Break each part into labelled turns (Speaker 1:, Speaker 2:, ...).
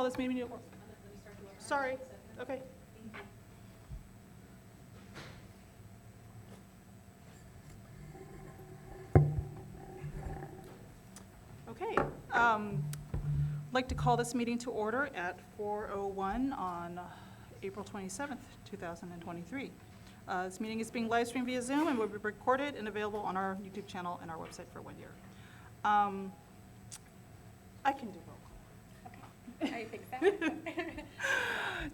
Speaker 1: this meeting to order. Sorry. Okay. Okay. I'd like to call this meeting to order at 4:01 on April 27th, 2023. This meeting is being live streamed via Zoom and will be recorded and available on our YouTube channel and our website for 1 year. I can do roll call.
Speaker 2: I think so.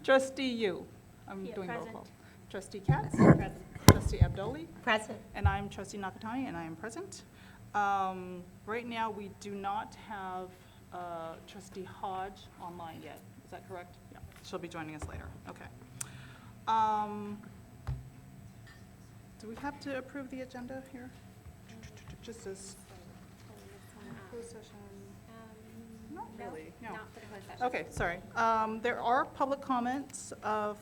Speaker 1: Trustee Yu. I'm
Speaker 2: Yeah,
Speaker 1: doing roll
Speaker 2: present.
Speaker 1: call. Trustee Katz.
Speaker 2: Present.
Speaker 1: Trustee Abdoli.
Speaker 2: Present.
Speaker 1: And I'm Trustee Nakatani, and I am present. Right now, we do not have Trustee Hodge online yet. Is that correct? Yeah. She'll be joining us later. Okay. Do we have to approve the agenda here? Just as closed session? Not really, no.
Speaker 2: Not for the closed session.
Speaker 1: Okay, sorry. There are public comments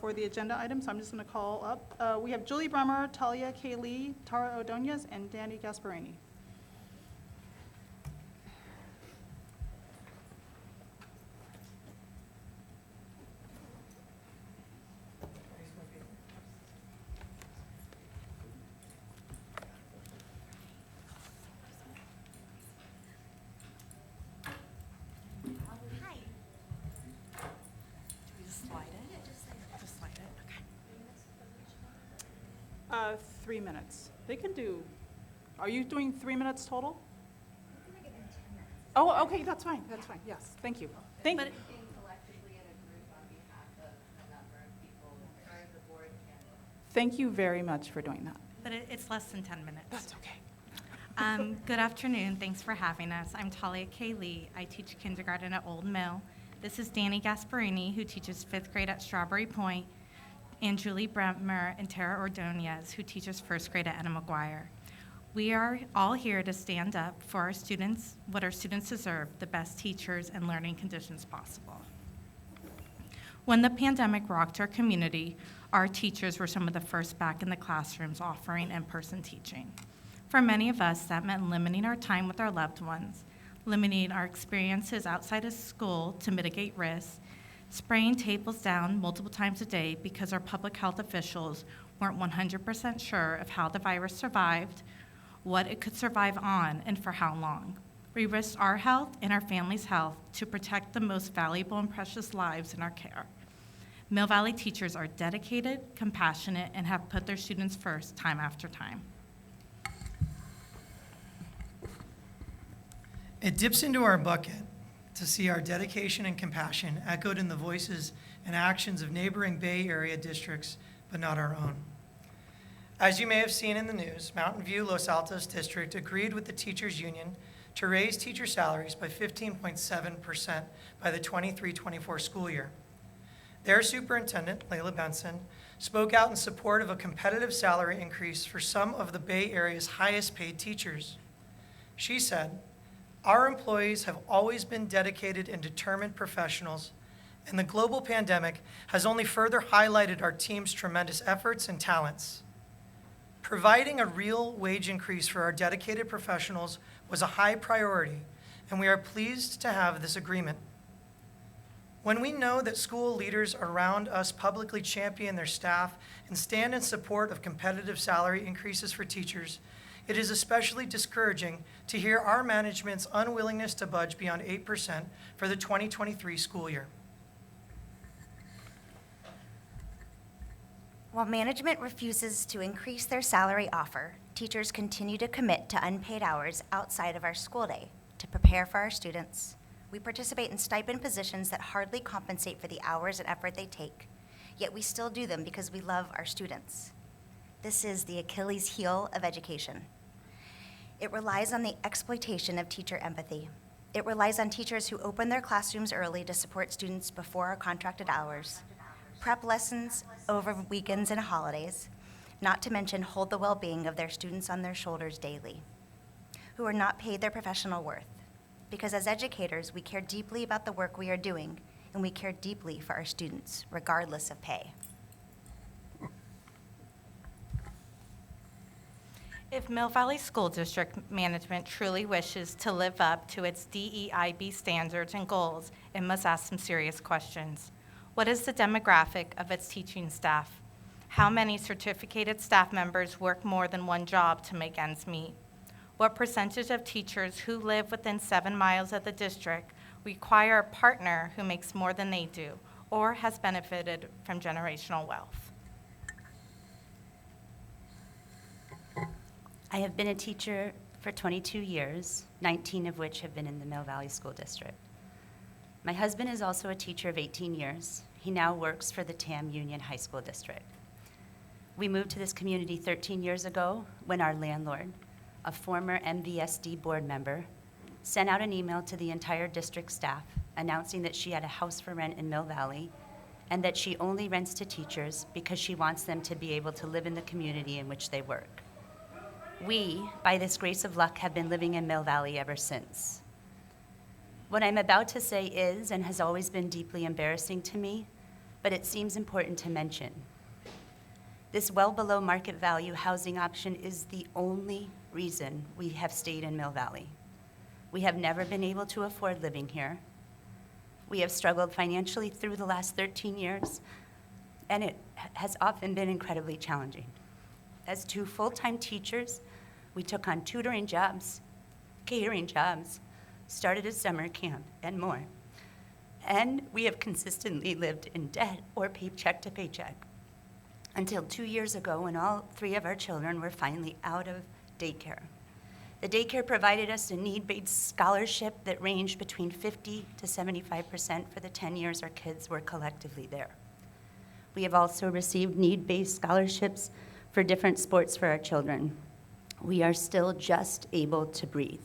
Speaker 1: for the agenda items, so I'm just going to call up. We have Julie Bremer, Talia Kaylee, Tara Ordonez, and Danny Gasparini.
Speaker 3: Hi. Do we just slide it? Yeah, just slide it. Okay.
Speaker 1: 3 minutes. They can do, are you doing 3 minutes total? Oh, okay, that's fine, yes, thank you. Thank you.
Speaker 4: Speaking collectively in a group on behalf of a number of people, or the board can.
Speaker 1: Thank you very much for doing that.
Speaker 3: But it's less than 10 minutes.
Speaker 1: That's okay.
Speaker 3: Good afternoon. Thanks for having us. I'm Talia Kaylee. I teach kindergarten at Old Mill. This is Danny Gasparini, who teaches 5th grade at Strawberry Point, and Julie Bremer and Tara Ordonez, who teaches 1st grade at Etta McGuire. We are all here to stand up for our students, what our students deserve, the best teachers and learning conditions possible. When the pandemic rocked our community, our teachers were some of the first back in the classrooms offering in-person teaching. For many of us, that meant limiting our time with our loved ones, limiting our experiences outside of school to mitigate risks, spraying tables down multiple times a day because our public health officials weren't 100% sure of how the virus survived, what it could survive on, and for how long. We risked our health and our family's health to protect the most valuable and precious lives in our care. Mill Valley teachers are dedicated, compassionate, and have put their students first time after time.
Speaker 5: It dips into our bucket to see our dedication and compassion echoed in the voices and actions of neighboring Bay Area districts, but not our own. As you may have seen in the news, Mountain View Los Altos District agreed with the teachers union to raise teacher salaries by 15.7% by the 23-24 school year. Their superintendent, Layla Benson, spoke out in support of a competitive salary increase for some of the Bay Area's highest paid teachers. She said, "Our employees have always been dedicated and determined professionals, and the global pandemic has only further highlighted our team's tremendous efforts and talents. Providing a real wage increase for our dedicated professionals was a high priority, and we are pleased to have this agreement. When we know that school leaders around us publicly champion their staff and stand in support of competitive salary increases for teachers, it is especially discouraging to hear our management's unwillingness to budge beyond 8% for the 2023 school year."
Speaker 6: While management refuses to increase their salary offer, teachers continue to commit to unpaid hours outside of our school day to prepare for our students. We participate in stipend positions that hardly compensate for the hours and effort they take, yet we still do them because we love our students. This is the Achilles heel of education. It relies on the exploitation of teacher empathy. It relies on teachers who open their classrooms early to support students before our contracted hours, prep lessons over weekends and holidays, not to mention hold the well-being of their students on their shoulders daily, who are not paid their professional worth. Because as educators, we care deeply about the work we are doing, and we care deeply for our students, regardless of pay.
Speaker 3: If Mill Valley School District management truly wishes to live up to its DEIB standards and goals, it must ask some serious questions. What is the demographic of its teaching staff? How many certificated staff members work more than one job to make ends meet? What percentage of teachers who live within 7 miles of the district require a partner who makes more than they do or has benefited from generational wealth?
Speaker 2: I have been a teacher for 22 years, 19 of which have been in the Mill Valley School District. My husband is also a teacher of 18 years. He now works for the TAM Union High School District. We moved to this community 13 years ago when our landlord, a former MVSD board member, sent out an email to the entire district staff announcing that she had a house for rent in Mill Valley and that she only rents to teachers because she wants them to be able to live in the community in which they work. We, by this grace of luck, have been living in Mill Valley ever since. What I'm about to say is and has always been deeply embarrassing to me, but it seems important to mention. This well below market value housing option is the only reason we have stayed in Mill Valley. We have never been able to afford living here. We have struggled financially through the last 13 years, and it has often been incredibly challenging. As 2 full-time teachers, we took on tutoring jobs, catering jobs, started a summer camp, and more. And we have consistently lived in debt or paycheck to paycheck until 2 years ago when all 3 of our children were finally out of daycare. The daycare provided us a need-based scholarship that ranged between 50 to 75% for the 10 years our kids were collectively there. We have also received need-based scholarships for different sports for our children. We are still just able to breathe.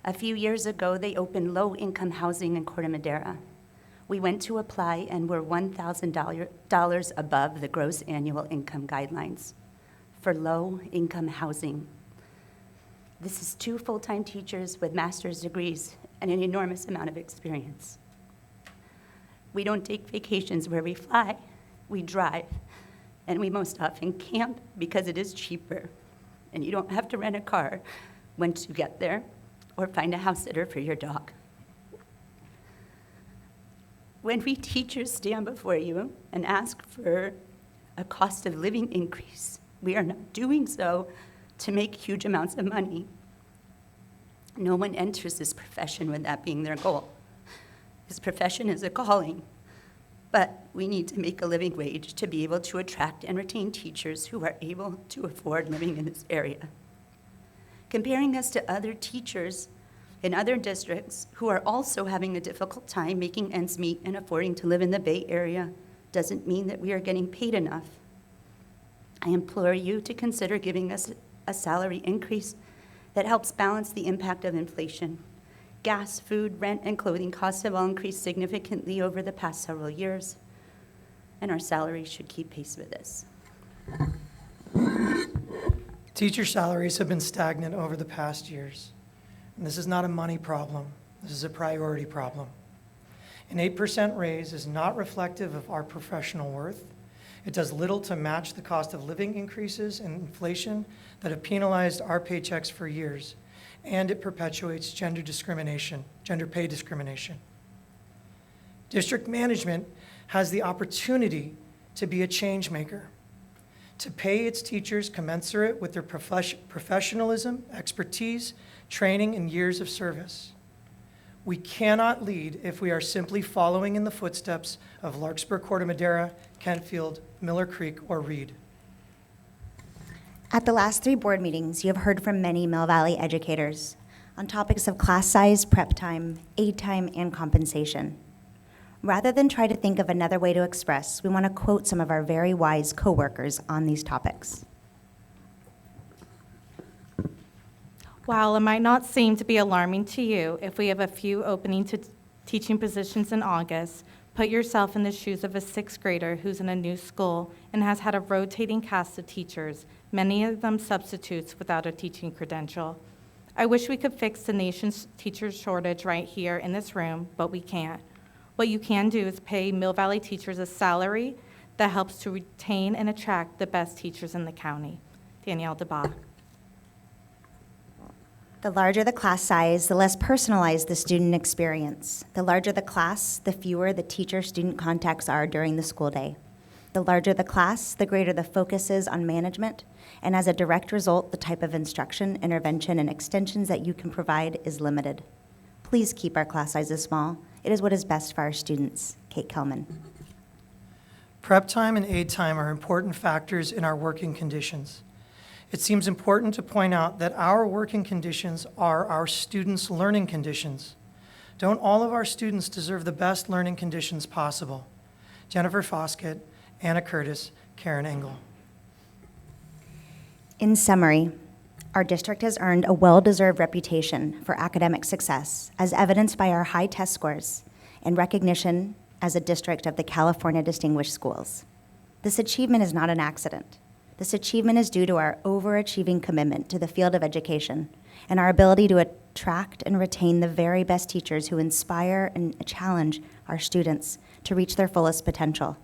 Speaker 2: A few years ago, they opened low-income housing in Corte Madera. We went to apply and were $1,000 above the gross annual income guidelines for low-income housing. This is 2 full-time teachers with master's degrees and an enormous amount of experience. We don't take vacations where we fly, we drive, and we most often camp because it is cheaper, and you don't have to rent a car once you get there or find a house sitter for your dog. When we teachers stand before you and ask for a cost of living increase, we are not doing so to make huge amounts of money. No one enters this profession with that being their goal. This profession is a calling, but we need to make a living wage to be able to attract and retain teachers who are able to afford living in this area. Comparing us to other teachers in other districts who are also having a difficult time making ends meet and affording to live in the Bay Area doesn't mean that we are getting paid enough. I implore you to consider giving us a salary increase that helps balance the impact of inflation. Gas, food, rent, and clothing costs have all increased significantly over the past several years, and our salaries should keep pace with this.
Speaker 5: Teacher salaries have been stagnant over the past years. And this is not a money problem. This is a priority problem. An 8% raise is not reflective of our professional worth. It does little to match the cost of living increases and inflation that have penalized our paychecks for years. And it perpetuates gender pay discrimination. District management has the opportunity to be a change maker, to pay its teachers commensurate with their professionalism, expertise, training, and years of service. We cannot lead if we are simply following in the footsteps of Larkspur, Corte Madera, Kentfield, Miller Creek, or Reed.
Speaker 6: At the last 3 board meetings, you have heard from many Mill Valley educators on topics of class size, prep time, aid time, and compensation. Rather than try to think of another way to express, we want to quote some of our very wise coworkers on these topics.
Speaker 3: While it might not seem to be alarming to you if we have a few opening to teaching positions in August, put yourself in the shoes of a 6th grader who's in a new school and has had a rotating cast of teachers, many of them substitutes without a teaching credential. I wish we could fix the nation's teacher shortage right here in this room, but we can't. What you can do is pay Mill Valley teachers a salary that helps to retain and attract the best teachers in the county. Danielle DeBa.
Speaker 6: The larger the class size, the less personalized the student experience. The larger the class, the fewer the teacher-student contacts are during the school day. The larger the class, the greater the focus is on management, and as a direct result, the type of instruction, intervention, and extensions that you can provide is limited. Please keep our class sizes small. It is what is best for our students. Kate Kelman.
Speaker 5: Prep time and aid time are important factors in our working conditions. It seems important to point out that our working conditions are our students' learning conditions. Don't all of our students deserve the best learning conditions possible? Jennifer Foskett, Anna Curtis, Karen Engel.
Speaker 6: In summary, our district has earned a well-deserved reputation for academic success, as evidenced by our high test scores and recognition as a district of the California Distinguished Schools. This achievement is not an accident. This achievement is due to our overachieving commitment to the field of education and our ability to attract and retain the very best teachers who inspire and challenge our students to reach their fullest potential.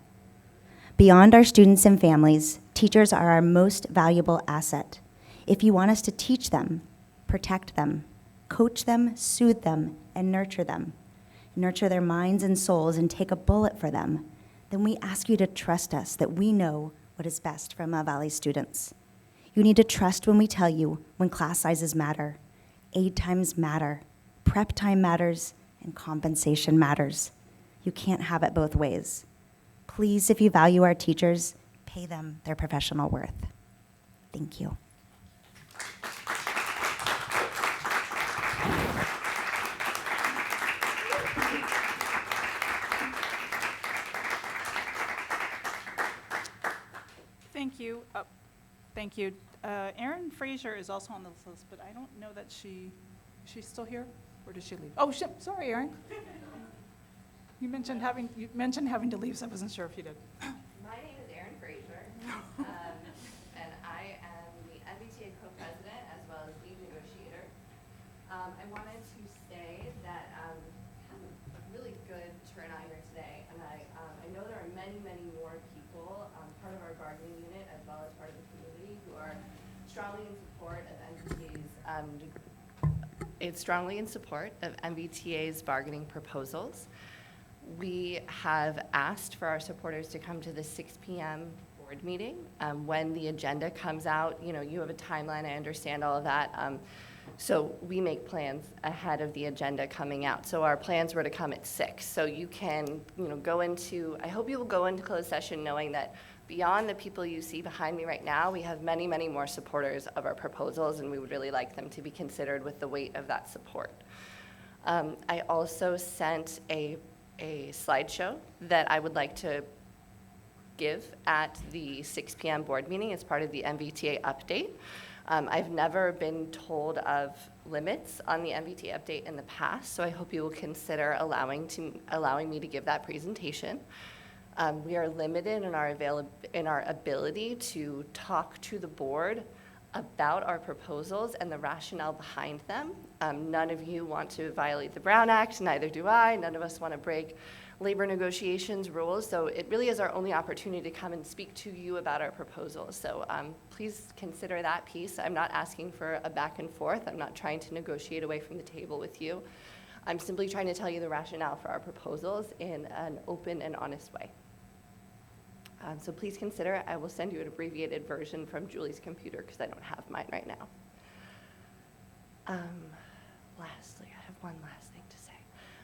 Speaker 6: Beyond our students and families, teachers are our most valuable asset. If you want us to teach them, protect them, coach them, soothe them, and nurture them, nurture their minds and souls and take a bullet for them, then we ask you to trust us that we know what is best for Mill Valley students. You need to trust when we tell you when class sizes matter, aid times matter, prep time matters, and compensation matters. You can't have it both ways. Please, if you value our teachers, pay them their professional worth. Thank you.
Speaker 1: Thank you. Thank you. Erin Fraser is also on the list, but I don't know that she's still here, or did she leave? Oh, sorry, Erin. You mentioned having to leave, so I wasn't sure if you did.
Speaker 4: My name is Erin Fraser, and I am the MBTA co-president as well as lead negotiator. I wanted to say that have a really good turnout here today, and I know there are many, many more people, part of our bargaining unit as well as part of the community, who are strongly in support of MBTA's bargaining proposals. We have asked for our supporters to come to the 6 p.m. board meeting. When the agenda comes out, you have a timeline, I understand all of that. So we make plans ahead of the agenda coming out. So our plans were to come at 6. So you can, I hope you will go into closed session knowing that beyond the people you see behind me right now, we have many, many more supporters of our proposals, and we would really like them to be considered with the weight of that support. I also sent a slideshow that I would like to give at the 6 p.m. board meeting as part of the MBTA update. I've never been told of limits on the MBTA update in the past, so I hope you will consider allowing me to give that presentation. We are limited in our ability to talk to the board about our proposals and the rationale behind them. None of you want to violate the Brown Act, neither do I. None of us want to break labor negotiations rules, so it really is our only opportunity to come and speak to you about our proposals. So please consider that piece. I'm not asking for a back and forth. I'm not trying to negotiate away from the table with you. I'm simply trying to tell you the rationale for our proposals in an open and honest way. So please consider it. I will send you an abbreviated version from Julie's computer because I don't have mine right now. Lastly, I have one last thing to say.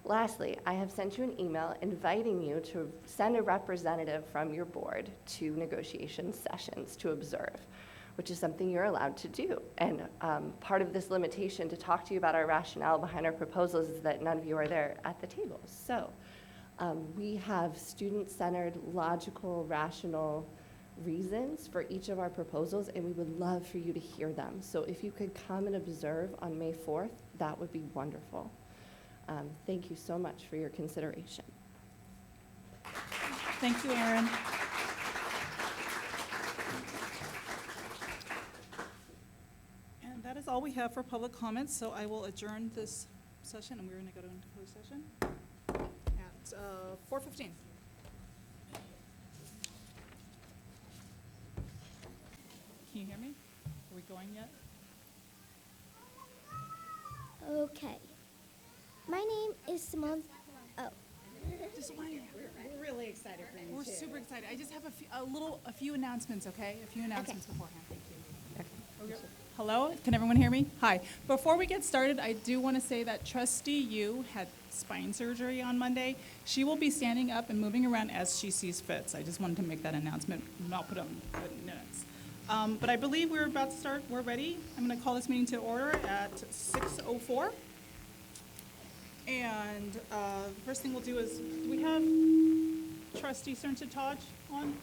Speaker 4: Lastly, I have sent you an email inviting you to send a representative from your board to negotiation sessions to observe, which is something you're allowed to do. And part of this limitation to talk to you about our rationale behind our proposals is that none of you are there at the table. So we have student-centered, logical, rational reasons for each of our proposals, and we would love for you to hear them. So if you could come and observe on May 4th, that would be wonderful. Thank you so much for your consideration.
Speaker 1: Thank you, Erin. And that is all we have for public comments, so I will adjourn this session, and we're going to go into closed session at 4:15. Can you hear me? Are we going yet?
Speaker 7: Okay. My name is Simone. Oh,
Speaker 1: Just one.
Speaker 8: We're really excited for you
Speaker 1: We're
Speaker 8: too.
Speaker 1: super excited. I just have a few announcements, okay? A few announcements beforehand. Thank you. Okay. Hello, can everyone hear me? Hi. Before we get started, I do want to say that Trustee Yu had spine surgery on Monday. She will be standing up and moving around as she sees fit. So I just wanted to make that announcement, and I'll put it on the minutes. But I believe we're about to start. We're ready. I'm going to call this meeting to order at 6:04. And the first thing we'll do is, do we have Trustee Cernsa-Taj on?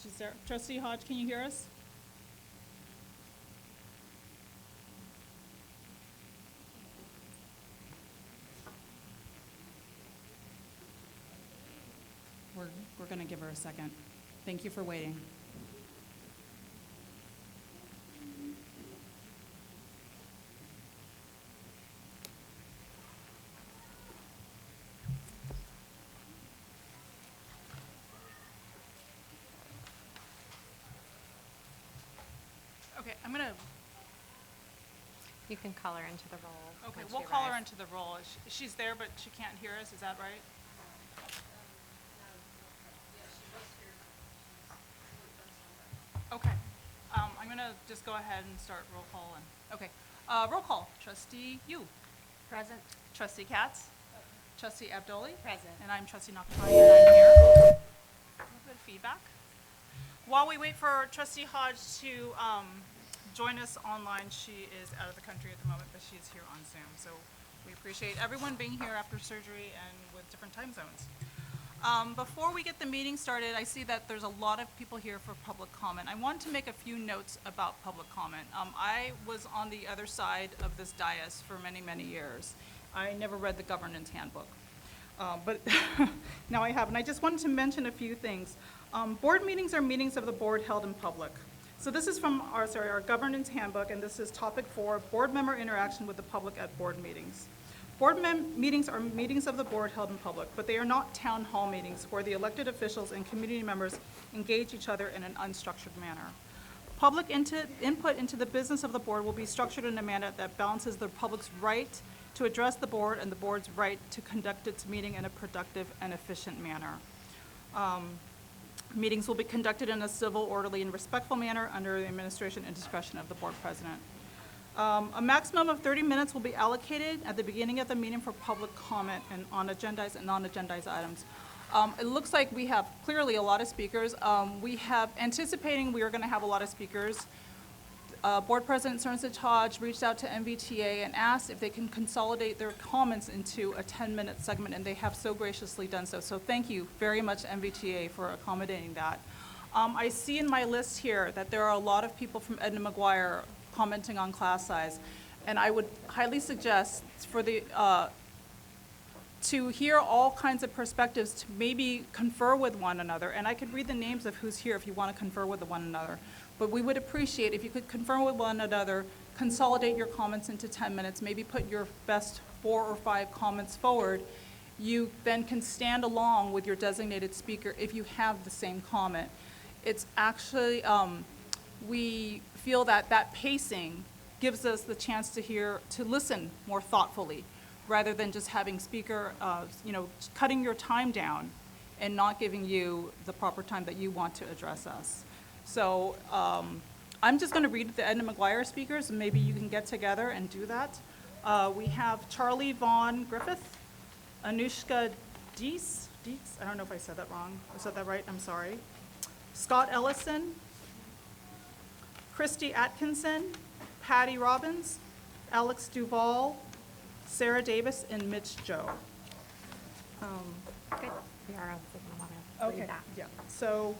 Speaker 1: She's there. Trustee Hodge, can you hear us? We're going to give her a second. Thank you for waiting. Okay, I'm going to,
Speaker 9: You can call her into the role.
Speaker 1: okay,
Speaker 9: when
Speaker 1: we'll
Speaker 9: she
Speaker 1: call her
Speaker 9: arrives.
Speaker 1: into the role. She's there, but she can't hear us, is that right? Okay, I'm going to just go ahead and start roll call. Okay, roll call. Trustee Yu.
Speaker 9: Present.
Speaker 1: Trustee Katz. Trustee Abdoli.
Speaker 9: Present.
Speaker 1: And I'm Trustee Nakatani, and I'm here. A little bit of feedback. While we wait for Trustee Hodge to join us online, she is out of the country at the moment, but she's here on Zoom. So we appreciate everyone being here after surgery and with different time zones. Before we get the meeting started, I see that there's a lot of people here for public comment. I want to make a few notes about public comment. I was on the other side of this dais for many, many years. I never read the governance handbook, but now I have. And I just wanted to mention a few things. Board meetings are meetings of the board held in public. So this is from our governance handbook, and this is topic 4, board member interaction with the public at board meetings. Board meetings are meetings of the board held in public, but they are not town hall meetings where the elected officials and community members engage each other in an unstructured manner. Public input into the business of the board will be structured in a manner that balances the public's right to address the board and the board's right to conduct its meeting in a productive and efficient manner. Meetings will be conducted in a civil, orderly, and respectful manner under the administration and discretion of the board president. A maximum of 30 minutes will be allocated at the beginning of the meeting for public comment and on agendized and non-agendized items. It looks like we have clearly a lot of speakers. We have anticipating we are going to have a lot of speakers. Board President Cernsa-Taj reached out to MVTA and asked if they can consolidate their comments into a 10-minute segment, and they have so graciously done so. So thank you very much, MVTA, for accommodating that. I see in my list here that there are a lot of people from Edna McGuire commenting on class size, and I would highly suggest for the to hear all kinds of perspectives, to maybe confer with one another. And I could read the names of who's here if you want to confer with one another. But we would appreciate if you could confer with one another, consolidate your comments into 10 minutes, maybe put your best 4 or 5 comments forward. You then can stand along with your designated speaker if you have the same comment. It's actually, we feel that that pacing gives us the chance to listen more thoughtfully, rather than just having speaker, cutting your time down and not giving you the proper time that you want to address us. So I'm just going to read the Edna McGuire speakers, and maybe you can get together and do that. We have Charlie Vaughn Griffith, Anushka Deese, I don't know if I said that wrong. I said that right, I'm sorry. Scott Ellison, Christy Atkinson, Patty Robbins, Alex Duvall, Sarah Davis, and Mitch Joe.
Speaker 9: Good. We are on signal. Want to read that?
Speaker 1: Yeah. So,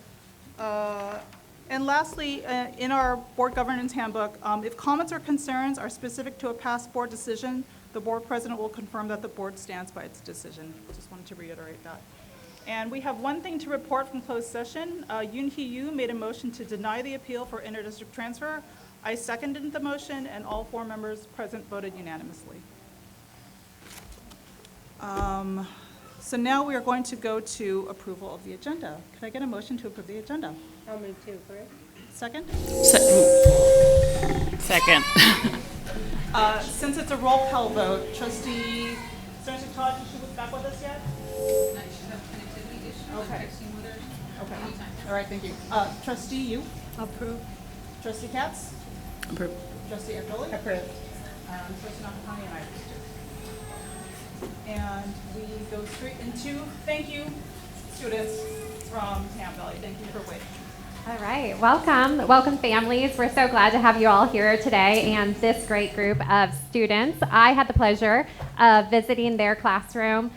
Speaker 1: and lastly, in our board governance handbook, if comments or concerns are specific to a past board decision, the board president will confirm that the board stands by its decision. Just wanted to reiterate that. And we have one thing to report from closed session. Yoon-hee Yu made a motion to deny the appeal for interdistrict transfer. I seconded the motion, and all 4 members present voted unanimously. So now we are going to go to approval of the agenda. Could I get a motion to approve the agenda?
Speaker 8: I'll move to approve.
Speaker 1: Second?
Speaker 10: Second.
Speaker 1: Since it's a roll call vote, trustee Sternsick Todd, is she back with us yet? Okay. Okay. All right, thank you. Trustee, you?
Speaker 8: Approve.
Speaker 1: Trustee Katz?
Speaker 10: Approve.
Speaker 1: Trustee Eproli?
Speaker 8: Approve.
Speaker 1: Trustee Nakapani and I. And we go straight into, thank you, students from Tam Valley. Thank you for waiting.
Speaker 9: All right, welcome. Welcome, families. We're so glad to have you all here today and this great group of students. I had the pleasure of visiting their classroom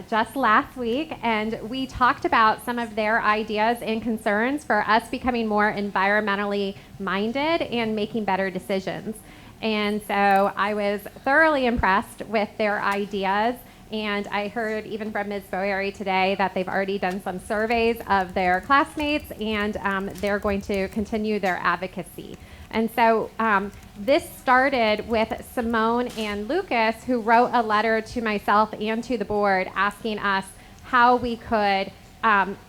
Speaker 9: just last week, and we talked about some of their ideas and concerns for us becoming more environmentally minded and making better decisions. And so I was thoroughly impressed with their ideas. And I heard even from Ms. Boeri today that they've already done some surveys of their classmates, and they're going to continue their advocacy. And so this started with Simone and Lucas, who wrote a letter to myself and to the board asking us how we could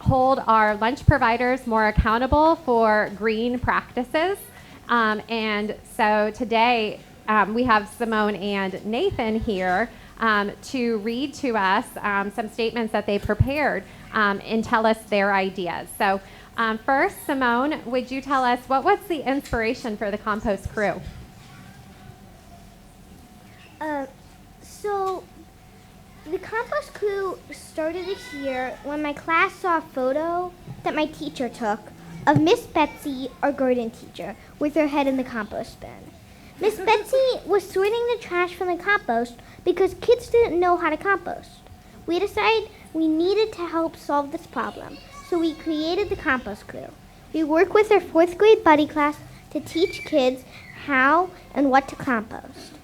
Speaker 9: hold our lunch providers more accountable for green practices. And so today we have Simone and Nathan here to read to us some statements that they prepared and tell us their ideas. So first, Simone, would you tell us what was the inspiration for the compost crew?
Speaker 7: So the compost crew started this year when my class saw a photo that my teacher took of Miss Betsy, our garden teacher, with her head in the compost bin. Miss Betsy was sorting the trash from the compost because kids didn't know how to compost. We decided we needed to help solve this problem, so we created the compost crew. We work with our 4th grade buddy class to teach kids how and what to compost.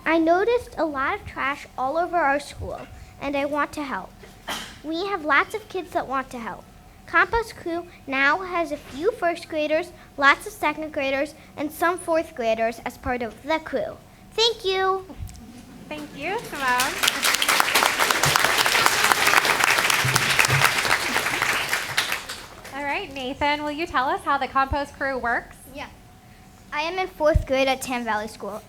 Speaker 7: I noticed a lot of trash all over our school, and I want to help. We have lots of kids that want to help. Compost crew now has a few 1st graders, lots of 2nd graders, and some 4th graders as part of the crew. Thank you.
Speaker 9: Thank you, Simone. All right, Nathan, will you tell us how the compost crew works?
Speaker 7: Yeah. I am in 4th grade at Tam Valley School.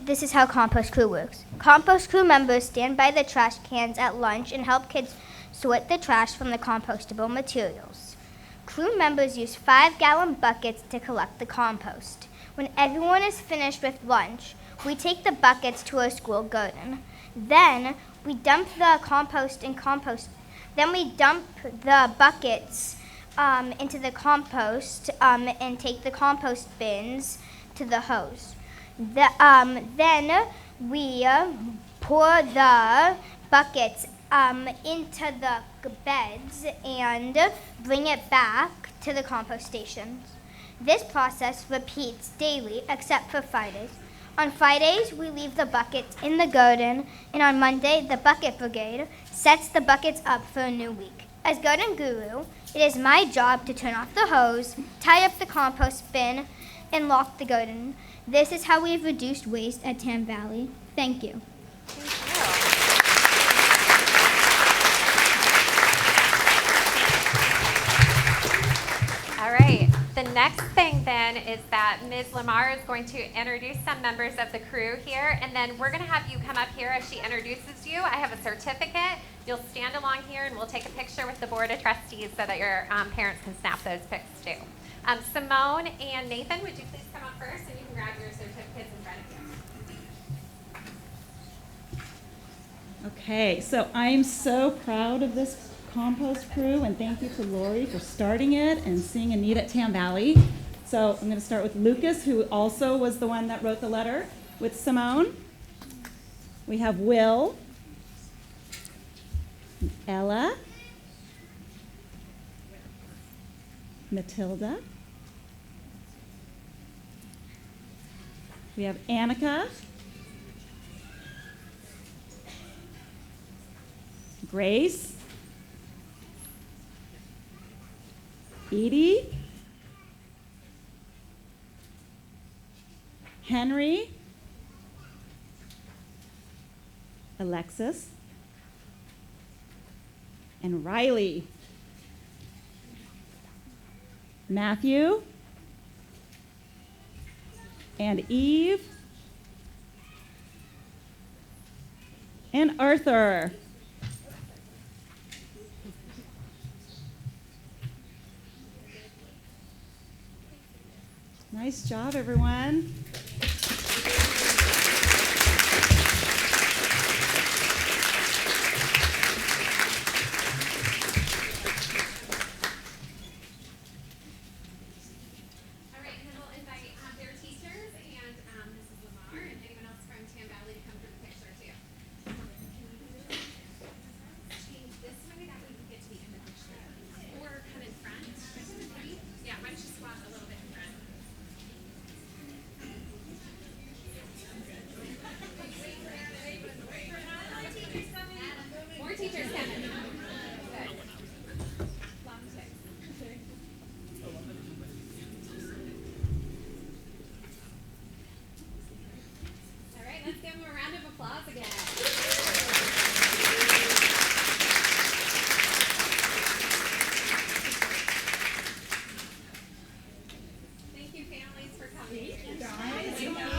Speaker 7: This is how compost crew works. Compost crew members stand by the trash cans at lunch and help kids sort the trash from the compostable materials. Crew members use 5-gallon buckets to collect the compost. When everyone is finished with lunch, we take the buckets to our school garden. Then we dump the compost in compost. Then we dump the buckets into the compost and take the compost bins to the hose. Then we pour the buckets into the beds and bring it back to the compost stations. This process repeats daily except for Fridays. On Fridays, we leave the buckets in the garden, and on Monday, the bucket brigade sets the buckets up for a new week. As garden guru, it is my job to turn off the hose, tie up the compost bin, and lock the garden. This is how we've reduced waste at Tam Valley. Thank you.
Speaker 9: All right, the next thing then is that Ms. Lamar is going to introduce some members of the crew here, and then we're going to have you come up here as she introduces you. I have a certificate. You'll stand along here and we'll take a picture with the Board of Trustees so that your parents can snap those pics too. Simone and Nathan, would you please come up first and you can grab your certificates in front of you.
Speaker 11: Okay, so I'm so proud of this compost crew, and thank you to Lori for starting it and seeing a need at Tam Valley. So I'm going to start with Lucas, who also was the one that wrote the letter with Simone. We have Will, Ella, Matilda. We have Annika, Grace, Edie, Henry, Alexis, and Riley. Matthew and Eve and Arthur. Nice job, everyone.
Speaker 9: All right, and then we'll invite their teachers and Mrs. Lamar and anyone else from Tam Valley to come for the picture too. Can you change this way? That way you get to the end of the picture. Or come in front. Yeah, why don't you squat a little bit in front? More teachers coming. Good. Long check. All right, let's give them a round of applause again. Thank you, families, for coming.
Speaker 11: Thank you, Pam.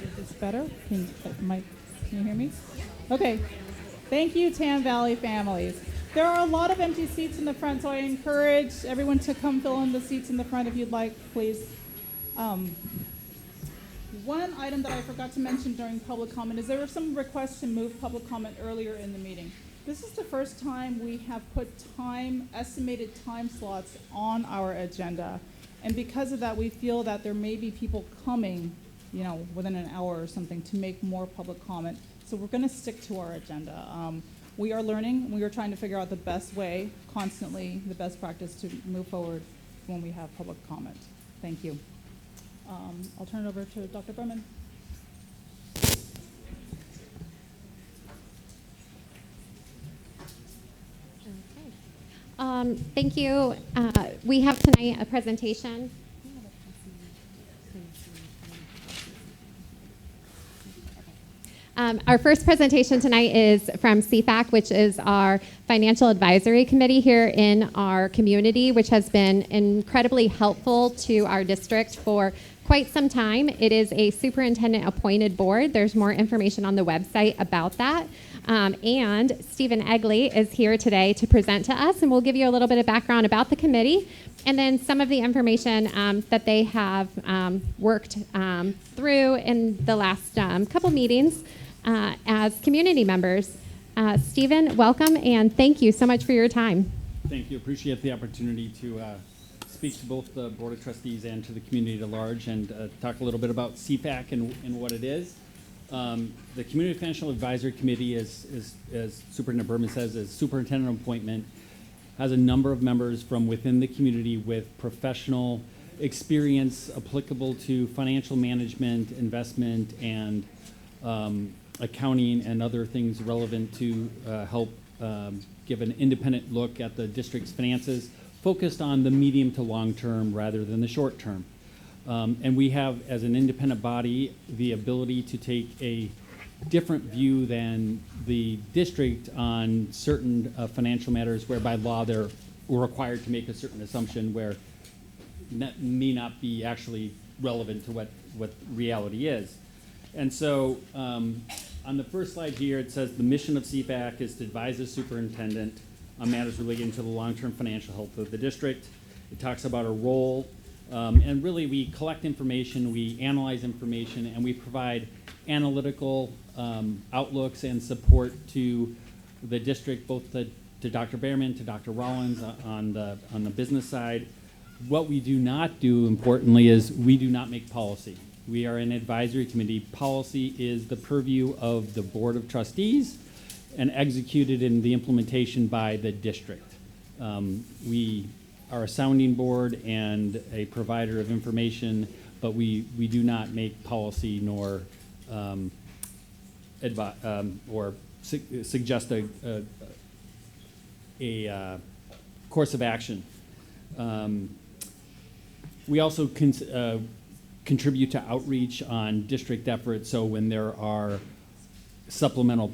Speaker 11: Is this better? Can you hear me? Okay. Thank you, Tam Valley families. There are a lot of empty seats in the front, so I encourage everyone to come fill in the seats in the front if you'd like, please. One item that I forgot to mention during public comment is there were some requests to move public comment earlier in the meeting. This is the first time we have put estimated time slots on our agenda. And because of that, we feel that there may be people coming, within an hour or something to make more public comment. So we're going to stick to our agenda. We are learning. We are trying to figure out the best way, constantly, the best practice to move forward when we have public comment. Thank you. I'll turn it over to Dr. Berman.
Speaker 9: Thank you. We have tonight a presentation. Our first presentation tonight is from CFAC, which is our Financial Advisory Committee here in our community, which has been incredibly helpful to our district for quite some time. It is a superintendent-appointed board. There's more information on the website about that. And Stephen Egley is here today to present to us, and we'll give you a little bit of background about the committee and then some of the information that they have worked through in the last couple meetings as community members. Stephen, welcome, and thank you so much for your time.
Speaker 10: Thank you. Appreciate the opportunity to speak to both the Board of Trustees and to the community at large and talk a little bit about CFAC and what it is. The Community Financial Advisory Committee, as Superintendent Berman says, is superintendent appointment, has a number of members from within the community with professional experience applicable to financial management, investment, and accounting and other things relevant to help give an independent look at the district's finances, focused on the medium to long term rather than the short term. And we have, as an independent body, the ability to take a different view than the district on certain financial matters where by law we're required to make a certain assumption where that may not be actually relevant to what reality is. And so on the first slide here, it says the mission of CFAC is to advise the superintendent on matters relating to the long-term financial health of the district. It talks about our role, and really we collect information, we analyze information, and we provide analytical outlooks and support to the district, both to Dr. Behrman, to Dr. Rollins on the business side. What we do not do, importantly, is we do not make policy. We are an advisory committee. Policy is the purview of the Board of Trustees and executed in the implementation by the district. We are a sounding board and a provider of information, but we do not make policy nor suggest a course of action. We also contribute to outreach on district efforts. So when there are supplemental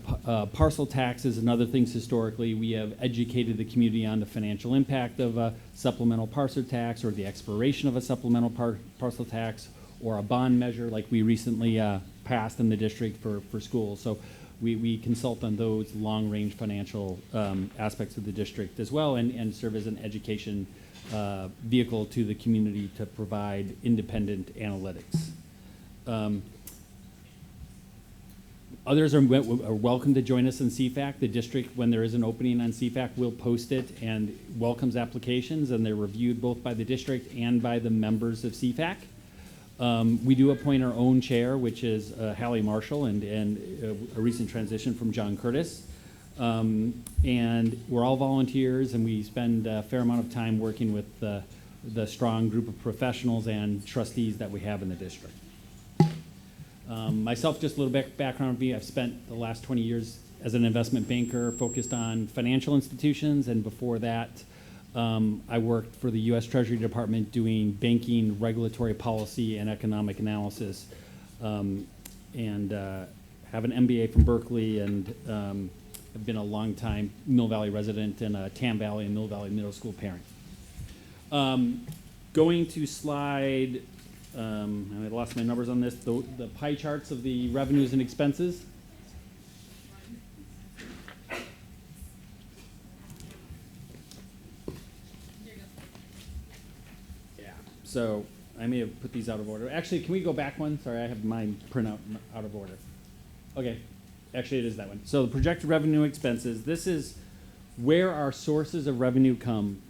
Speaker 10: parcel taxes and other things historically, we have educated the community on the financial impact of a supplemental parcel tax or the expiration of a supplemental parcel tax or a bond measure like we recently passed in the district for schools. So we consult on those long-range financial aspects of the district as well and serve as an education vehicle to the community to provide independent analytics. Others are welcome to join us in CFAC. The district, when there is an opening on CFAC, will post it and welcomes applications, and they're reviewed both by the district and by the members of CFAC. We do appoint our own chair, which is Hallie Marshall, and a recent transition from John Curtis. And we're all volunteers, and we spend a fair amount of time working with the strong group of professionals and trustees that we have in the district. Myself, just a little bit background on me. I've spent the last 20 years as an investment banker focused on financial institutions, and before that, I worked for the U.S. Treasury Department doing banking, regulatory policy, and economic analysis, and have an MBA from Berkeley, and I've been a long-time Mill Valley resident and a Tam Valley and Mill Valley Middle School parent. Going to slide, I lost my numbers on this, the pie charts of the revenues and expenses. Yeah, so I may have put these out of order. Actually, can we go back one? Sorry, I have mine printout out of order. Okay. Actually, it is that one. So the projected revenue expenses, this is where our sources of revenue come.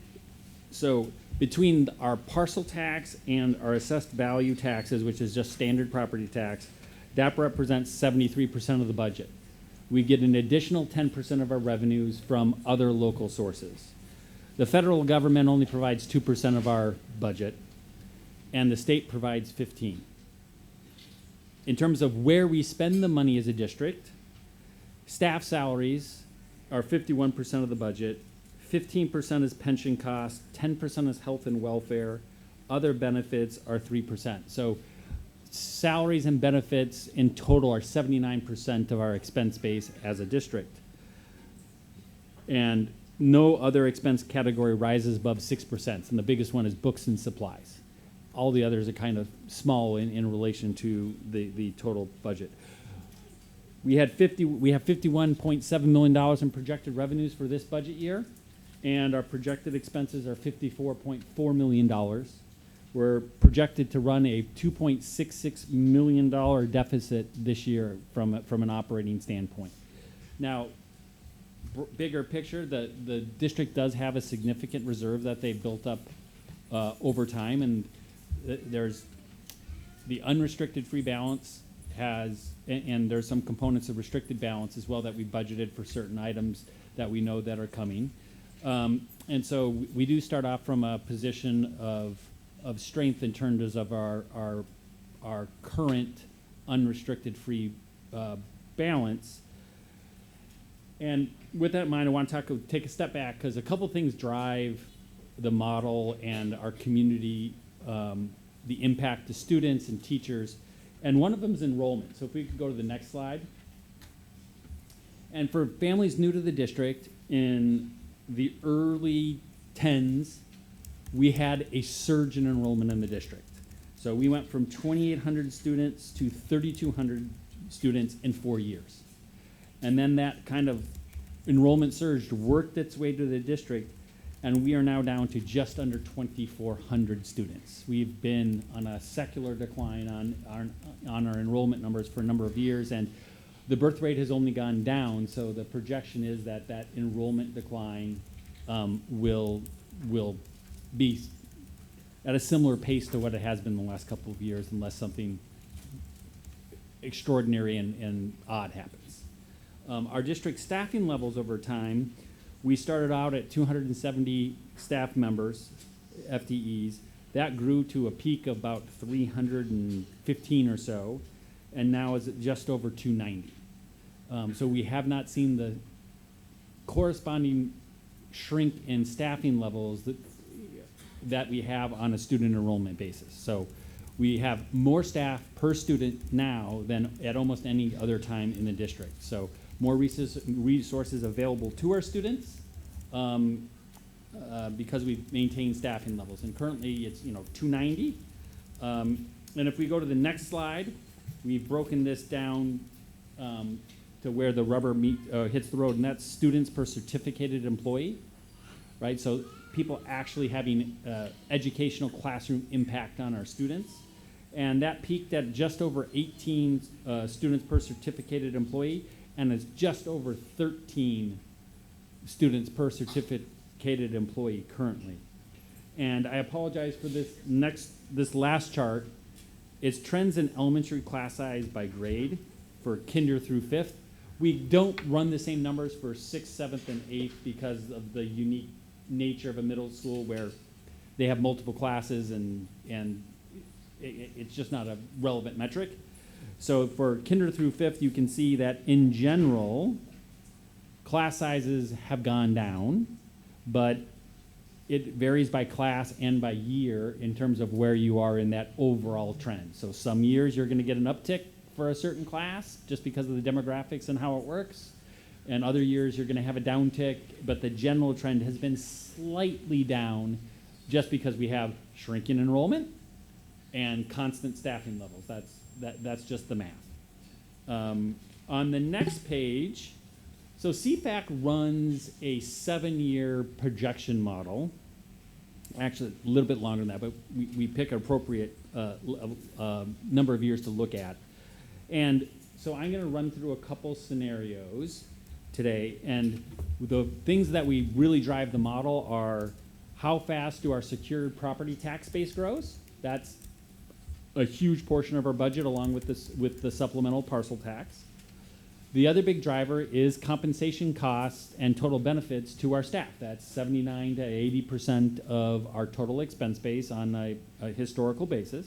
Speaker 10: So between our parcel tax and our assessed value taxes, which is just standard property tax, that represents 73% of the budget. We get an additional 10% of our revenues from other local sources. The federal government only provides 2% of our budget, and the state provides 15%. In terms of where we spend the money as a district, staff salaries are 51% of the budget, 15% is pension costs, 10% is health and welfare, other benefits are 3%. So salaries and benefits in total are 79% of our expense base as a district. And no other expense category rises above 6%, and the biggest one is books and supplies. All the others are kind of small in relation to the total budget. We have $51.7 million in projected revenues for this budget year, and our projected expenses are $54.4 million. We're projected to run a $2.66 million deficit this year from an operating standpoint. Now, bigger picture, the district does have a significant reserve that they've built up over time, and there's the unrestricted free balance and there's some components of restricted balance as well that we budgeted for certain items that we know that are coming. And so we do start off from a position of strength in terms of our current unrestricted free balance. And with that in mind, I want to take a step back because a couple things drive the model and our community, the impact to students and teachers. And one of them is enrollment. So if we could go to the next slide. And for families new to the district, in the early 10s, we had a surge in enrollment in the district. So we went from 2,800 students to 3,200 students in 4 years. And then that kind of enrollment surge worked its way to the district, and we are now down to just under 2,400 students. We've been on a secular decline on our enrollment numbers for a number of years, and the birth rate has only gone down, so the projection is that that enrollment decline will be at a similar pace to what it has been the last couple of years, unless something extraordinary and odd happens. Our district staffing levels over time, we started out at 270 staff members, FTEs. That grew to a peak of about 315 or so, and now is at just over 290. So we have not seen the corresponding shrink in staffing levels that we have on a student enrollment basis. So we have more staff per student now than at almost any other time in the district. So more resources available to our students because we maintain staffing levels. And currently it's 290. And if we go to the next slide, we've broken this down to where the rubber hits the road, and that's students per certificated employee, right? So people actually having educational classroom impact on our students. And that peaked at just over 18 students per certificated employee, and it's just over 13 students per certificated employee currently. And I apologize for this last chart. It's trends in elementary class size by grade for kinder through 5th. We don't run the same numbers for 6th, 7th, and 8th because of the unique nature of a middle school where they have multiple classes and it's just not a relevant metric. So for kinder through 5th, you can see that in general, class sizes have gone down, but it varies by class and by year in terms of where you are in that overall trend. So some years you're going to get an uptick for a certain class just because of the demographics and how it works. And other years you're going to have a downtick, but the general trend has been slightly down just because we have shrinking enrollment and constant staffing levels. That's just the math. On the next page, so CFAC runs a 7-year projection model. Actually, a little bit longer than that, but we pick an appropriate number of years to look at. And so I'm going to run through a couple scenarios today. And the things that we really drive the model are how fast do our secured property tax base grows? That's a huge portion of our budget along with the supplemental parcel tax. The other big driver is compensation costs and total benefits to our staff. That's 79 to 80% of our total expense base on a historical basis.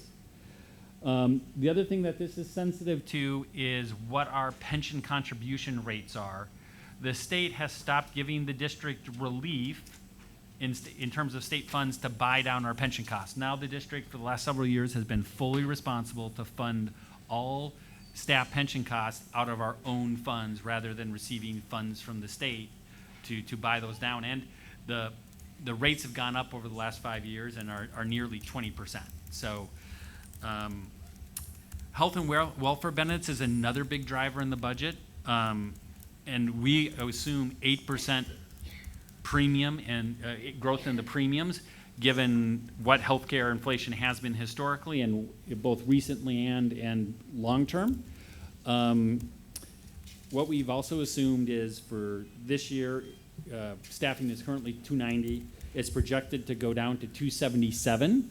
Speaker 10: The other thing that this is sensitive to is what our pension contribution rates are. The state has stopped giving the district relief in terms of state funds to buy down our pension costs. Now the district for the last several years has been fully responsible to fund all staff pension costs out of our own funds rather than receiving funds from the state to buy those down. And the rates have gone up over the last 5 years and are nearly 20%. So health and welfare benefits is another big driver in the budget. And we assume 8% premium and growth in the premiums, given what healthcare inflation has been historically and both recently and long term. What we've also assumed is for this year, staffing is currently 290. It's projected to go down to 277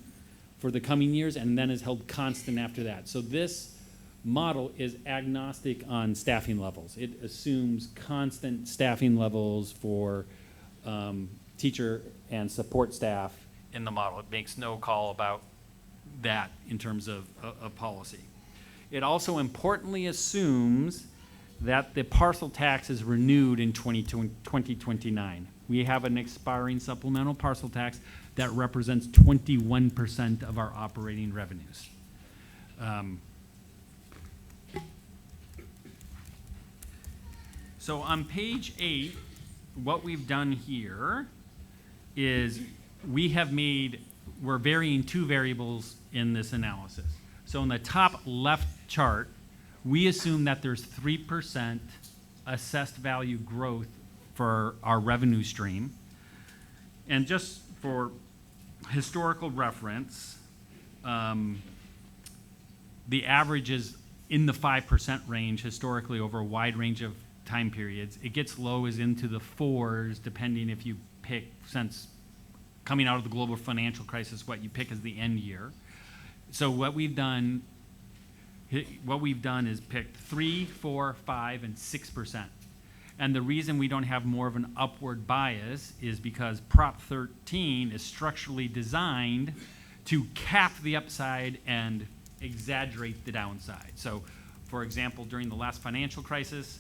Speaker 10: for the coming years and then is held constant after that. So this model is agnostic on staffing levels. It assumes constant staffing levels for teacher and support staff in the model. It makes no call about that in terms of policy. It also importantly assumes that the parcel tax is renewed in 2029. We have an expiring supplemental parcel tax that represents 21% of our operating revenues. So on page 8, what we've done here is we're varying two variables in this analysis. So in the top left chart, we assume that there's 3% assessed value growth for our revenue stream. And just for historical reference, the average is in the 5% range historically over a wide range of time periods. It gets low as into the 4s, depending if you pick, since coming out of the global financial crisis, what you pick as the end year. So what we've done is picked 3, 4, 5, and 6%. And the reason we don't have more of an upward bias is because Prop 13 is structurally designed to cap the upside and exaggerate the downside. So, for example, during the last financial crisis,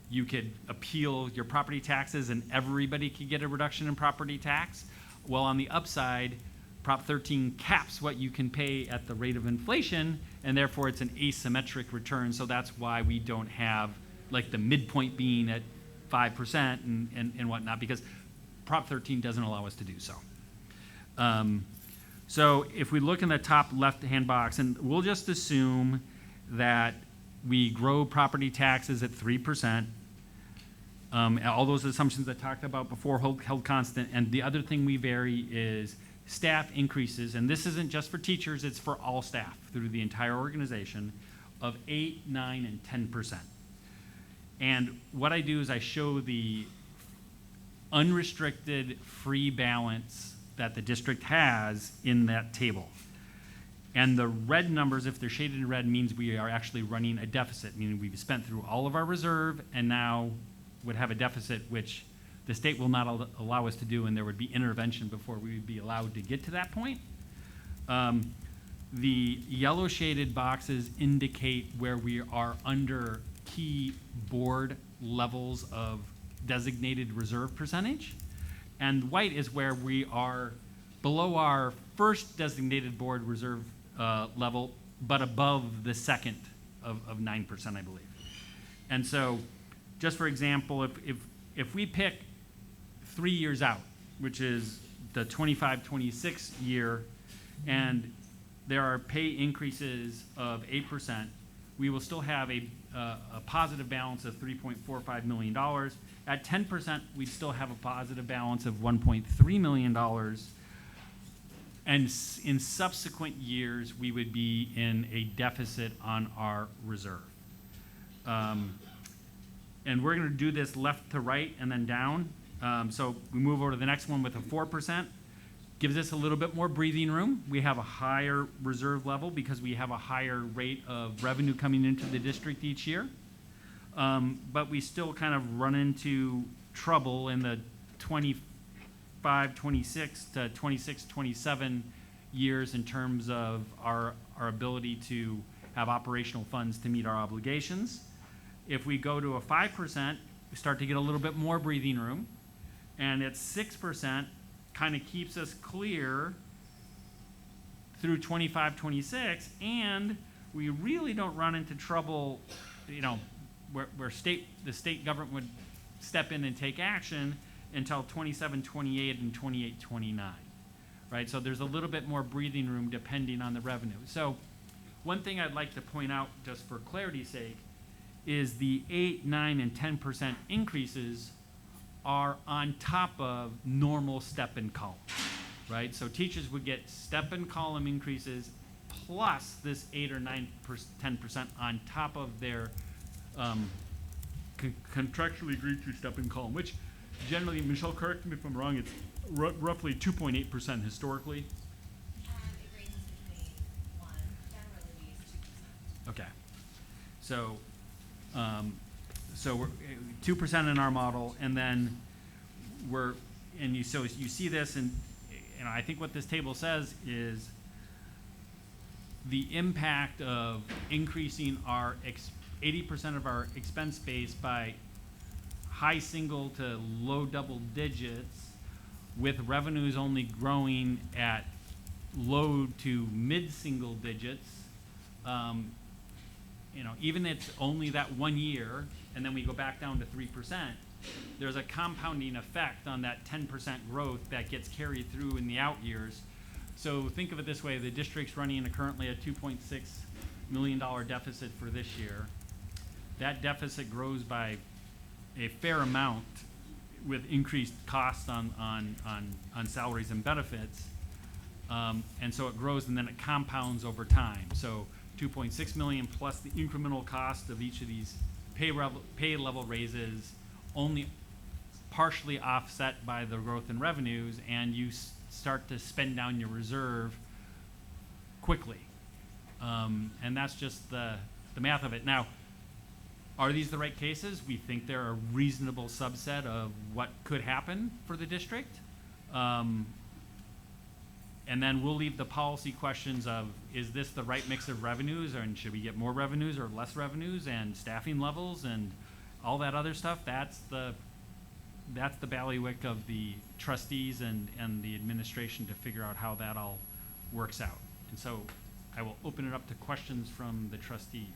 Speaker 10: you could appeal your property taxes and everybody could get a reduction in property tax. Well, on the upside, Prop 13 caps what you can pay at the rate of inflation, and therefore it's an asymmetric return. So that's why we don't have like the midpoint being at 5% and whatnot, because Prop 13 doesn't allow us to do so. So if we look in the top left-hand box, and we'll just assume that we grow property taxes at 3%. All those assumptions I talked about before held constant. And the other thing we vary is staff increases, and this isn't just for teachers, it's for all staff through the entire organization, of 8, 9, and 10%. And what I do is I show the unrestricted free balance that the district has in that table. And the red numbers, if they're shaded in red, means we are actually running a deficit, meaning we've spent through all of our reserve and now would have a deficit, which the state will not allow us to do, and there would be intervention before we would be allowed to get to that point. The yellow shaded boxes indicate where we are under key board levels of designated reserve percentage. And white is where we are below our first designated board reserve level, but above the second of 9%, I believe. And so, just for example, if we pick 3 years out, which is the 25-26 year, and there are pay increases of 8%, we will still have a positive balance of $3.45 million. At 10%, we'd still have a positive balance of $1.3 million. And in subsequent years, we would be in a deficit on our reserve. And we're going to do this left to right and then down. So we move over to the next one with a 4%. Gives us a little bit more breathing room. We have a higher reserve level because we have a higher rate of revenue coming into the district each year. But we still kind of run into trouble in the 25, 26 to 26, 27 years in terms of our ability to have operational funds to meet our obligations. If we go to a 5%, we start to get a little bit more breathing room. And at 6%, kind of keeps us clear through 25, 26, and we really don't run into trouble, where the state government would step in and take action until 27, 28, and 28, 29, right? So there's a little bit more breathing room depending on the revenue. So one thing I'd like to point out, just for clarity's sake, is the 8, 9, and 10% increases are on top of normal step and column, right? So teachers would get step and column increases plus this 8 or 9, 10% on top of their contractually agreed to step and column, which generally, Michelle, correct me if I'm wrong, it's roughly 2.8% historically.
Speaker 12: It ranges between 1, generally 2%.
Speaker 10: Okay, so we're 2% in our model, and then you see this, and I think what this table says is the impact of increasing our 80% of our expense base by high single to low double digits, with revenues only growing at low to mid single digits, even if it's only that 1 year, and then we go back down to 3%, there's a compounding effect on that 10% growth that gets carried through in the out years. So think of it this way: the district's running currently a $2.6 million deficit for this year. That deficit grows by a fair amount with increased costs on salaries and benefits. And so it grows and then it compounds over time. So 2.6 million plus the incremental cost of each of these pay level raises, only partially offset by the growth in revenues, and you start to spend down your reserve quickly. And that's just the math of it. Now, are these the right cases? We think they're a reasonable subset of what could happen for the district. And then we'll leave the policy questions of, is this the right mix of revenues, and should we get more revenues or less revenues, and staffing levels and all that other stuff? That's the bailiwick of the trustees and the administration to figure out how that all works out. And so I will open it up to questions from the trustees.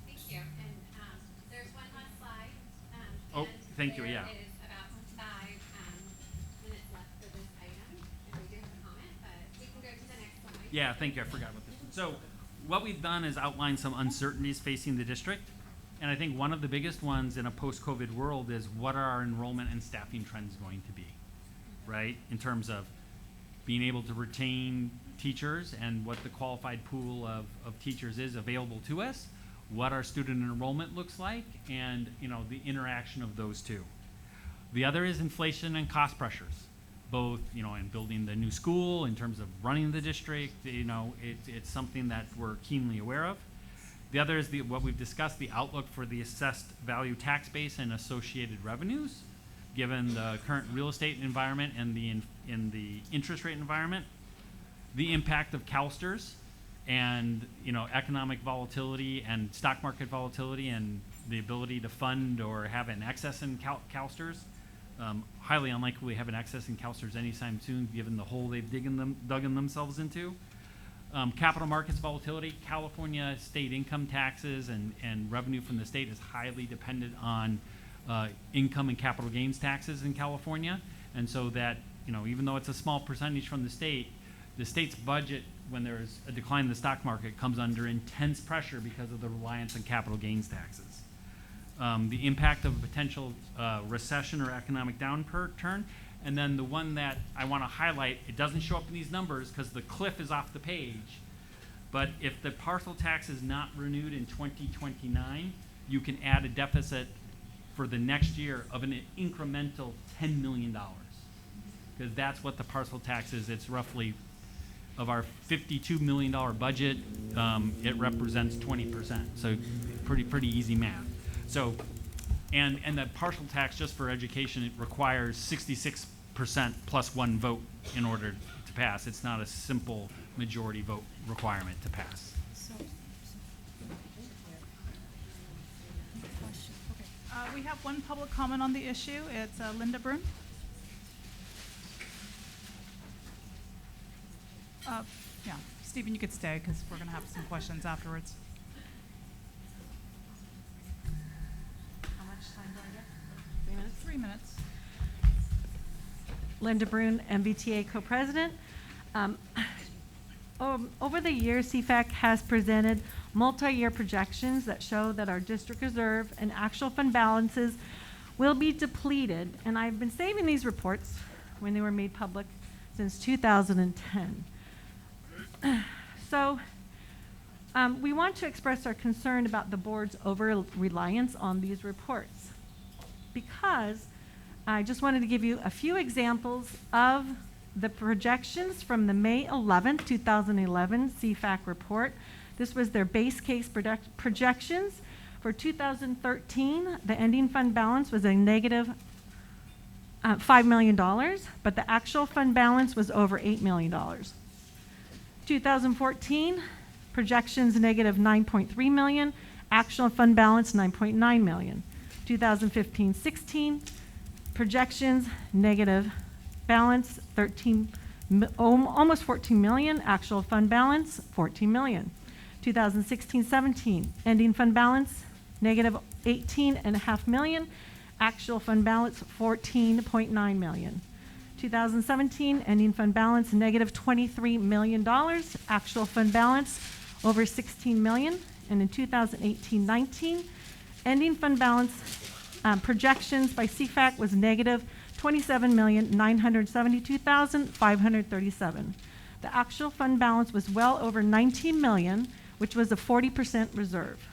Speaker 12: Thank you. And there's one last slide.
Speaker 10: Oh, thank you, yeah.
Speaker 12: There is about 5 minutes left for this item. And we do have a comment, but we can go to the next slide.
Speaker 10: Yeah, thank you. I forgot about this one. So what we've done is outline some uncertainties facing the district. And I think one of the biggest ones in a post-COVID world is, what are our enrollment and staffing trends going to be, right? In terms of being able to retain teachers and what the qualified pool of teachers is available to us, what our student enrollment looks like, and the interaction of those two. The other is inflation and cost pressures, both in building the new school, in terms of running the district. It's something that we're keenly aware of. The other is what we've discussed, the outlook for the assessed value tax base and associated revenues, given the current real estate environment and in the interest rate environment. The impact of CalSTRS and economic volatility and stock market volatility, and the ability to fund or have an excess in CalSTRS. Highly unlikely we have an excess in CalSTRS anytime soon, given the hole they've dug themselves into. Capital markets volatility. California state income taxes and revenue from the state is highly dependent on income and capital gains taxes in California. And so that, even though it's a small percentage from the state's budget, when there's a decline in the stock market, comes under intense pressure because of the reliance on capital gains taxes. The impact of a potential recession or economic downturn. And then the one that I want to highlight, it doesn't show up in these numbers because the cliff is off the page, but if the parcel tax is not renewed in 2029, you can add a deficit for the next year of an incremental $10 million, because that's what the parcel tax is. It's roughly, of our $52 million budget, it represents 20%, so pretty easy math. So, and the partial tax, just for education, it requires 66% plus 1 vote in order to pass. It's not a simple majority vote requirement to pass.
Speaker 1: We have one public comment on the issue. It's Linda Brun. Yeah, Stephen, you could stay because we're going to have some questions afterwards. How much time do I get? 3 minutes? 3 minutes.
Speaker 13: Linda Brun, MBTA co-president. Over the years, CFAC has presented multi-year projections that show that our district reserve and actual fund balances will be depleted. And I've been saving these reports when they were made public since 2010. So we want to express our concern about the board's over-reliance on these reports, because I just wanted to give you a few examples of the projections from the May 11th, 2011 CFAC report. This was their base case projections. For 2013, the ending fund balance was a negative $5 million, but the actual fund balance was over $8 million. 2014, projections negative $9.3 million, Actual fund balance, $9.9 million. 2015-16, projections, negative balance, almost $14 million. Actual fund balance, $14 million. 2016-17, ending fund balance, negative $18.5 million. Actual fund balance, $14.9 million. 2017, ending fund balance, negative $23 million. Actual fund balance, over $16 million. And in 2018-19, ending fund balance projections by CFAC was negative $27,972,537. The actual fund balance was well over $19 million, which was a 40% reserve.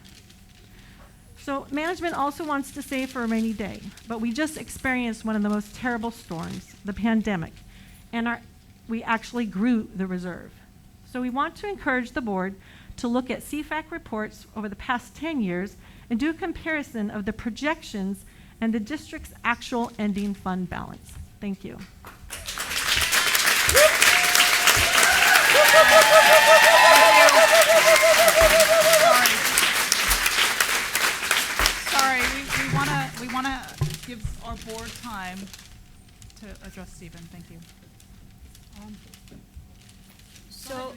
Speaker 13: So management also wants to save for a rainy day, but we just experienced one of the most terrible storms, the pandemic, and we actually grew the reserve. So we want to encourage the board to look at CFAC reports over the past 10 years and do a comparison of the projections and the district's actual ending fund balance. Thank you.
Speaker 1: Sorry, we want to give our board time to address Stephen. Thank you.
Speaker 14: So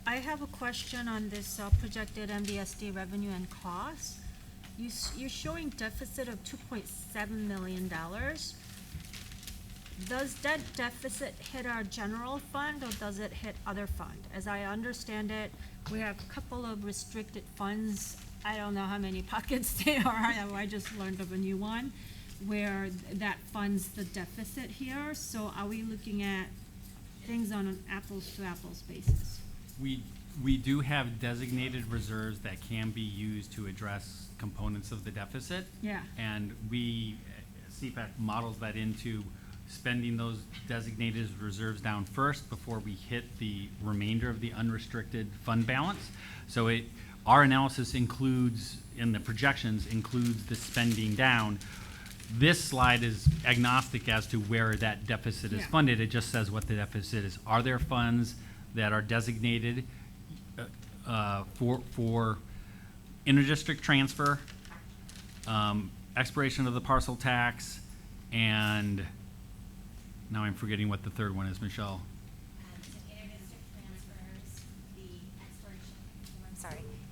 Speaker 14: I have a question on this projected MDSD revenue and costs. You're showing deficit of $2.7 million. Does that deficit hit our general fund or does it hit other fund? As I understand it, we have a couple of restricted funds. I don't know how many pockets they are. I just learned of a new one where that funds the deficit here. So are we looking at things on an apples to apples basis?
Speaker 10: We do have designated reserves that can be used to address components of the deficit.
Speaker 14: Yeah.
Speaker 10: And CFAC models that into spending those designated reserves down first before we hit the remainder of the unrestricted fund balance. So our analysis includes, in the projections, includes the spending down. This slide is agnostic as to where that deficit is funded. It just says what the deficit is. Are there funds that are designated for interdistrict transfer, expiration of the parcel tax, and now I'm forgetting what the third one is, Michelle.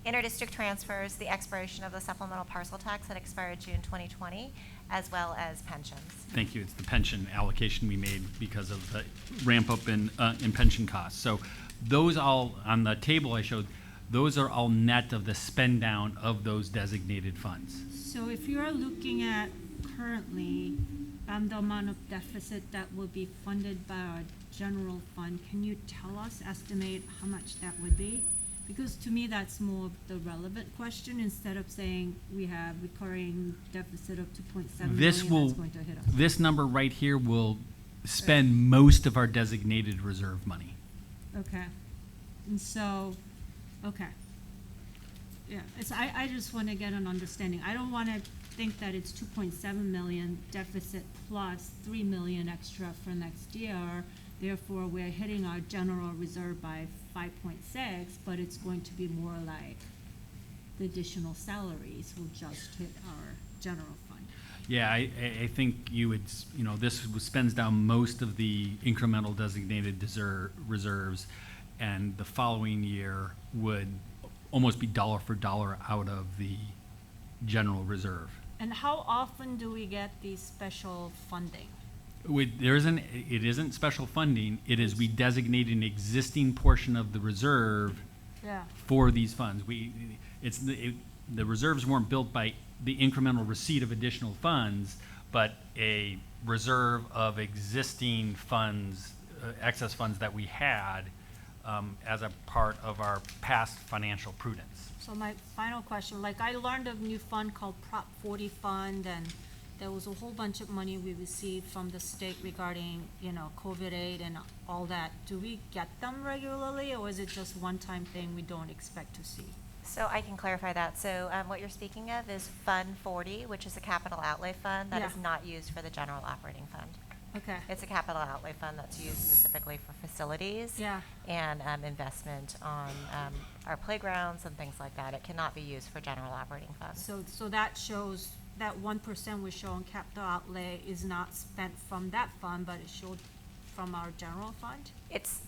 Speaker 6: Interdistrict transfers, the expiration of the supplemental parcel tax that expired June 2020, as well as pensions.
Speaker 10: Thank you. It's the pension allocation we made because of the ramp up in pension costs. So those all on the table I showed, those are all net of the spend down of those designated funds.
Speaker 14: So if you're looking at currently the amount of deficit that will be funded by our general fund, can you tell us, estimate how much that would be? Because to me, that's more of the relevant question instead of saying we have recurring deficit of 2.7 million that's going to hit us.
Speaker 10: This number right here will spend most of our designated reserve money.
Speaker 14: Okay. And so, okay. Yeah, I just want to get an understanding. I don't want to think that it's 2.7 million deficit plus 3 million extra for next year. Therefore, we're hitting our general reserve by 5.6, but it's going to be more like the additional salaries will just hit our general fund.
Speaker 10: Yeah, I think this spends down most of the incremental designated reserves, and the following year would almost be dollar for dollar out of the general reserve.
Speaker 14: And how often do we get these special funding?
Speaker 10: It isn't special funding. It is we designate an existing portion of the reserve for these funds. The reserves weren't built by the incremental receipt of additional funds, but a reserve of existing funds, excess funds that we had as a part of our past financial prudence.
Speaker 14: So my final question, I learned of a new fund called Prop 40 Fund, and there was a whole bunch of money we received from the state regarding, COVID aid and all that. Do we get them regularly, or is it just one-time thing we don't expect to see?
Speaker 6: So I can clarify that. So what you're speaking of is Fund 40, which is a capital outlay fund that is not used for the general operating fund.
Speaker 14: Okay.
Speaker 15: It's a capital outlay fund that's used specifically for facilities.
Speaker 14: Yeah.
Speaker 15: And investment on our playgrounds and things like that. It cannot be used for general operating funds.
Speaker 14: So that shows, that 1% we show on capital outlay is not spent from that fund, but it showed from our general fund?
Speaker 15: It's,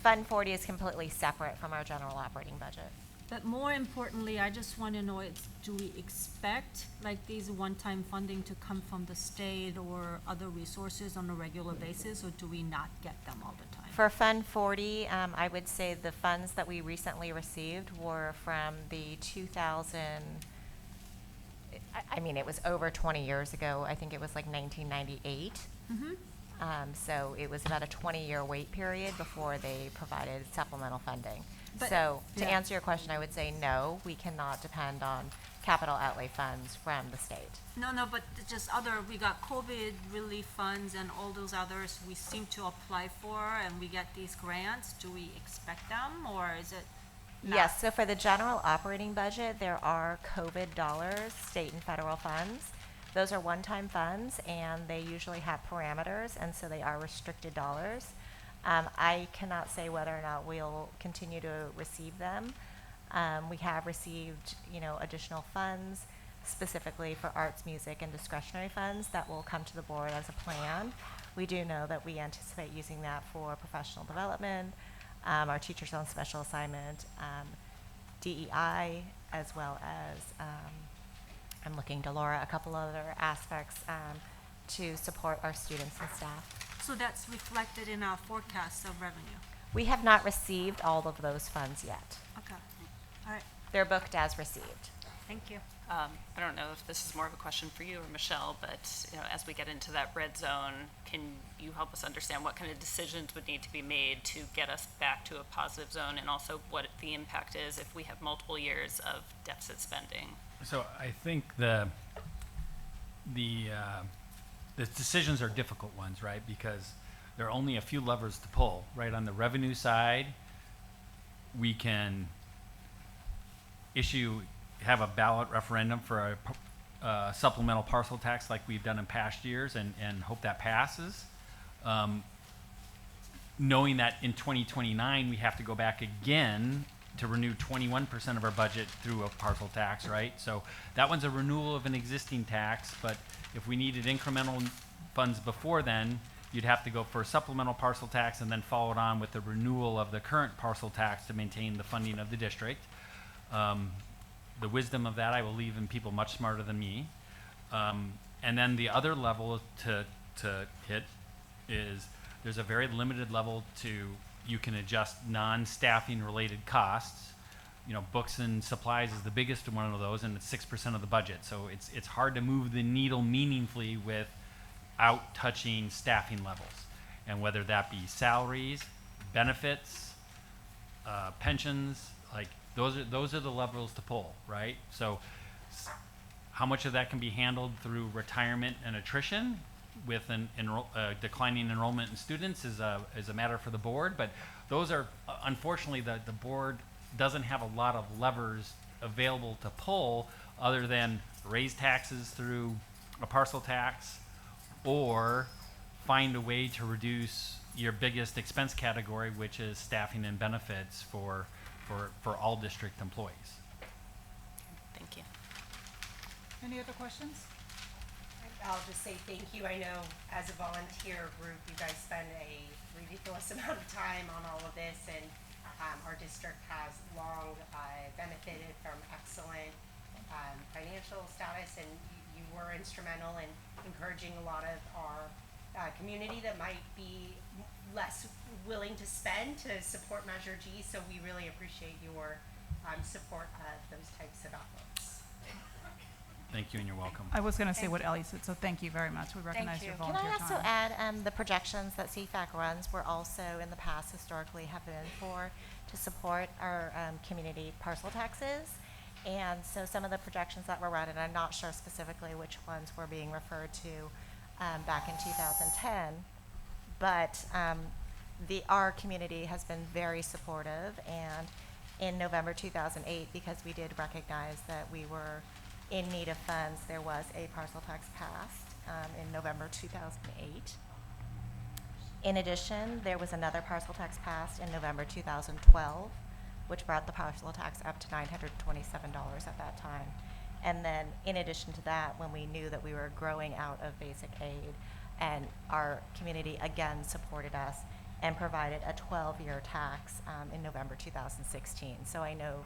Speaker 15: Fund 40 is completely separate from our general operating budget.
Speaker 14: But more importantly, I just want to know, do we expect like these one-time funding to come from the state or other resources on a regular basis, or do we not get them all the time?
Speaker 15: For Fund 40, I would say the funds that we recently received were from the 2000, I mean, it was over 20 years ago. I think it was like 1998.
Speaker 14: Mm-hmm.
Speaker 15: So it was about a 20-year wait period before they provided supplemental funding.
Speaker 14: But-
Speaker 15: So to
Speaker 14: yeah.
Speaker 15: answer your question, I would say no, we cannot depend on capital outlay funds from the state.
Speaker 14: No, but just other, we got COVID relief funds and all those others we seem to apply for, and we get these grants. Do we expect them, or is it not?
Speaker 15: Yes, so for the general operating budget, there are COVID dollars, state and federal funds. Those are one-time funds, and they usually have parameters, and so they are restricted dollars. I cannot say whether or not we'll continue to receive them. We have received, additional funds specifically for arts, music, and discretionary funds that will come to the board as a plan. We do know that we anticipate using that for professional development, our teachers on special assignment, DEI, as well as, I'm looking to Laura, a couple other aspects to support our students and staff.
Speaker 14: So that's reflected in our forecast of revenue?
Speaker 15: We have not received all of those funds yet.
Speaker 14: Okay, all right,
Speaker 15: They're booked as received.
Speaker 14: thank you.
Speaker 16: I don't know if this is more of a question for you or Michelle, but as we get into that red zone, can you help us understand what kind of decisions would need to be made to get us back to a positive zone, and also what the impact is if we have multiple years of deficit spending?
Speaker 17: So I think the decisions are difficult ones, right? Because there are only a few levers to pull, right? On the revenue side, we can have a ballot referendum for a supplemental parcel tax like we've done in past years and hope that passes. Knowing that in 2029, we have to go back again to renew 21% of our budget through a parcel tax, right? So that one's a renewal of an existing tax, but if we needed incremental funds before then, you'd have to go for a supplemental parcel tax and then follow it on with the renewal of the current parcel tax to maintain the funding of the district. The wisdom of that I will leave in people much smarter than me. And then the other level to hit is there's a very limited level you can adjust non-staffing related costs. Books and supplies is the biggest one of those, and it's 6% of the budget. So it's hard to move the needle meaningfully without touching staffing levels. And whether that be salaries, benefits, pensions, like those are the levels to pull, right? So how much of that can be handled through retirement and attrition with declining enrollment in students is a matter for the board, but those are, unfortunately, the board doesn't have a lot of levers available to pull other than raise taxes through a parcel tax or find a way to reduce your biggest expense category, which is staffing and benefits for all district employees.
Speaker 16: Thank you.
Speaker 1: Any other questions?
Speaker 18: I'll just say thank you. I know as a volunteer group, you guys spend a ridiculous amount of time on all of this, and our district has long benefited from excellent financial status, and you were instrumental in encouraging a lot of our community that might be less willing to spend to support Measure G, so we really appreciate your support of those types of efforts.
Speaker 17: Thank you, and you're welcome.
Speaker 1: I was going to say what Ellie said, so thank you very much. We recognize your
Speaker 15: Can
Speaker 1: volunteer
Speaker 15: I also
Speaker 1: time.
Speaker 15: add the projections that CFAC runs were also in the past historically have been to support our community parcel taxes. And so some of the projections that were run, and I'm not sure specifically which ones were being referred to back in 2010, but our community has been very supportive. And in November 2008, because we did recognize that we were in need of funds, there was a parcel tax passed in November 2008. In addition, there was another parcel tax passed in November 2012, which brought the parcel tax up to $927 at that time. And then in addition to that, when we knew that we were growing out of basic aid, and our community again supported us and provided a 12-year tax in November 2016. So I know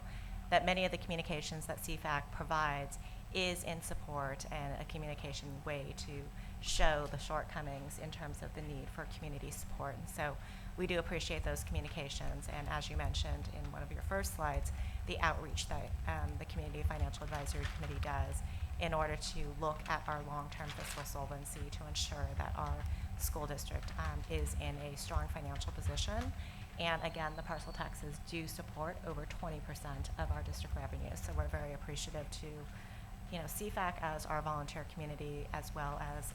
Speaker 15: that many of the communications that CFAC provides is in support and a communication way to show the shortcomings in terms of the need for community support. And so we do appreciate those communications, and as you mentioned in one of your first slides, the outreach that the Community Financial Advisory Committee does in order to look at our long-term fiscal solvency to ensure that our school district is in a strong financial position. And again, the parcel taxes do support over 20% of our district revenue, so we're very appreciative to CFAC as our volunteer community, as well as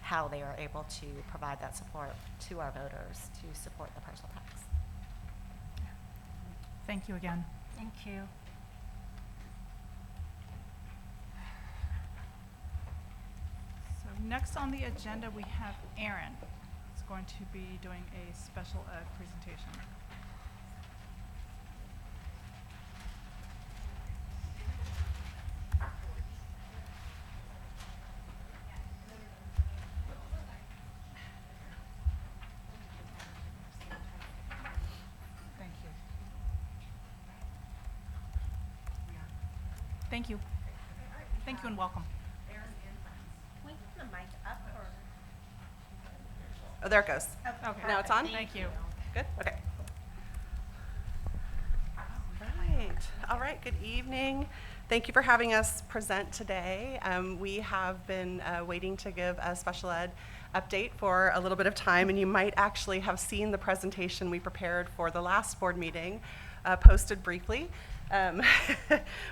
Speaker 15: how they are able to provide that support to our voters to support the parcel tax.
Speaker 1: Thank you again.
Speaker 15: Thank you.
Speaker 1: So next on the agenda, we have Aaron. Who's going to be doing a special ed presentation. Thank you. Thank you and welcome.
Speaker 18: Can we get the mic up or? Oh, there it goes.
Speaker 1: Okay.
Speaker 18: Now it's on?
Speaker 1: Thank you.
Speaker 18: Good? Okay. All right, good evening. Thank you for having us present today. We have been waiting to give a special ed update for a little bit of time, and you might actually have seen the presentation we prepared for the last board meeting posted briefly.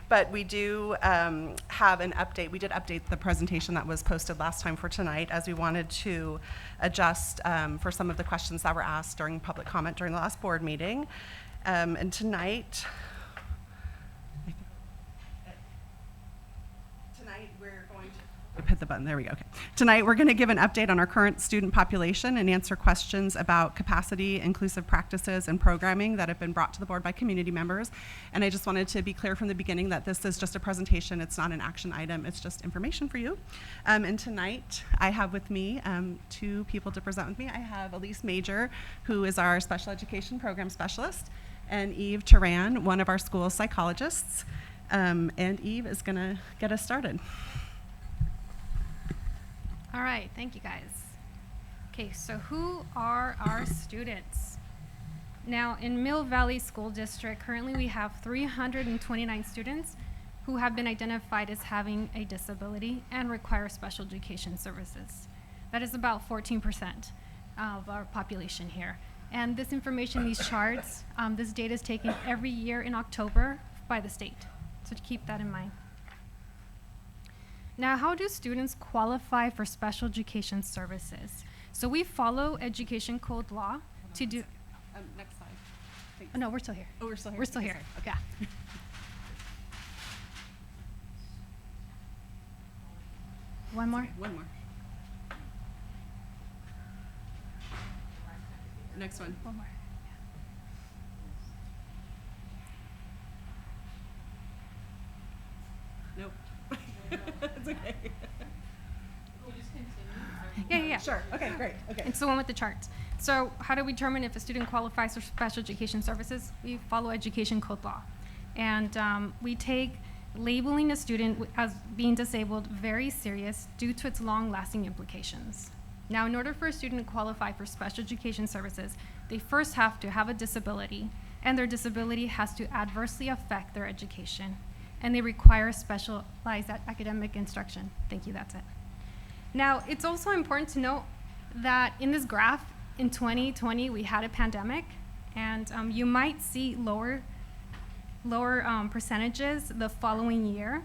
Speaker 18: But we do have an update. We did update the presentation that was posted last time for tonight, as we wanted to adjust for some of the questions that were asked during public comment during the last board meeting. And tonight we're going to hit the button. There we go. Okay. Tonight we're going to give an update on our current student population and answer questions about capacity, inclusive practices, and programming that have been brought to the board by community members. And I just wanted to be clear from the beginning that this is just a presentation. It's not an action item. It's just information for you. And tonight I have with me two people to present with me. I have Elise Major, who is our special education program specialist, and Eve Turan, one of our school psychologists. And Eve is going to get us started.
Speaker 19: All right, thank you guys. Okay, so who are our students? Now, in Mill Valley School District, currently we have 329 students who have been identified as having a disability and require special education services. That is about 14% of our population here. And this information, these charts, this data is taken every year in October by the state. So keep that in mind. Now, how do students qualify for special education services? So we follow education code law to do.
Speaker 18: Next slide.
Speaker 19: Oh, no, we're still here.
Speaker 18: Oh, we're still here.
Speaker 19: We're still
Speaker 18: Okay,
Speaker 19: here.
Speaker 18: sorry.
Speaker 19: Yeah. One more.
Speaker 18: Okay, one more. Next one.
Speaker 19: One more.
Speaker 18: Nope. It's okay.
Speaker 19: Yeah.
Speaker 18: Sure. Okay, great. Okay.
Speaker 19: It's the one with the charts. So how do we determine if a student qualifies for special education services? We follow education code law. And we take labeling a student as being disabled very serious due to its long-lasting implications. Now, in order for a student to qualify for special education services, they first have to have a disability, and their disability has to adversely affect their education, and they require specialized academic instruction. Thank you, that's it. Now, it's also important to note that in this graph, in 2020, we had a pandemic, and you might see lower percentages the following year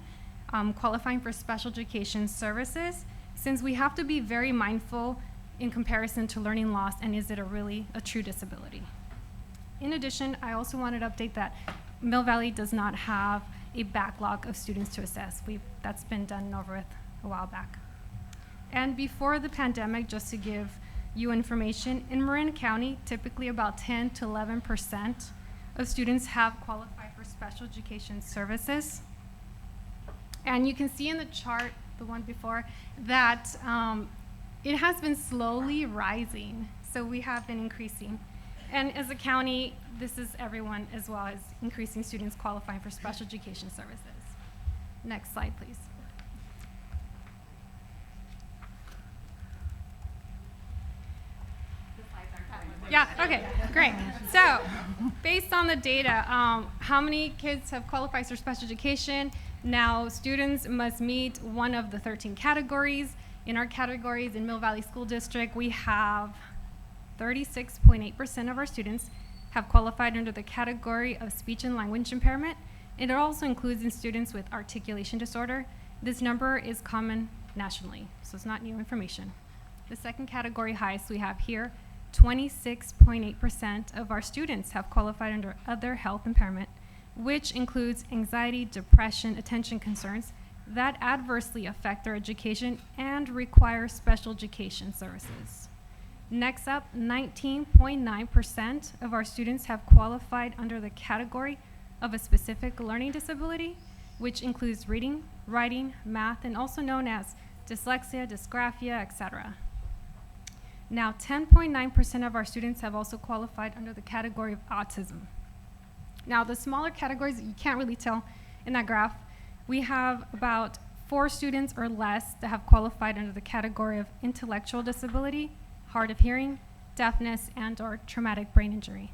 Speaker 19: qualifying for special education services, since we have to be very mindful in comparison to learning loss and is it really a true disability. In addition, I also wanted to update that Mill Valley does not have a backlog of students to assess. That's been done over with a while back. And before the pandemic, just to give you information, in Marin County, typically about 10 to 11% of students have qualified for special education services. And you can see in the chart, the one before, that it has been slowly rising. So we have been increasing. And as a county, this is everyone as well as increasing students qualifying for special education services. Next slide, please. Yeah, okay, great. So, based on the data, how many kids have qualified for special education? Now, students must meet one of the 13 categories. In our categories in Mill Valley School District, we have 36.8% of our students have qualified under the category of speech and language impairment. It also includes in students with articulation disorder. This number is common nationally, so it's not new information. The second category highest we have here, 26.8% of our students have qualified under other health impairment, which includes anxiety, depression, attention concerns that adversely affect their education and require special education services. Next up, 19.9% of our students have qualified under the category of a specific learning disability, which includes reading, writing, math, and also known as dyslexia, dysgraphia, etc. Now, 10.9% of our students have also qualified under the category of autism. Now, the smaller categories, you can't really tell in that graph, we have about 4 students or less that have qualified under the category of intellectual disability, hard of hearing, deafness, and or traumatic brain injury.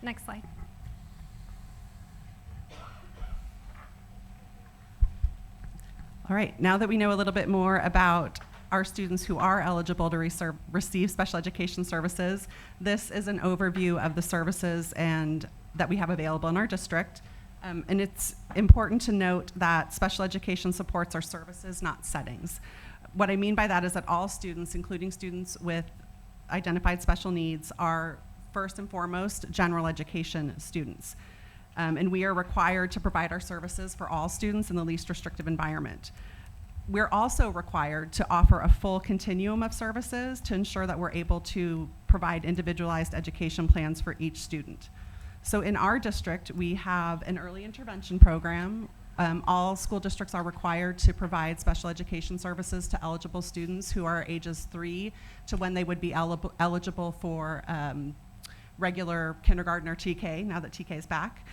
Speaker 19: Next slide.
Speaker 20: All right, now that we know a little bit more about our students who are eligible to receive special education services, this is an overview of the services that we have available in our district. And it's important to note that special education supports our services, not settings. What I mean by that is that all students, including students with identified special needs, are first and foremost general education students. And we are required to provide our services for all students in the least restrictive environment. We're also required to offer a full continuum of services to ensure that we're able to provide individualized education plans for each student. So in our district, we have an early intervention program. All school districts are required to provide special education services to eligible students who are ages 3 to when they would be eligible for regular kindergarten or TK, now that TK is back.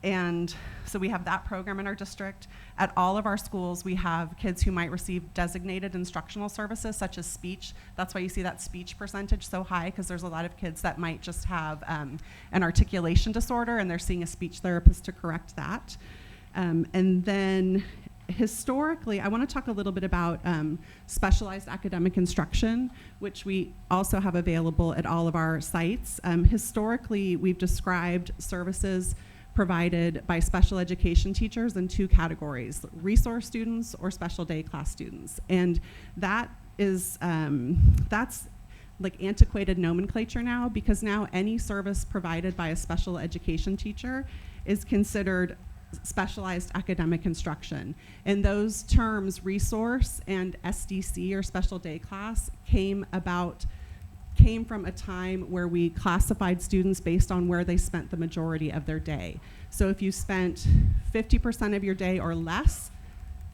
Speaker 20: And so we have that program in our district. At all of our schools, we have kids who might receive designated instructional services, such as speech. That's why you see that speech percentage so high, because there's a lot of kids that might just have an articulation disorder, and they're seeing a speech therapist to correct that. And then historically, I want to talk a little bit about specialized academic instruction, which we also have available at all of our sites. Historically, we've described services provided by special education teachers in 2 categories: resource students or special day class students. And that is, that's like antiquated nomenclature now, because now any service provided by a special education teacher is considered specialized academic instruction. And those terms, resource and SDC, or special day class, came from a time where we classified students based on where they spent the majority of their day. So if you spent 50% of your day or less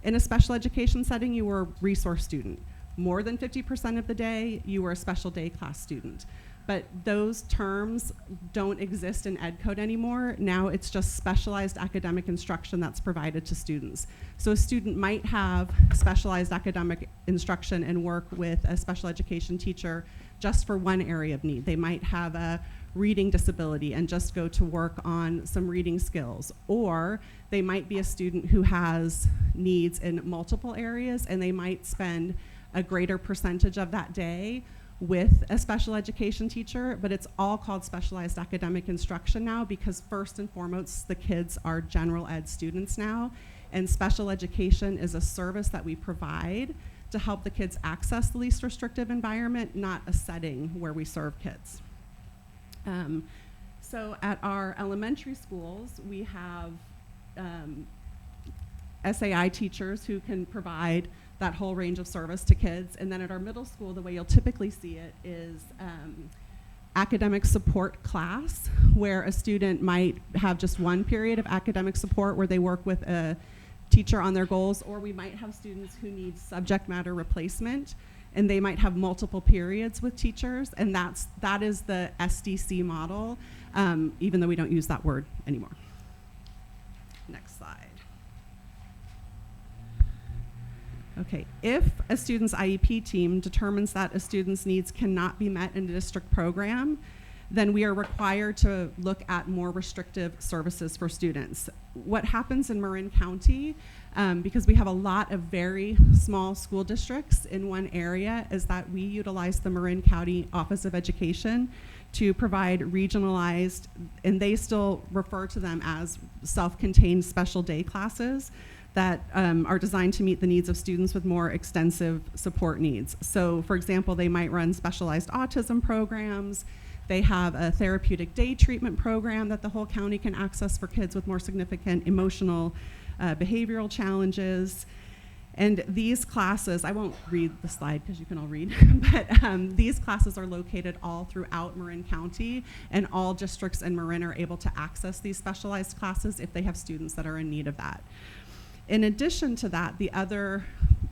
Speaker 20: in a special education setting, you were a resource student. More than 50% of the day, you were a special day class student. But those terms don't exist in Ed Code anymore. Now it's just specialized academic instruction that's provided to students. So a student might have specialized academic instruction and work with a special education teacher just for one area of need. They might have a reading disability and just go to work on some reading skills. Or they might be a student who has needs in multiple areas, and they might spend a greater percentage of that day with a special education teacher, but it's all called specialized academic instruction now, because first and foremost, the kids are general ed students now, and special education is a service that we provide to help the kids access the least restrictive environment, not a setting where we serve kids. So at our elementary schools, we have SAI teachers who can provide that whole range of service to kids. And then at our middle school, the way you'll typically see it is academic support class, where a student might have just one period of academic support where they work with a teacher on their goals, or we might have students who need subject matter replacement, and they might have multiple periods with teachers, and that is the SDC model, even though we don't use that word anymore. Next slide. Okay, if a student's IEP team determines that a student's needs cannot be met in a district program, then we are required to look at more restrictive services for students. What happens in Marin County, because we have a lot of very small school districts in one area, is that we utilize the Marin County Office of Education to provide regionalized, and they still refer to them as self-contained special day classes that are designed to meet the needs of students with more extensive support needs. So for example, they might run specialized autism programs. They have a therapeutic day treatment program that the whole county can access for kids with more significant emotional behavioral challenges. And these classes, I won't read the slide because you can all read, but these classes are located all throughout Marin County, and all districts in Marin are able to access these specialized classes if they have students that are in need of that. In addition to that, the other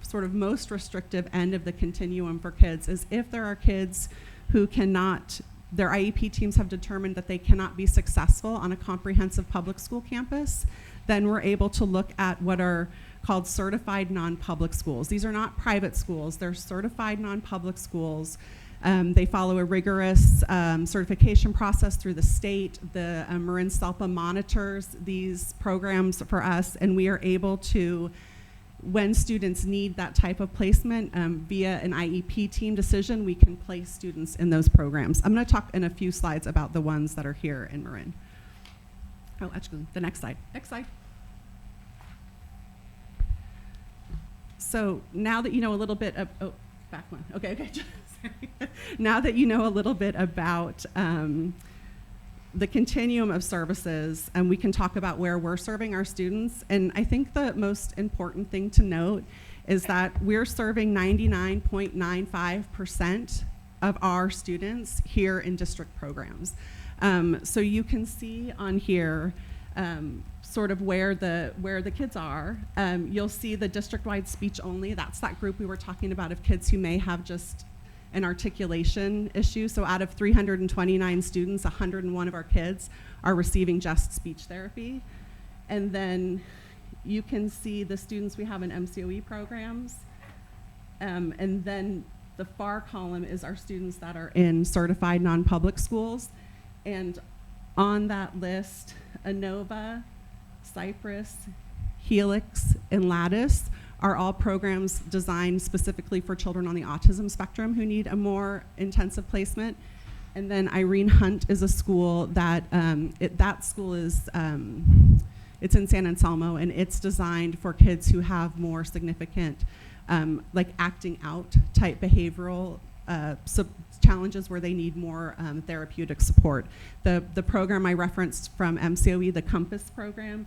Speaker 20: sort of most restrictive end of the continuum for kids is if there are kids who cannot, their IEP teams have determined that they cannot be successful on a comprehensive public school campus, then we're able to look at what are called certified non-public schools. These are not private schools, they're certified non-public schools. They follow a rigorous certification process through the state. The Marin SELPA monitors these programs for us, and we are able to, when students need that type of placement via an IEP team decision, we can place students in those programs. I'm going to talk in a few slides about the ones that are here in Marin. Oh, actually, the next slide. Next slide. So now that you know a little bit of, oh, back one. Okay, okay. Now that you know a little bit about the continuum of services, and we can talk about where we're serving our students. And I think the most important thing to note is that we're serving 99.95% of our students here in district programs. So you can see on here sort of where the kids are. You'll see the district-wide speech only. That's that group we were talking about of kids who may have just an articulation issue. So out of 329 students, 101 of our kids are receiving just speech therapy. And then you can see the students we have in MCOE programs. And then the far column is our students that are in certified non-public schools. And on that list, ANOVA, Cypress, Helix, and Lattice are all programs designed specifically for children on the autism spectrum who need a more intensive placement. And then Irene Hunt is a school that, that school is, it's in San Anselmo, and it's designed for kids who have more significant, like acting out type behavioral challenges where they need more therapeutic support. The program I referenced from MCOE, the COMPASS program,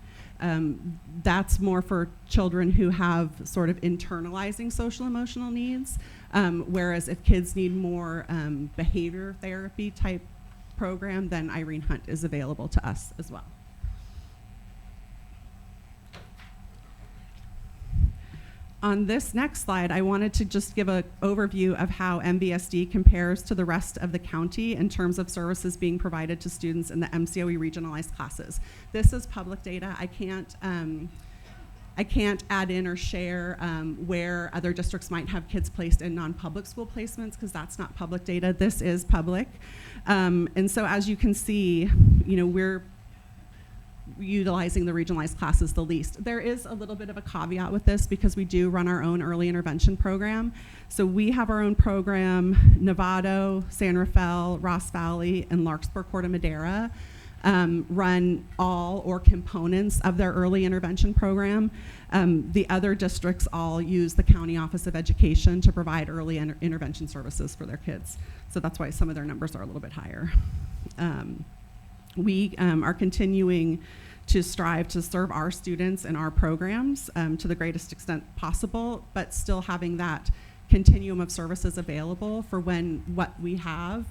Speaker 20: that's more for children who have sort of internalizing social emotional needs, whereas if kids need more behavior therapy type program, then Irene Hunt is available to us as well. On this next slide, I wanted to just give an overview of how MVSD compares to the rest of the county in terms of services being provided to students in the MCOE regionalized classes. This is public data. I can't add in or share where other districts might have kids placed in non-public school placements, because that's not public data. This is public. And so as you can see, you know, we're utilizing the regionalized classes the least. There is a little bit of a caveat with this because we do run our own early intervention program. So we have our own program. Novato, San Rafael, Ross Valley, and Larkspur Corte Madera run all or components of their early intervention program. The other districts all use the County Office of Education to provide early intervention services for their kids. So that's why some of their numbers are a little bit higher. We are continuing to strive to serve our students and our programs to the greatest extent possible, but still having that continuum of services available for when what we have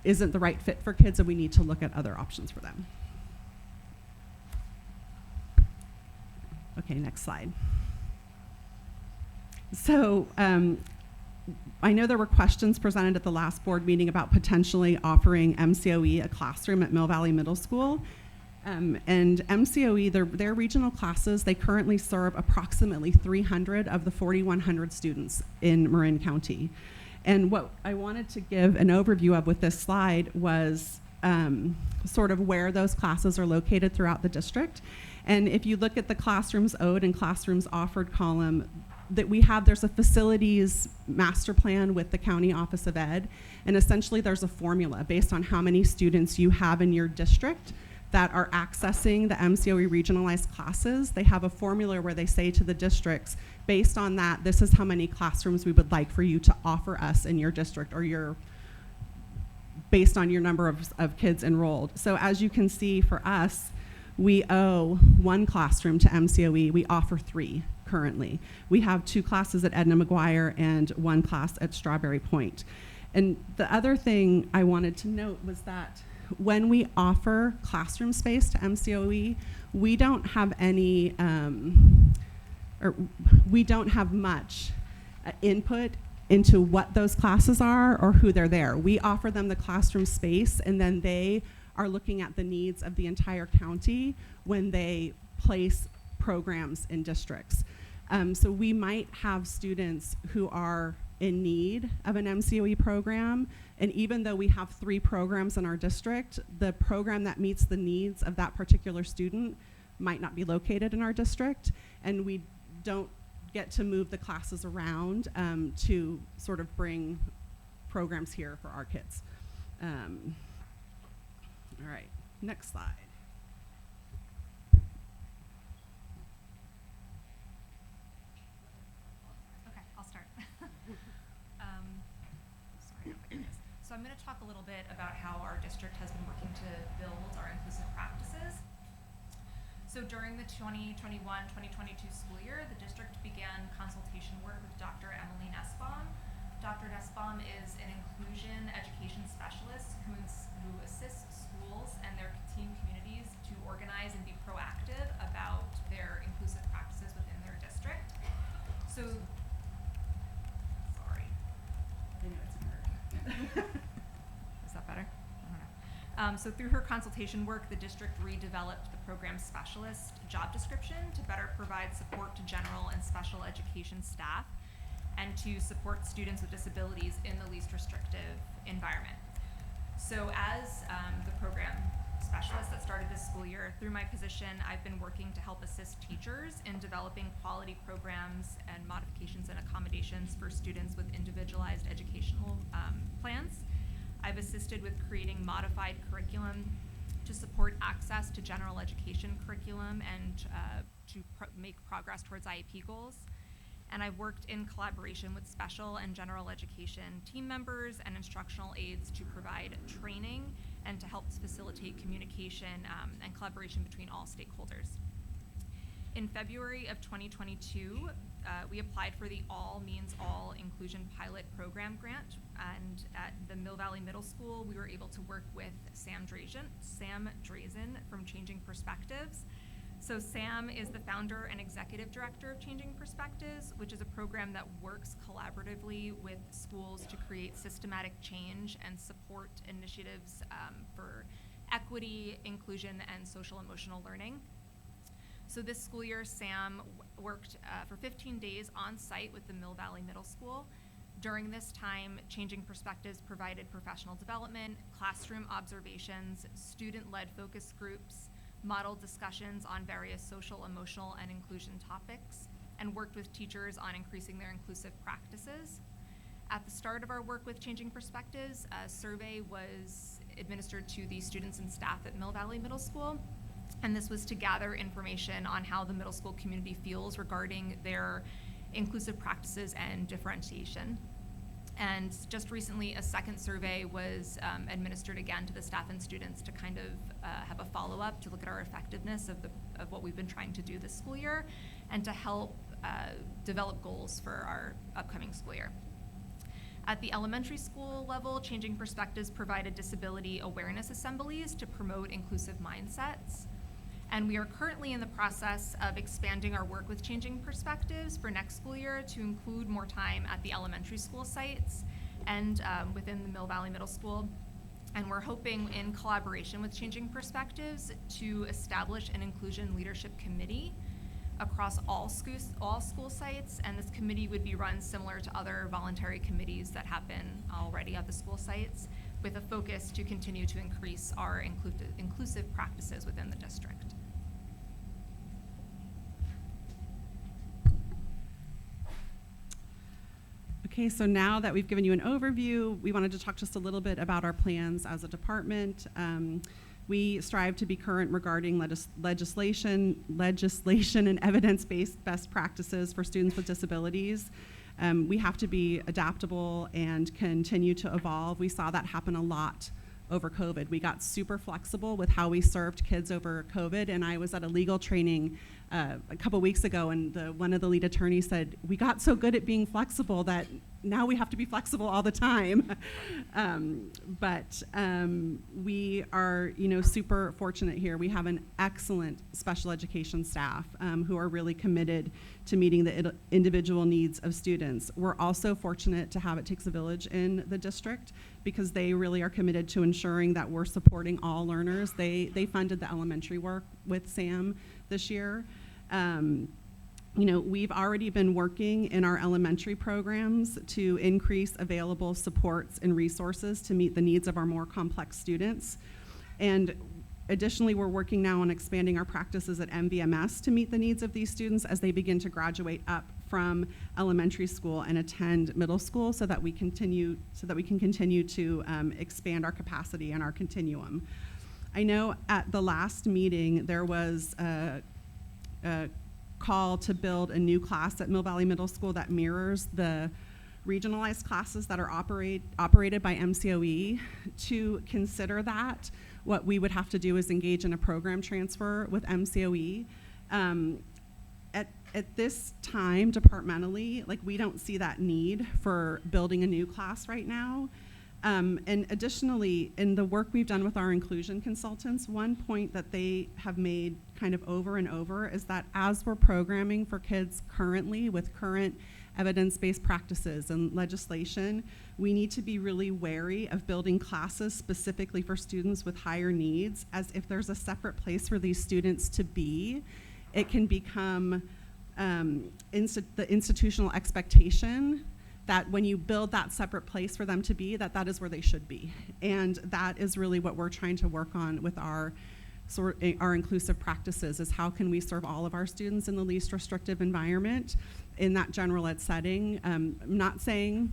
Speaker 20: isn't the right fit for kids and we need to look at other options for them. Okay, next slide. So I know there were questions presented at the last board meeting about potentially offering MCOE a classroom at Mill Valley Middle School. And MCOE, their regional classes, they currently serve approximately 300 of the 4,100 students in Marin County. And what I wanted to give an overview of with this slide was sort of where those classes are located throughout the district. And if you look at the classrooms owed and classrooms offered column that we have, there's a facilities master plan with the County Office of Ed. And essentially there's a formula based on how many students you have in your district that are accessing the MCOE regionalized classes. They have a formula where they say to the districts, based on that, this is how many classrooms we would like for you to offer us in your district, or based on your number of kids enrolled. So as you can see, for us, we owe 1 classroom to MCOE. We offer 3 currently. We have 2 classes at Edna McGuire and 1 class at Strawberry Point. And the other thing I wanted to note was that when we offer classroom space to MCOE, we don't have any, or we don't have much input into what those classes are or who they're there. We offer them the classroom space, and then they are looking at the needs of the entire county when they place programs in districts. So we might have students who are in need of an MCOE program, and even though we have 3 programs in our district, the program that meets the needs of that particular student might not be located in our district, and we don't get to move the classes around to sort of bring programs here for our kids. All right, next slide.
Speaker 21: Okay, I'll start. Sorry, how big it is. So I'm going to talk a little bit about how our district has been working to build our inclusive practices. So during the 2021-2022 school year, the district began consultation work with Dr. Emily Nussbaum. Dr. Nussbaum is an inclusion education specialist who assists schools and their team communities to organize and be proactive about their inclusive practices within their district. So, sorry.
Speaker 20: I know it's hard.
Speaker 21: Is that better? I don't know. So through her consultation work, the district redeveloped the program specialist job description to better provide support to general and special education staff and to support students with disabilities in the least restrictive environment. So as the program specialist that started this school year, through my position, I've been working to help assist teachers in developing quality programs and modifications and accommodations for students with individualized educational plans. I've assisted with creating modified curriculum to support access to general education curriculum and to make progress towards IEP goals. And I've worked in collaboration with special and general education team members and instructional aides to provide training and to help facilitate communication and collaboration between all stakeholders. In February of 2022, we applied for the All Means All Inclusion Pilot Program Grant, and at the Mill Valley Middle School, we were able to work with Sam Drazen from Changing Perspectives. So Sam is the founder and executive director of Changing Perspectives, which is a program that works collaboratively with schools to create systematic change and support initiatives for equity, inclusion, and social emotional learning. So this school year, Sam worked for 15 days on site with the Mill Valley Middle School. During this time, Changing Perspectives provided professional development, classroom observations, student-led focus groups, modeled discussions on various social, emotional, and inclusion topics, and worked with teachers on increasing their inclusive practices. At the start of our work with Changing Perspectives, a survey was administered to the students and staff at Mill Valley Middle School, and this was to gather information on how the middle school community feels regarding their inclusive practices and differentiation. And just recently, a second survey was administered again to the staff and students to kind of have a follow-up to look at our effectiveness of what we've been trying to do this school year, and to help develop goals for our upcoming school year. At the elementary school level, Changing Perspectives provided disability awareness assemblies to promote inclusive mindsets. And we are currently in the process of expanding our work with Changing Perspectives for next school year to include more time at the elementary school sites and within the Mill Valley Middle School. And we're hoping, in collaboration with Changing Perspectives, to establish an inclusion leadership committee across all school sites, and this committee would be run similar to other voluntary committees that happen already at the school sites, with a focus to continue to increase our inclusive practices within the district.
Speaker 20: Okay, so now that we've given you an overview, we wanted to talk just a little bit about our plans as a department. We strive to be current regarding legislation and evidence-based best practices for students with disabilities. We have to be adaptable and continue to evolve. We saw that happen a lot over COVID. We got super flexible with how we served kids over COVID, and I was at a legal training a couple weeks ago, and one of the lead attorneys said, we got so good at being flexible that now we have to be flexible all the time. But we are, super fortunate here. We have an excellent special education staff who are really committed to meeting the individual needs of students. We're also fortunate to have It Takes a Village in the district, because they really are committed to ensuring that we're supporting all learners. They funded the elementary work with Sam this year. We've already been working in our elementary programs to increase available supports and resources to meet the needs of our more complex students. And additionally, we're working now on expanding our practices at MVMS to meet the needs of these students as they begin to graduate up from elementary school and attend middle school, so that we can continue to expand our capacity and our continuum. I know at the last meeting there was a call to build a new class at Mill Valley Middle School that mirrors the regionalized classes that are operated by MCOE. To consider that, what we would have to do is engage in a program transfer with MCOE. At this time, departmentally, we don't see that need for building a new class right now. And additionally, in the work we've done with our inclusion consultants, one point that they have made kind of over and over is that as we're programming for kids currently with current evidence-based practices and legislation, we need to be really wary of building classes specifically for students with higher needs, as if there's a separate place for these students to be, it can become the institutional expectation that when you build that separate place for them to be, that is where they should be. And that is really what we're trying to work on with our inclusive practices, is how can we serve all of our students in the least restrictive environment in that general ed setting. I'm not saying,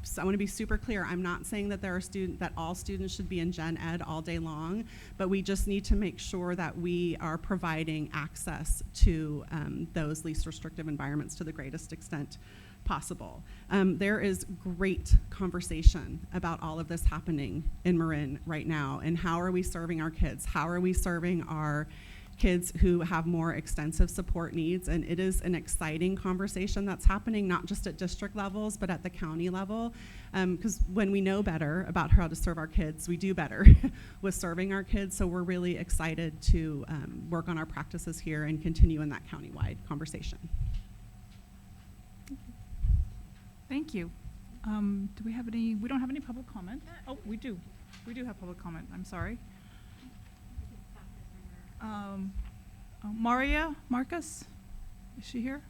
Speaker 20: so I want to be super clear, I'm not saying that that all students should be in gen ed all day long, but we just need to make sure that we are providing access to those least restrictive environments to the greatest extent possible. There is great conversation about all of this happening in Marin right now, and how are we serving our kids? How are we serving our kids who have more extensive support needs? And it is an exciting conversation that's happening, not just at district levels, but at the county level. Because when we know better about how to serve our kids, we do better with serving our kids. So we're really excited to work on our practices here and continue in that countywide conversation.
Speaker 1: Thank you. Do we have any, we don't have any public comment? Oh, we do. We do have public comment, I'm sorry. Maria Marcus, is she here?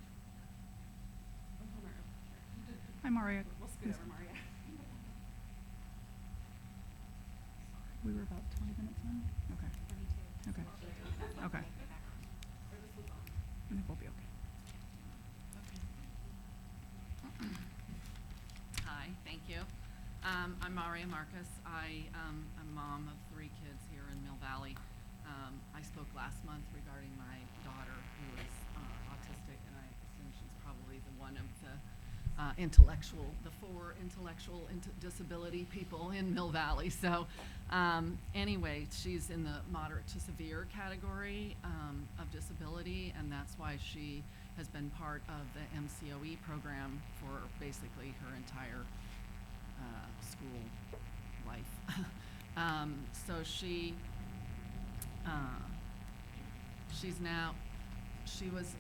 Speaker 1: Hi, Maria.
Speaker 20: We'll scoot over, Maria.
Speaker 1: We were about 20 minutes on? Okay. Okay. Okay. I think we'll be okay.
Speaker 2: Hi, thank you. I'm Maria Marcus. I am a mom of 3 kids here in Mill Valley. I spoke last month regarding my daughter who is autistic, and I assume she's probably the one of the the 4 intellectual disability people in Mill Valley. So anyway, she's in the moderate to severe category of disability, and that's why she has been part of the MCOE program for basically her entire school life. So she was,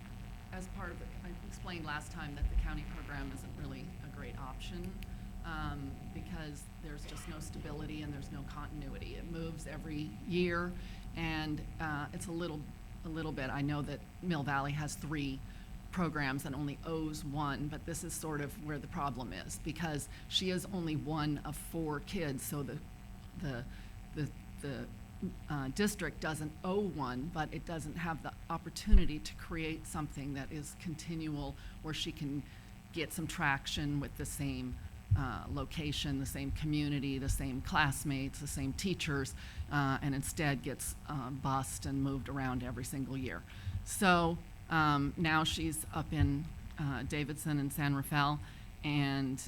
Speaker 2: as part of it, I explained last time that the county program isn't really a great option because there's just no stability and there's no continuity. It moves every year, and it's a little bit. I know that Mill Valley has 3 programs and only owes 1, but this is sort of where the problem is, because she is only one of 4 kids, so the district doesn't owe 1, but it doesn't have the opportunity to create something that is continual, where she can get some traction with the same location, the same community, the same classmates, the same teachers, and instead gets bussed and moved around every single year. So now she's up in Davidson and San Rafael, and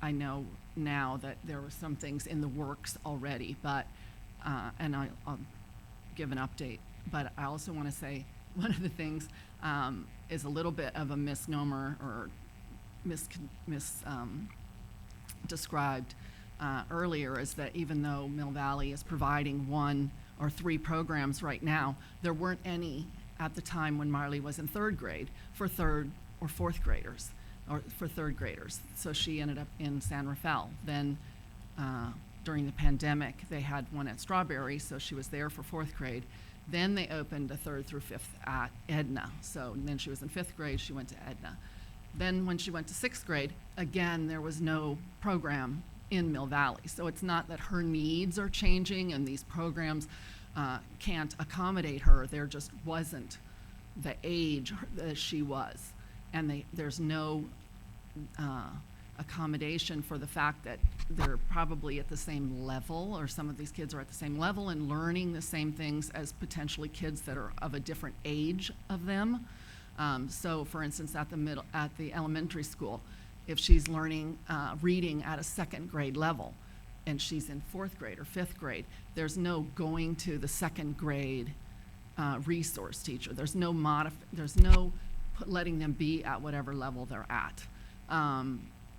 Speaker 2: I know now that there were some things in the works already, but and I'll give an update. But I also want to say one of the things is a little bit of a misnomer or described earlier, is that even though Mill Valley is providing 1 or 3 programs right now, there weren't any at the time when Marley was in 3rd grade for 3rd or 4th graders, or for 3rd graders. So she ended up in San Rafael. Then during the pandemic, they had 1 at Strawberry, so she was there for 4th grade. Then they opened a 3rd through 5th at Edna. So then she was in 5th grade, she went to Edna. Then when she went to 6th grade, again, there was no program in Mill Valley. So it's not that her needs are changing and these programs can't accommodate her. There just wasn't the age that she was. And there's no accommodation for the fact that they're probably at the same level, or some of these kids are at the same level and learning the same things as potentially kids that are of a different age of them. So for instance, at the elementary school, if she's learning reading at a 2nd grade level and she's in 4th grade or 5th grade, there's no going to the 2nd grade resource teacher. There's no letting them be at whatever level they're at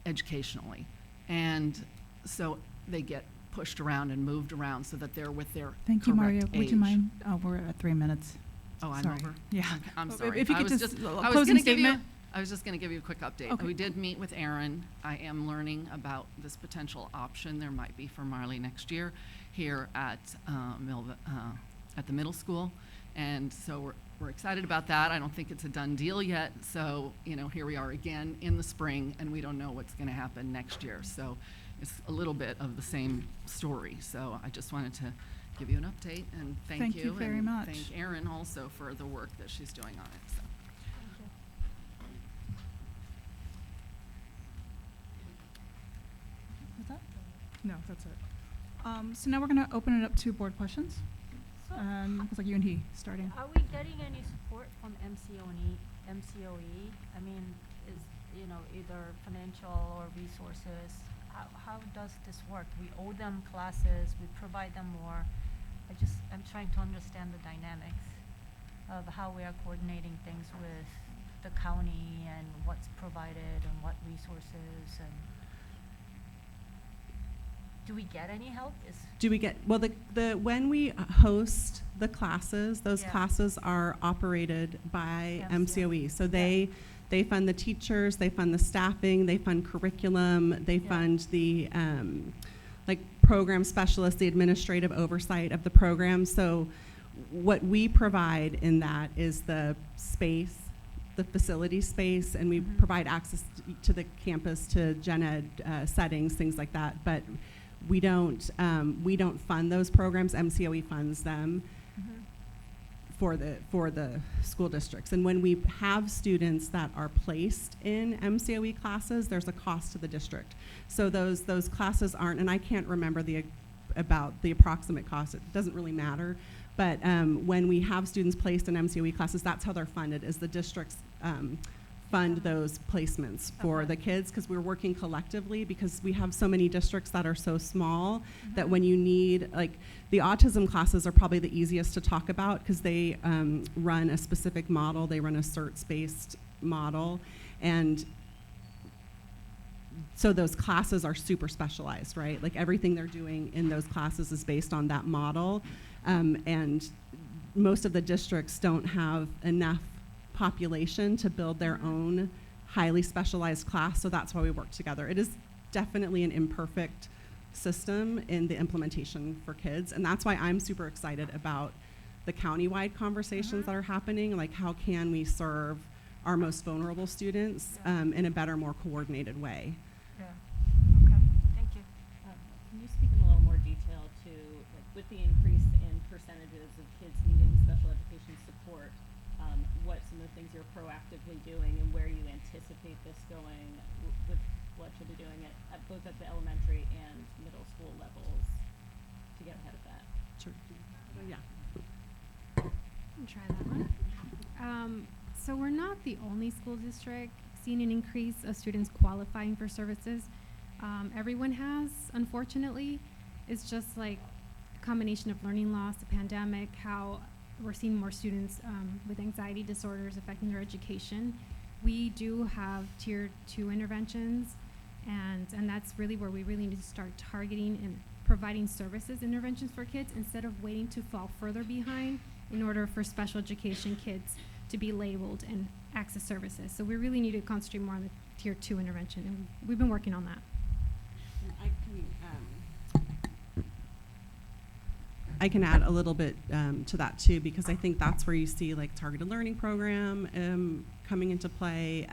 Speaker 2: educationally. And so they get pushed around and moved around so that they're with their
Speaker 3: Thank you, Mario.
Speaker 2: correct
Speaker 3: Would you
Speaker 2: age.
Speaker 3: mind? Oh, we're at 3 minutes.
Speaker 2: Oh, I'm
Speaker 3: Sorry.
Speaker 2: over?
Speaker 3: Yeah.
Speaker 2: Okay, I'm sorry.
Speaker 3: If you
Speaker 2: I
Speaker 3: could
Speaker 2: was
Speaker 3: just,
Speaker 2: I
Speaker 3: a
Speaker 2: was
Speaker 3: closing
Speaker 2: gonna give you-
Speaker 3: statement.
Speaker 2: I was just going to give you a quick update.
Speaker 3: Okay.
Speaker 2: We did meet with Aaron. I am learning about this potential option there might be for Marley next year here at the middle school, and so we're excited about that. I don't think it's a done deal yet. So here we are again in the spring, and we don't know what's going to happen next year. So it's a little bit of the same story. So I just wanted to give you an update and thank
Speaker 3: you very
Speaker 2: and
Speaker 3: much.
Speaker 2: Thank Erin also for the work that she's doing on it. So.
Speaker 3: What's that? No, that's it. So now we're going to open it up to board questions. Looks like you and he starting.
Speaker 8: Are we getting any support from MCOE? I mean, is, either financial or resources? How does this work? We owe them classes, we provide them more. I'm trying to understand the dynamics of how we are coordinating things with the county and what's provided and what resources, and do we get any help?
Speaker 20: When we host the classes, those
Speaker 8: Yeah.
Speaker 20: classes are operated by MCOE. So
Speaker 8: Yeah.
Speaker 20: they fund the teachers, they fund the staffing, they fund curriculum, they
Speaker 8: Yeah.
Speaker 20: fund the program specialists, the administrative oversight of the program. So what we provide in that is the space, the facility space, and we provide access to the campus, to gen ed settings, things like that. But we don't fund those programs. MCOE funds them for the school districts. And when we have students that are placed in MCOE classes, there's a cost to the district. So those classes aren't, and I can't remember about the approximate cost. It doesn't really matter. But when we have students placed in MCOE classes, that's how they're funded, is the district's fund those placements for the kids, because we're working collectively, because we have so many districts that are so small that when you need, like, the autism classes are probably the easiest to talk about because they run a specific model. They run a CERTS-based model, and so those classes are super specialized, right? Like everything they're doing in those classes is based on that model, and most of the districts don't have enough population to build their own highly specialized class, so that's why we work together. It is definitely an imperfect system in the implementation for kids, and that's why I'm super excited about the county-wide conversations that are happening, like how can we serve our most vulnerable students in a better, more coordinated way.
Speaker 8: Yeah. Okay. Thank you.
Speaker 5: Can you speak in a little more detail to, like, with the increase in percentages of kids needing special education support, what some of the things you're proactively doing and where you anticipate this going with what you'll be doing at both at the elementary and middle school levels to get ahead of that?
Speaker 20: Sure. Yeah.
Speaker 19: I'll try that one. So we're not the only school district seeing an increase of students qualifying for services. Everyone has, unfortunately. It's just like a combination of learning loss, the pandemic, how we're seeing more students with anxiety disorders affecting their education. We do have tier 2 interventions, and that's really where we really need to start targeting and providing services interventions for kids instead of waiting to fall further behind in order for special education kids to be labeled and access services. So we really need to concentrate more on the tier 2 intervention, and we've been working on that.
Speaker 20: I can add a little bit to that too, because I think that's where you see like targeted learning program coming into play.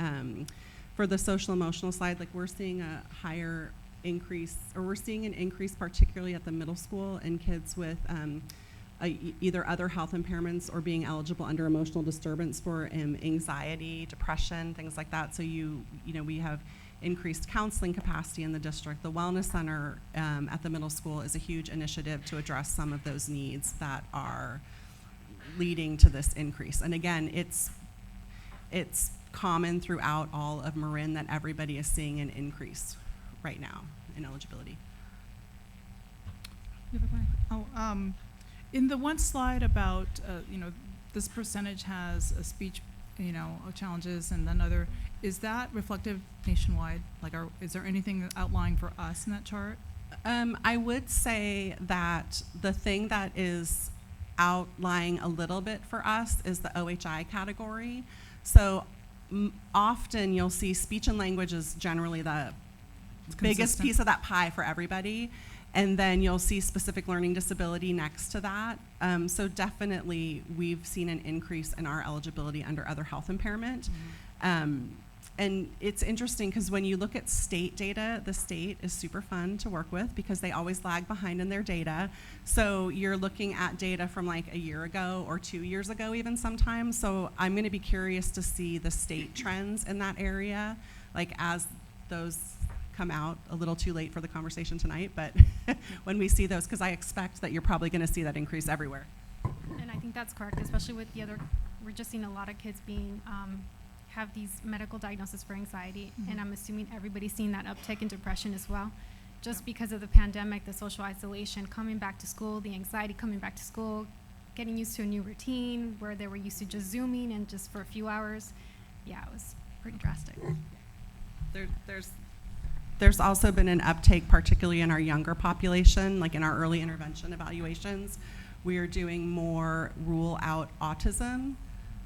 Speaker 20: For the social emotional side, like we're seeing a higher increase, or we're seeing an increase particularly at the middle school in kids with either other health impairments or being eligible under emotional disturbance for anxiety, depression, things like that. So you know, we have increased counseling capacity in the district. The Wellness Center at the middle school is a huge initiative to address some of those needs that are leading to this increase. And again, it's common throughout all of Marin that everybody is seeing an increase right now in eligibility.
Speaker 3: In the one slide about, you know, this percentage has a speech, you know, challenges and then other, is that reflective nationwide? Like, is there anything outlying for us in that chart?
Speaker 20: I would say that the thing that is outlying a little bit for us is the OHI category. So often you'll see speech and language is generally the biggest piece of that pie for everybody. And then you'll see specific learning disability next to that. So definitely we've seen an increase in our eligibility under other health impairment. And it's interesting because when you look at state data, the state is super fun to work with because they always lag behind in their data. So you're looking at data from like a year ago or 2 years ago even sometimes. So I'm gonna be curious to see the state trends in that area, like as those come out. A little too late for the conversation tonight, but when we see those, because I expect that you're probably gonna see that increase everywhere.
Speaker 19: And I think that's correct, especially with the other, we're just seeing a lot of kids being, have these medical diagnoses for anxiety, and I'm assuming everybody's seeing that uptick in depression as well. Just because of the pandemic, the social isolation, coming back to school, the anxiety coming back to school, getting used to a new routine where they were used to just Zooming and just for a few hours. Yeah, it was pretty drastic.
Speaker 20: There's also been an uptake, particularly in our younger population, like in our early intervention evaluations. We are doing more rule out autism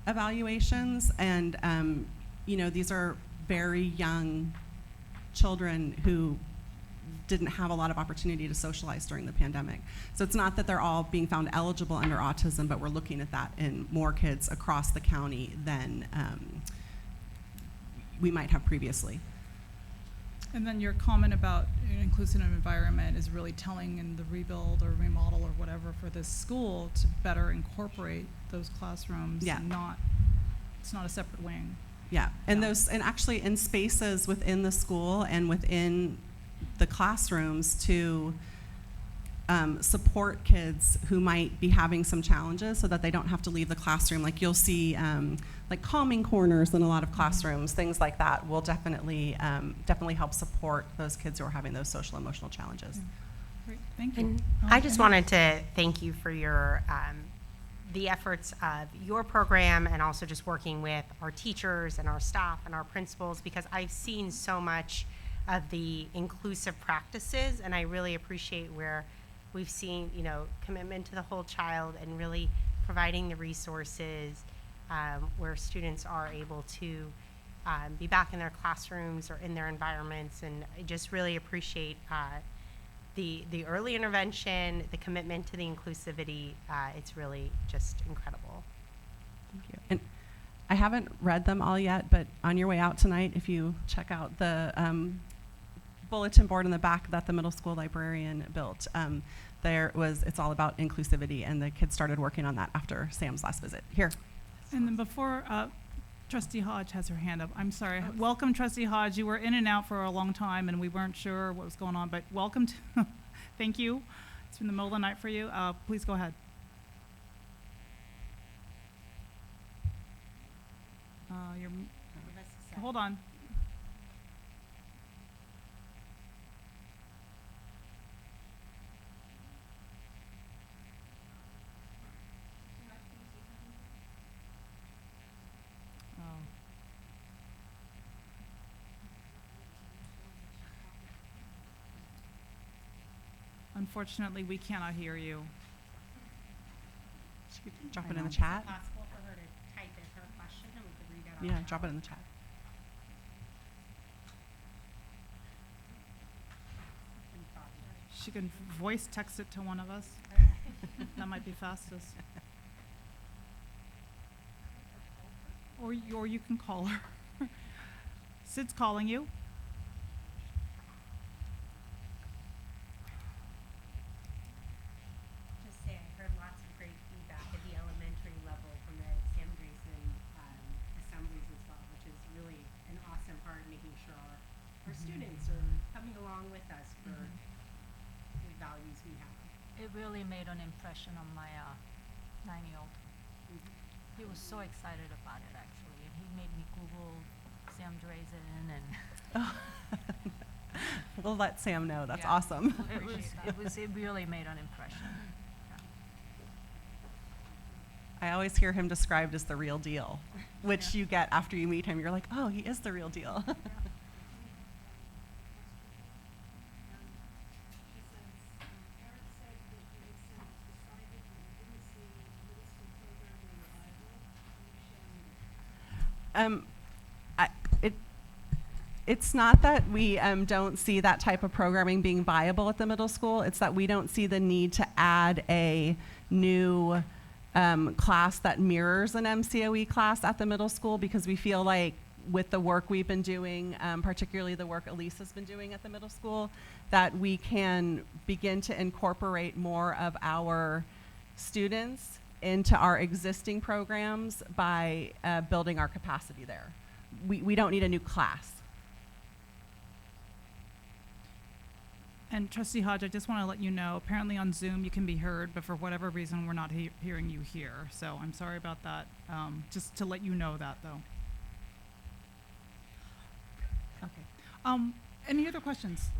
Speaker 20: evaluations, and you know, these are very young children who didn't have a lot of opportunity to socialize during the pandemic. So it's not that they're all being found eligible under autism, but we're looking at that in more kids across the county than we might have previously.
Speaker 3: And then your comment about an inclusive environment is really telling in the rebuild or remodel or whatever for this school to better incorporate those classrooms.
Speaker 20: Yeah.
Speaker 3: And it's not a separate wing.
Speaker 20: Yeah, and those, and actually in spaces within the school and within the classrooms to support kids who might be having some challenges so that they don't have to leave the classroom. Like you'll see like calming corners in a lot of classrooms, things like that will definitely help support those kids who are having those social emotional challenges.
Speaker 3: Great, thank you.
Speaker 18: And I just wanted to thank you for your the efforts of your program and also just working with our teachers and our staff and our principals, because I've seen so much of the inclusive practices, and I really appreciate where we've seen, you know, commitment to the whole child and really providing the resources where students are able to be back in their classrooms or in their environments. And I just really appreciate the early intervention, the commitment to the inclusivity. It's really just incredible.
Speaker 20: Thank you. And I haven't read them all yet, but on your way out tonight, if you check out the bulletin board in the back that the middle school librarian built, it's all about inclusivity, and the kids started working on that after Sam's last visit. Here.
Speaker 3: And then before Trustee Hodge has her hand up, I'm sorry. Welcome, Trustee Hodge. You were in and out for a long time, and we weren't sure what was going on, but welcome to, thank you. It's been the middle of the night for you. Please go ahead. Hold on. Unfortunately, we cannot hear you.
Speaker 20: She could drop it in the chat.
Speaker 18: Is it possible for her to type in her question and we could read it out
Speaker 20: Yeah,
Speaker 18: loud?
Speaker 20: drop it in the chat.
Speaker 3: She can voice text it to one of us. That might be fastest. Or you can call her. Sid's calling you.
Speaker 18: Just say I heard lots of great feedback at the elementary level from the Sam Grayson assemblies as well, which is really an awesome part of making sure our students are coming along with us for the values we have.
Speaker 8: It really made an impression on my 9-year-old. He was so excited about it, actually, and he made me Google Sam Drazen and.
Speaker 20: We'll let Sam know. That's
Speaker 8: Yeah.
Speaker 20: awesome.
Speaker 8: It really made an impression.
Speaker 20: I always hear him described as the real deal, which you get after you meet him. You're like, oh, he is the real deal. It's not that we don't see that type of programming being viable at the middle school. It's that we don't see the need to add a new class that mirrors an MCOE class at the middle school, because we feel like with the work we've been doing, particularly the work Elise has been doing at the middle school, that we can begin to incorporate more of our students into our existing programs by building our capacity there. We don't need a new class.
Speaker 3: And Trustee Hodge, I just want to let you know, apparently on Zoom you can be heard, but for whatever reason we're not hearing you here. So I'm sorry about that. Just to let you know that, though. Okay. Any other questions?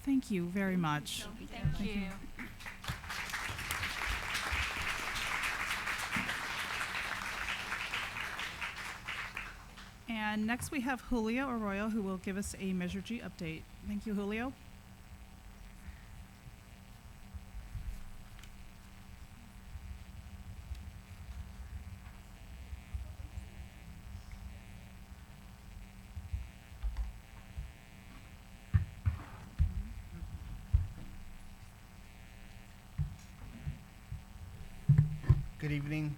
Speaker 3: Thank you very much.
Speaker 8: Thank you.
Speaker 3: And next we have Julio Arroyo, who will give us a Measure G update. Thank you, Julio.
Speaker 4: Good evening.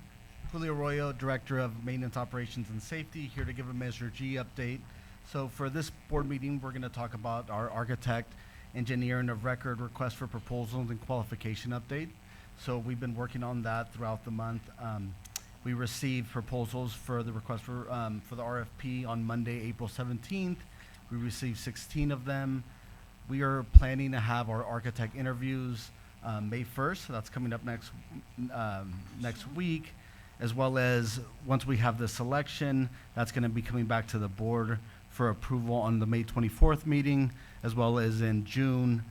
Speaker 4: Julio Arroyo, Director of Maintenance Operations and Safety, here to give a Measure G update. So for this board meeting, we're going to talk about our architect, engineer, and of record request for proposals and qualification update. So we've been working on that throughout the month. We received proposals for the request for the RFP on Monday, April 17th. We received 16 of them. We are planning to have our architect interviews May 1st. So that's coming up next week, as well as once we have the selection, that's going to be coming back to the board for approval on the May 24th meeting, as well as in June.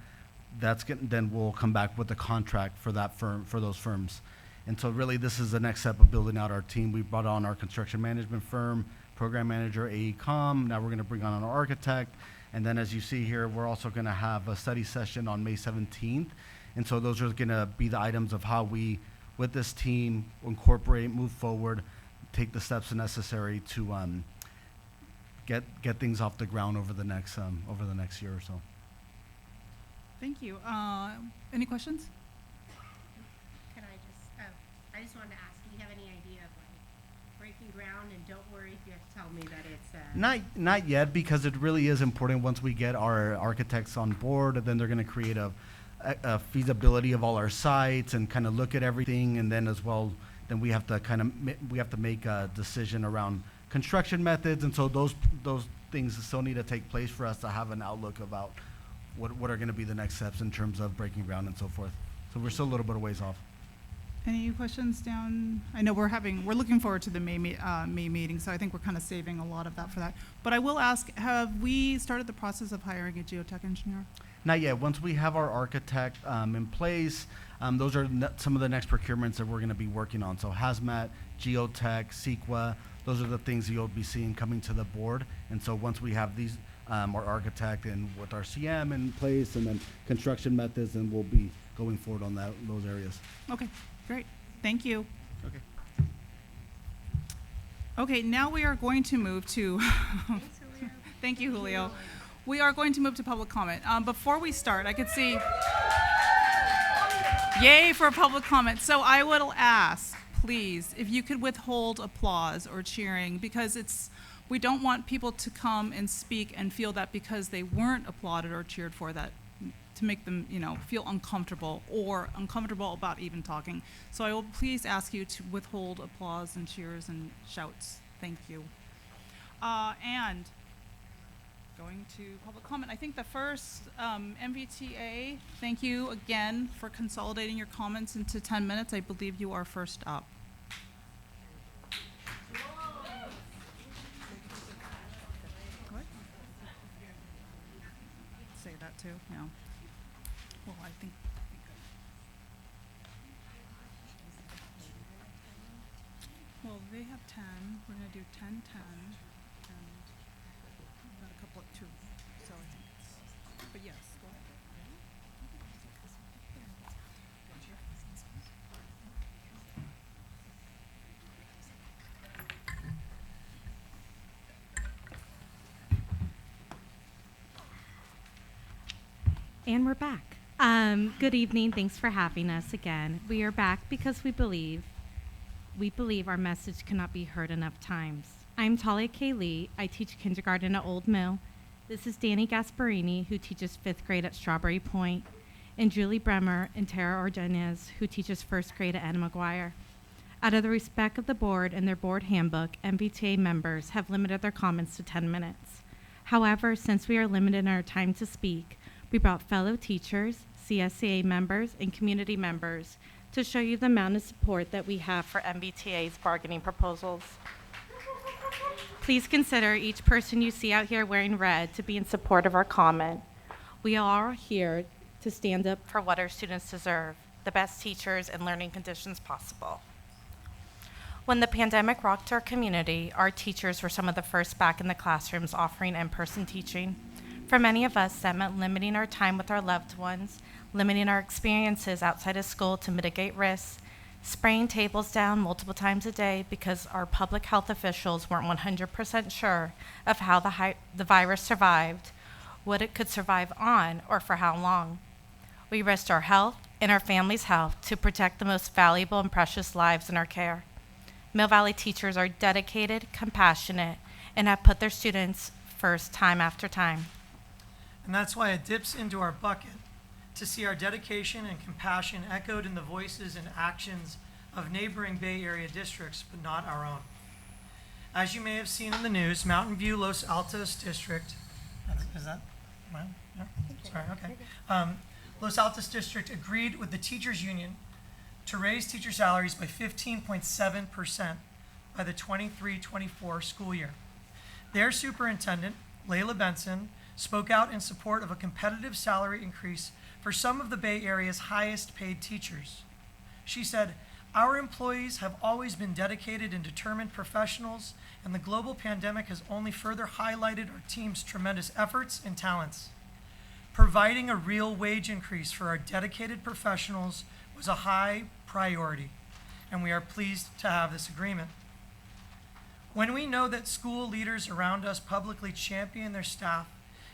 Speaker 4: Then we'll come back with the contract for that firm, for those firms. And so really this is the next step of building out our team. We brought on our construction management firm, program manager, AECom. Now we're going to bring on our architect. And then as you see here, we're also going to have a study session on May 17th. And so those are going to be the items of how we, with this team, incorporate, move forward, take the steps necessary to get things off the ground over the next year or so.
Speaker 1: Thank you. Any questions?
Speaker 7: Can I just wanted to ask, do you have any idea of like breaking ground? And don't worry if you have to tell me that it's
Speaker 4: Not yet, because it really is important once we get our architects on board, and then they're going to create a feasibility of all our sites and kind of look at everything, and then as well, then we have to make a decision around construction methods, and so those things still need to take place for us to have an outlook about what are going to be the next steps in terms of breaking ground and so forth. So we're still a little bit of ways off.
Speaker 1: Any questions down? I know we're looking forward to the May meeting, so I think we're kind of saving a lot of that for that. But I will ask, have we started the process of hiring a geotech engineer?
Speaker 4: Not yet. Once we have our architect in place, those are some of the next procurements that we're going to be working on. So hazmat, geotech, CEQA, those are the things you'll be seeing coming to the board. And so once we have these, our architect and with our CM in place, and then construction methods, and we'll be going forward on those areas.
Speaker 1: Okay, great. Thank you.
Speaker 4: Okay.
Speaker 1: Okay, now we are going to move to, thank you, Julio. We are going to move to public comment. Before we start, I could see, yay for public comment. So I will ask, please, if you could withhold applause or cheering, because we don't want people to come and speak and feel that because they weren't applauded or cheered for, that to make them, feel uncomfortable or uncomfortable about even talking. So I will please ask you to withhold applause and cheers and shouts. Thank you. And going to public comment, I think the first MVTA, thank you again for consolidating your comments into 10 minutes. I believe you are first up. What? Say that too? No. Well, I think. Well, they have 10. We're going to do 10, 10, and we've got a couple of 2. So I think it's, but yes, go ahead.
Speaker 22: And we're back. Good evening. Thanks for having us again. We are back because we believe our message cannot be heard enough times. I'm Talia K. Lee. I teach kindergarten at Old Mill. This is Danny Gasparini, who teaches 5th grade at Strawberry Point, and Julie Bremer and Tara Ordonez, who teaches 1st grade at Anna McGuire. Out of the respect of the board and their board handbook, MBTA members have limited their comments to 10 minutes. However, since we are limited in our time to speak, we brought fellow teachers, CSCA members, and community members to show you the amount of support that we have for MBTA's bargaining proposals. Please consider each person you see out here wearing red to be in support of our comment. We are here to stand up for what our students deserve, the best teachers and learning conditions possible. When the pandemic rocked our community, our teachers were some of the first back in the classrooms offering in-person teaching. For many of us, that meant limiting our time with our loved ones, limiting our experiences outside of school to mitigate risks, spraying tables down multiple times a day because our public health officials weren't 100% sure of how the virus survived, what it could survive on, or for how long. We risked our health and our family's health to protect the most valuable and precious lives in our care. Mill Valley teachers are dedicated, compassionate, and have put their students first time after time.
Speaker 23: And that's why it dips into our bucket to see our dedication and compassion echoed in the voices and actions of neighboring Bay Area districts, but not our own. As you may have seen in the news, Mountain View Los Altos District, is that Am I on? Yeah? Sorry, okay. Los Altos District agreed with the teachers union to raise teacher salaries by 15.7% by the 23-24 school year. Their superintendent, Layla Benson, spoke out in support of a competitive salary increase for some of the Bay Area's highest paid teachers. She said, "Our employees have always been dedicated and determined professionals, and the global pandemic has only further highlighted our team's tremendous efforts and talents. Providing a real wage increase for our dedicated professionals was a high priority, and we are pleased to have this agreement. When we know that school leaders around us publicly champion their staff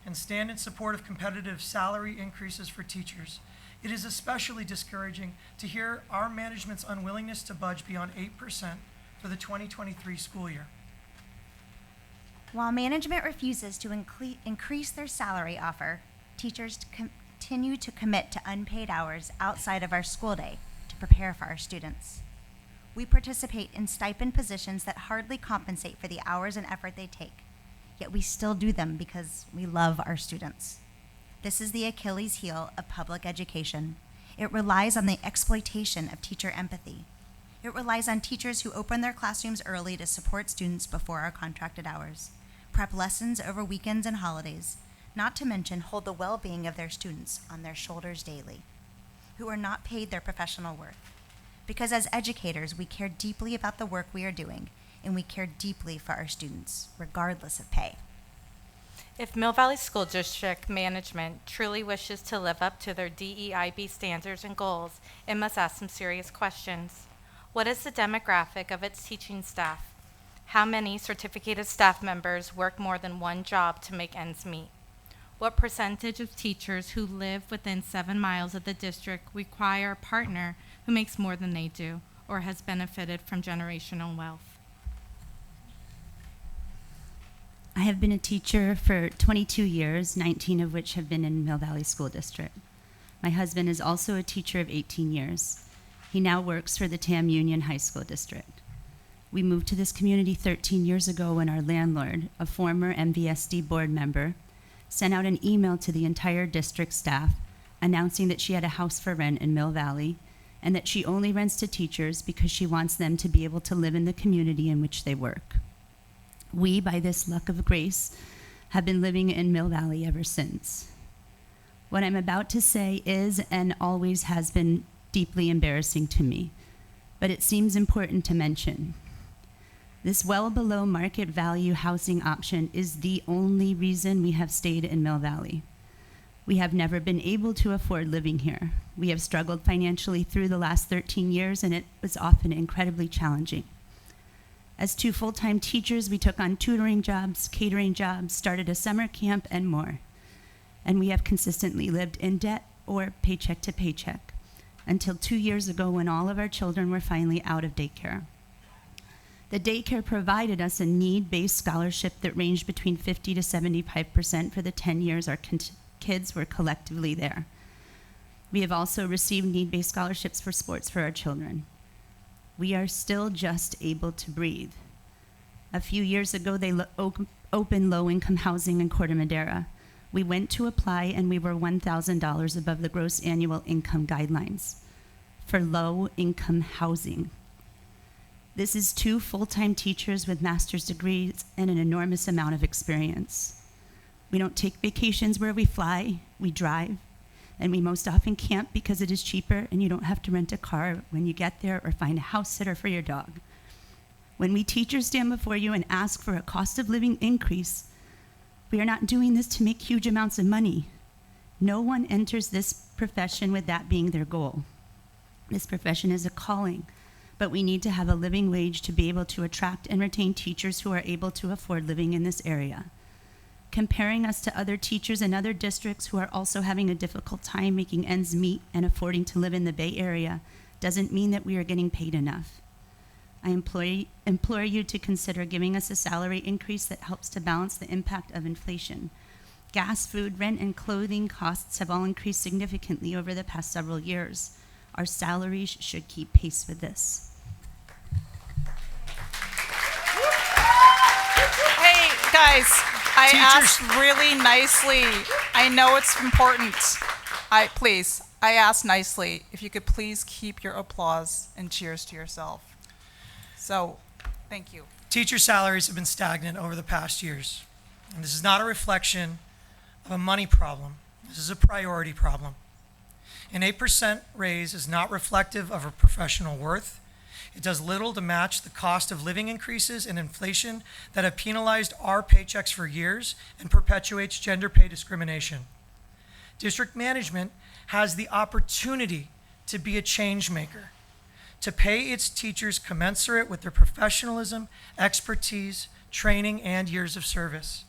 Speaker 23: and stand in support of competitive salary increases for teachers, it is especially discouraging to hear our management's unwillingness to budge beyond 8% for the 2023 school year."
Speaker 6: While management refuses to increase their salary offer, teachers continue to commit to unpaid hours outside of our school day to prepare for our students. We participate in stipend positions that hardly compensate for the hours and effort they take, yet we still do them because we love our students. This is the Achilles heel of public education. It relies on the exploitation of teacher empathy. It relies on teachers who open their classrooms early to support students before our contracted hours, prep lessons over weekends and holidays, not to mention hold the well-being of their students on their shoulders daily, who are not paid their professional worth. Because as educators, we care deeply about the work we are doing, and we care deeply for our students, regardless of pay.
Speaker 15: If Mill Valley School District management truly wishes to live up to their DEIB standards and goals, it must ask some serious questions. What is the demographic of its teaching staff? How many certificated staff members work more than one job to make ends meet? What percentage of teachers who live within 7 miles of the district require a partner who makes more than they do or has benefited from generational wealth?
Speaker 9: I have been a teacher for 22 years, 19 of which have been in Mill Valley School District. My husband is also a teacher of 18 years. He now works for the Tam Union High School District. We moved to this community 13 years ago when our landlord, a former MVSD board member, sent out an email to the entire district staff announcing that she had a house for rent in Mill Valley and that she only rents to teachers because she wants them to be able to live in the community in which they work. We, by this luck of grace, have been living in Mill Valley ever since. What I'm about to say is and always has been deeply embarrassing to me, but it seems important to mention. This well below market value housing option is the only reason we have stayed in Mill Valley. We have never been able to afford living here. We have struggled financially through the last 13 years, and it was often incredibly challenging. As 2 full-time teachers, we took on tutoring jobs, catering jobs, started a summer camp, and more. And we have consistently lived in debt or paycheck to paycheck until 2 years ago when all of our children were finally out of daycare. The daycare provided us a need-based scholarship that ranged between 50 to 75% for the 10 years our kids were collectively there. We have also received need-based scholarships for sports for our children. We are still just able to breathe. A few years ago, they opened low-income housing in Corte Madera. We went to apply and we were $1,000 above the gross annual income guidelines for low-income housing. This is 2 full-time teachers with master's degrees and an enormous amount of experience. We don't take vacations where we fly, we drive, and we most often camp because it is cheaper and you don't have to rent a car when you get there or find a house sitter for your dog. When we teachers stand before you and ask for a cost of living increase, we are not doing this to make huge amounts of money. No one enters this profession with that being their goal. This profession is a calling, but we need to have a living wage to be able to attract and retain teachers who are able to afford living in this area. Comparing us to other teachers in other districts who are also having a difficult time making ends meet and affording to live in the Bay Area doesn't mean that we are getting paid enough. I implore you to consider giving us a salary increase that helps to balance the impact of inflation. Gas, food, rent, and clothing costs have all increased significantly over the past several years. Our salaries should keep pace with this.
Speaker 11: Hey, guys,
Speaker 1: I
Speaker 23: Teachers-
Speaker 1: asked really nicely. I know it's important. I asked nicely if you could please keep your applause and cheers to yourself. So, thank you.
Speaker 23: Teacher salaries have been stagnant over the past years. And this is not a reflection of a money problem. This is a priority problem. An 8% raise is not reflective of a professional worth. It does little to match the cost of living increases and inflation that have penalized our paychecks for years and perpetuates gender pay discrimination. District management has the opportunity to be a change maker, to pay its teachers commensurate with their professionalism, expertise, training, and years of service.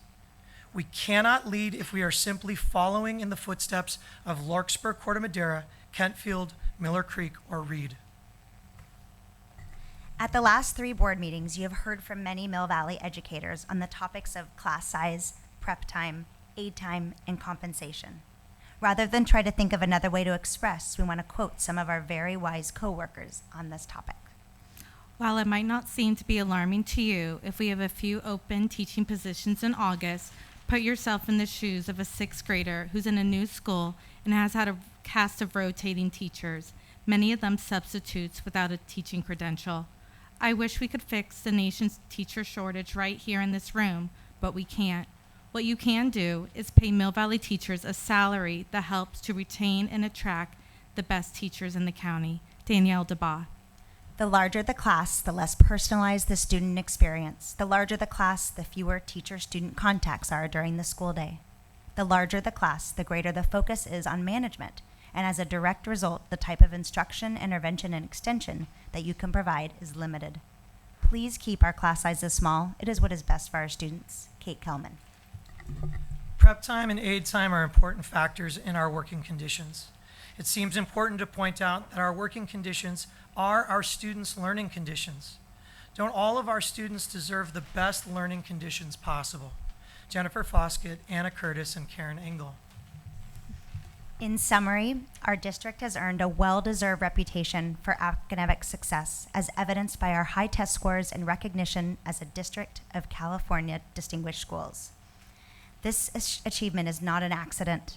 Speaker 23: We cannot lead if we are simply following in the footsteps of Larkspur, Corte Madera, Kentfield, Miller Creek, or Reed.
Speaker 6: At the last 3 board meetings, you have heard from many Mill Valley educators on the topics of class size, prep time, aid time, and compensation. Rather than try to think of another way to express, we want to quote some of our very wise coworkers on this topic.
Speaker 22: While it might not seem to be alarming to you if we have a few open teaching positions in August, put yourself in the shoes of a 6th grader who's in a new school and has had a cast of rotating teachers, many of them substitutes without a teaching credential. I wish we could fix the nation's teacher shortage right here in this room, but we can't. What you can do is pay Mill Valley teachers a salary that helps to retain and attract the best teachers in the county. Danielle DeBaugh.
Speaker 6: The larger the class, the less personalized the student experience. The larger the class, the fewer teacher-student contacts are during the school day. The larger the class, the greater the focus is on management, and as a direct result, the type of instruction, intervention, and extension that you can provide is limited. Please keep our class sizes small. It is what is best for our students. Kate Kelman.
Speaker 23: Prep time and aid time are important factors in our working conditions. It seems important to point out that our working conditions are our students' learning conditions. Don't all of our students deserve the best learning conditions possible? Jennifer Foskett, Anna Curtis, and Karen Engel.
Speaker 6: In summary, our district has earned a well-deserved reputation for academic success, as evidenced by our high test scores and recognition as a District of California Distinguished Schools. This achievement is not an accident.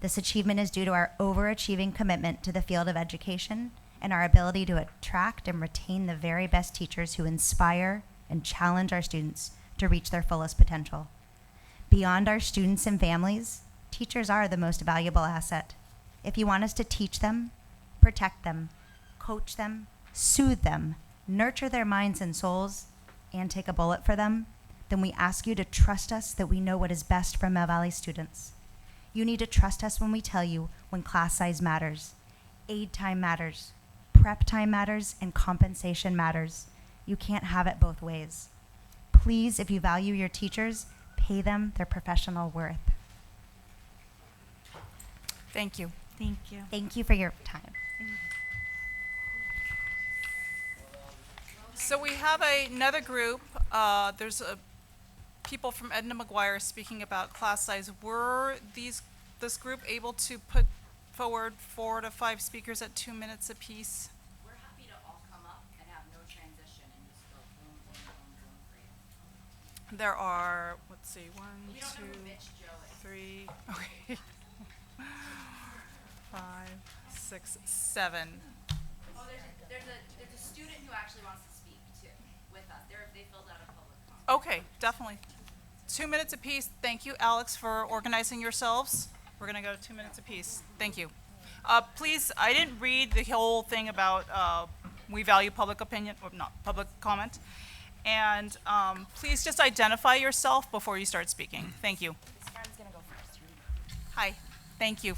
Speaker 6: This achievement is due to our overachieving commitment to the field of education and our ability to attract and retain the very best teachers who inspire and challenge our students to reach their fullest potential. Beyond our students and families, teachers are the most valuable asset. If you want us to teach them, protect them, coach them, soothe them, nurture their minds and souls, and take a bullet for them, then we ask you to trust us that we know what is best for Mill Valley students. You need to trust us when we tell you when class size matters, aid time matters, prep time matters, and compensation matters. You can't have it both ways. Please, if you value your teachers, pay them their professional worth.
Speaker 1: Thank you.
Speaker 22: Thank you.
Speaker 6: Thank you for your time.
Speaker 1: So we have another group. There's people from Edna McGuire speaking about class size. Were this group able to put forward 4 to 5 speakers at 2 minutes apiece?
Speaker 11: We're happy to all come up and have no transition and just go boom, boom, boom, boom for you.
Speaker 1: There are, let's see, 1,
Speaker 11: We don't know
Speaker 1: 2,
Speaker 11: who Mitch Joe is.
Speaker 1: 3, okay. 5, 6, 7.
Speaker 11: Oh, there's a student who actually wants to speak too with us. They filled out a public comment.
Speaker 1: Okay, definitely. 2 minutes apiece. Thank you, Alex, for organizing yourselves. We're gonna go 2 minutes apiece. Thank you. Please, I didn't read the whole thing about we value public opinion, or not public comment. And please just identify yourself before you start speaking. Thank you.
Speaker 6: This friend's gonna go first.
Speaker 1: Hi, thank you.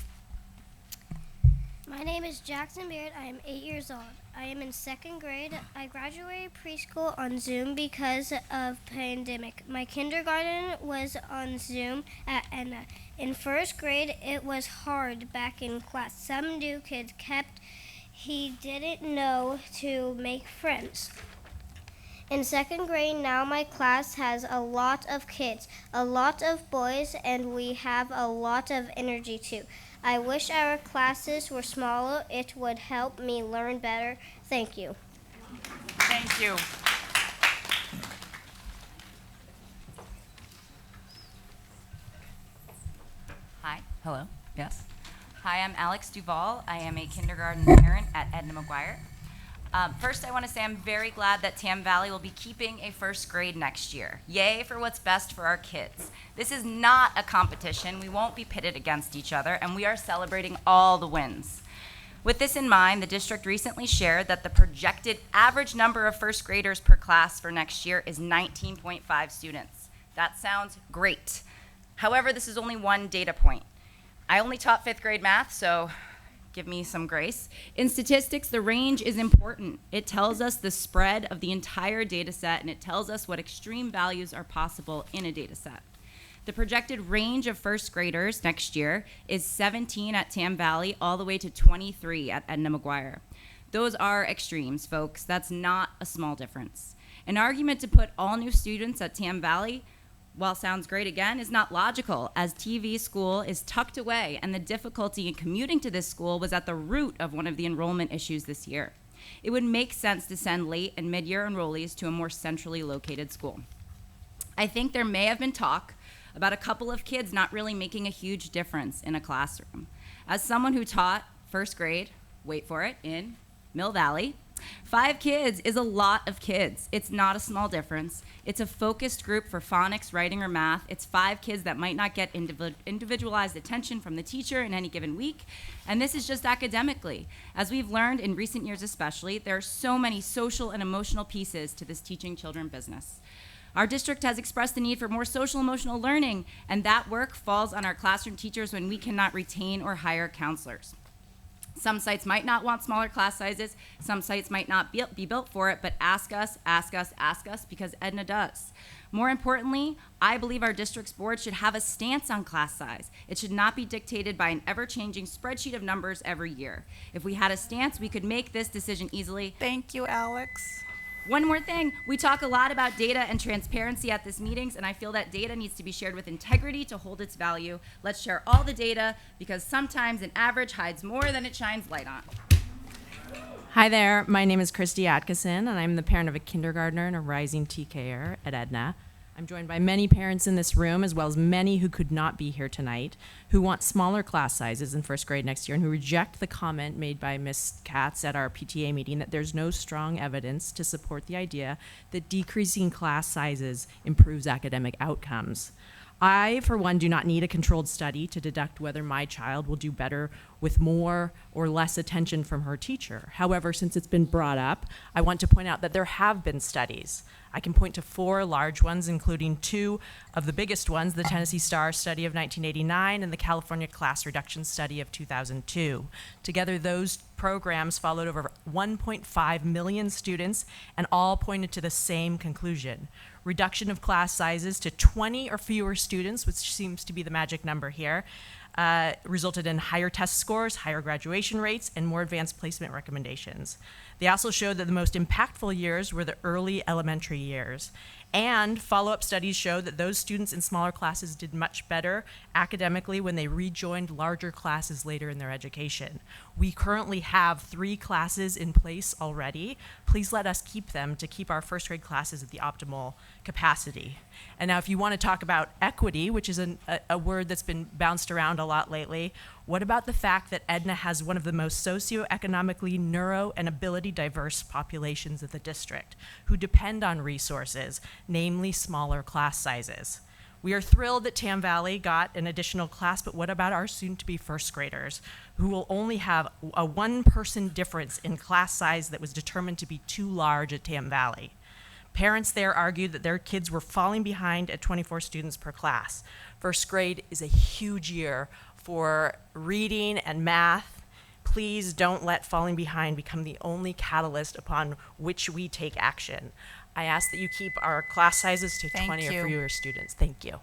Speaker 12: My name is Jackson Beard. I am 8 years old. I am in 2nd grade. I graduated preschool on Zoom because of pandemic. My kindergarten was on Zoom at Edna. In 1st grade, it was hard back in class. Some new kids he didn't know to make friends. In 2nd grade, now my class has a lot of kids, a lot of boys, and we have a lot of energy too. I wish our classes were smaller. It would help me learn better. Thank you.
Speaker 1: Thank you.
Speaker 11: Hello? Yes. Hi, I'm Alex Duvall. I am a kindergarten parent at Edna McGuire. First, I want to say I'm very glad that Tam Valley will be keeping a first grade next year. Yay for what's best for our kids. This is not a competition. We won't be pitted against each other, and we are celebrating all the wins. With this in mind, the district recently shared that the projected average number of first graders per class for next year is 19.5 students. That sounds great. However, this is only one data point. I only taught 5th grade math, so give me some grace. In statistics, the range is important. It tells us the spread of the entire data set, and it tells us what extreme values are possible in a data set. The projected range of first graders next year is 17 at Tam Valley all the way to 23 at Edna McGuire. Those are extremes, folks. That's not a small difference. An argument to put all new students at Tam Valley, while sounds great again, is not logical, as TV school is tucked away, and the difficulty in commuting to this school was at the root of one of the enrollment issues this year. It would make sense to send late and mid-year enrollees to a more centrally located school. I think there may have been talk about a couple of kids not really making a huge difference in a classroom. As someone who taught first grade, wait for it, in Mill Valley, 5 kids is a lot of kids. It's not a small difference. It's a focused group for phonics, writing, or math. It's 5 kids that might not get individualized attention from the teacher in any given week. And this is just academically. As we've learned in recent years especially, there are so many social and emotional pieces to this teaching children business. Our district has expressed the need for more social emotional learning, and that work falls on our classroom teachers when we cannot retain or hire counselors. Some sites might not want smaller class sizes, some sites might not be built for it, but ask us, because Edna does. More importantly, I believe our district's board should have a stance on class size. It should not be dictated by an ever-changing spreadsheet of numbers every year. If we had a stance, we could make this decision easily.
Speaker 1: Thank you, Alex.
Speaker 11: One more thing, we talk a lot about data and transparency at these meetings, and I feel that data needs to be shared with integrity to hold its value. Let's share all the data, because sometimes an average hides more than it shines light on.
Speaker 10: Hi there, my name is Christy Atkinson, and I'm the parent of a kindergartner and a rising TKer at Edna. I'm joined by many parents in this room, as well as many who could not be here tonight, who want smaller class sizes in first grade next year and who reject the comment made by Ms. Katz at our PTA meeting that there's no strong evidence to support the idea that decreasing class sizes improves academic outcomes. I, for one, do not need a controlled study to deduct whether my child will do better with more or less attention from her teacher. However, since it's been brought up, I want to point out that there have been studies. I can point to 4 large ones, including 2 of the biggest ones, the Tennessee Star study of 1989 and the California Class Reduction study of 2002. Together, those programs followed over 1.5 million students and all pointed to the same conclusion. Reduction of class sizes to 20 or fewer students, which seems to be the magic number here, resulted in higher test scores, higher graduation rates, and more advanced placement recommendations. They also showed that the most impactful years were the early elementary years. And follow-up studies showed that those students in smaller classes did much better academically when they rejoined larger classes later in their education. We currently have 3 classes in place already. Please let us keep them to keep our first grade classes at the optimal capacity. And now if you want to talk about equity, which is a word that's been bounced around a lot lately, what about the fact that Edna has one of the most socioeconomically neuro and ability diverse populations of the district who depend on resources, namely smaller class sizes? We are thrilled that Tam Valley got an additional class, but what about our soon-to-be first graders who will only have a 1-person difference in class size that was determined to be too large at Tam Valley? Parents there argued that their kids were falling behind at 24 students per class. First grade is a huge year for reading and math. Please don't let falling behind become the only catalyst upon which we take action. I ask that you keep our class sizes to 20 or fewer students. Thank you.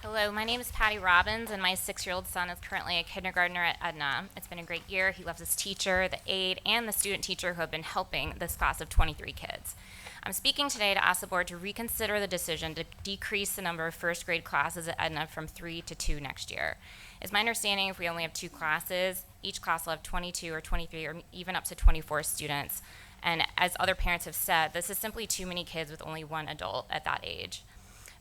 Speaker 13: Hello, my name is Patty Robbins, and my 6-year-old son is currently a kindergartner at Edna. It's been a great year. He loves his teacher, the aide, and the student teacher who have been helping this class of 23 kids. I'm speaking today to ask the board to reconsider the decision to decrease the number of first grade classes at Edna from 3 to 2 next year. It's my understanding if we only have 2 classes, each class will have 22 or 23 or even up to 24 students. And as other parents have said, this is simply too many kids with only 1 adult at that age.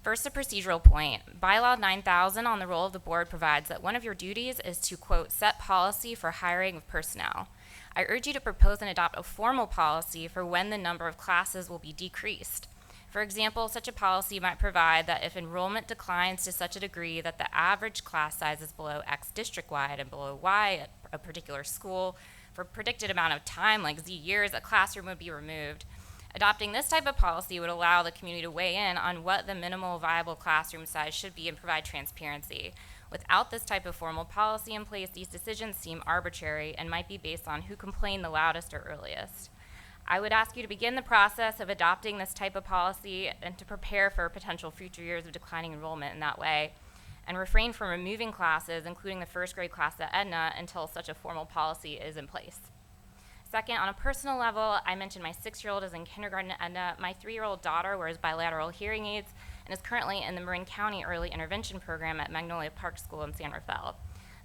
Speaker 13: First, a procedural point. Bylaw 9000 on the role of the board provides that one of your duties is to, quote, set policy for hiring of personnel. I urge you to propose and adopt a formal policy for when the number of classes will be decreased. For example, such a policy might provide that if enrollment declines to such a degree that the average class size is below X district-wide and below Y at a particular school for a predicted amount of time, like Z years, a classroom would be removed. Adopting this type of policy would allow the community to weigh in on what the minimal viable classroom size should be and provide transparency. Without this type of formal policy in place, these decisions seem arbitrary and might be based on who complained the loudest or earliest. I would ask you to begin the process of adopting this type of policy and to prepare for potential future years of declining enrollment in that way, and refrain from removing classes, including the first grade class at Edna, until such a formal policy is in place. Second, on a personal level, I mentioned my 6-year-old is in kindergarten at Edna. My 3-year-old daughter wears bilateral hearing aids and is currently in the Marin County Early Intervention Program at Magnolia Park School in San Rafael.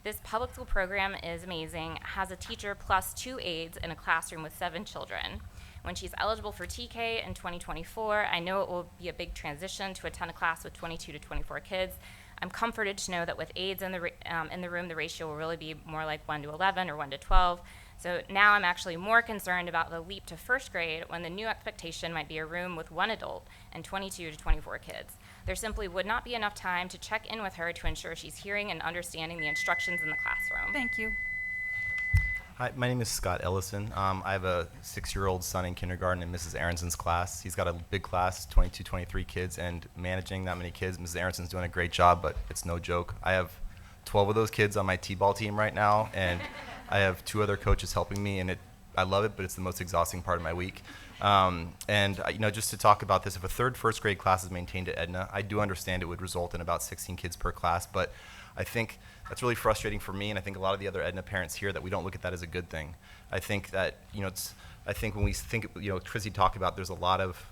Speaker 13: This public school program is amazing, has a teacher plus 2 aides in a classroom with 7 children. When she's eligible for TK in 2024, I know it will be a big transition to attend a class with 22 to 24 kids. I'm comforted to know that with aides in the room, the ratio will really be more like 1 to 11 or 1 to 12. So now I'm actually more concerned about the leap to first grade when the new expectation might be a room with 1 adult and 22 to 24 kids. There simply would not be enough time to check in with her to ensure she's hearing and understanding the instructions in the classroom.
Speaker 1: Thank you.
Speaker 14: Hi, my name is Scott Ellison. I have a 6-year-old son in kindergarten in Mrs. Aronson's class. He's got a big class, 22, 23 kids, and managing that many kids, Mrs. Aronson's doing a great job, but it's no joke. I have 12 of those kids on my t-ball team right now, and I have 2 other coaches helping me, and I love it, but it's the most exhausting part of my week. Just to talk about this, if a third first grade class is maintained at Edna, I do understand it would result in about 16 kids per class, but I think that's really frustrating for me, and I think a lot of the other Edna parents here that we don't look at that as a good thing. I think that, I think when we think, Chrissy talked about, there's a lot of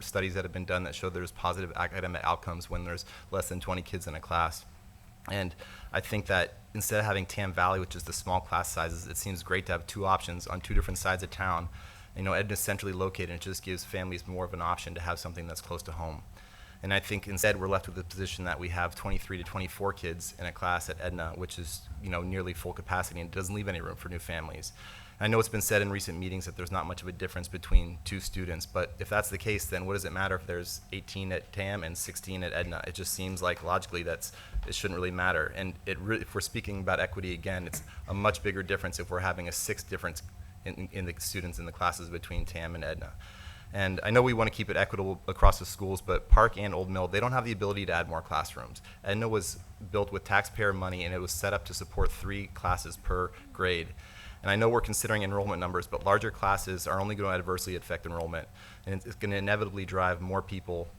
Speaker 14: studies that have been done that show there's positive academic outcomes when there's less than 20 kids in a class. And I think that instead of having Tam Valley, which is the small class sizes, it seems great to have 2 options on 2 different sides of town. Edna's centrally located, and it just gives families more of an option to have something that's close to home. And I think instead we're left with the position that we have 23 to 24 kids in a class at Edna, which is nearly full capacity, and it doesn't leave any room for new families. I know it's been said in recent meetings that there's not much of a difference between 2 students, but if that's the case, then what does it matter if there's 18 at TAM and 16 at Edna? It just seems like logically it shouldn't really matter. And if we're speaking about equity again, it's a much bigger difference if we're having a 6 difference in the students in the classes between TAM and Edna. And I know we want to keep it equitable across the schools, but Park and Old Mill, they don't have the ability to add more classrooms. Edna was built with taxpayer money, and it was set up to support 3 classes per grade. And I know we're considering enrollment numbers, but larger classes are only going to adversely affect enrollment, and it's going to inevitably drive more people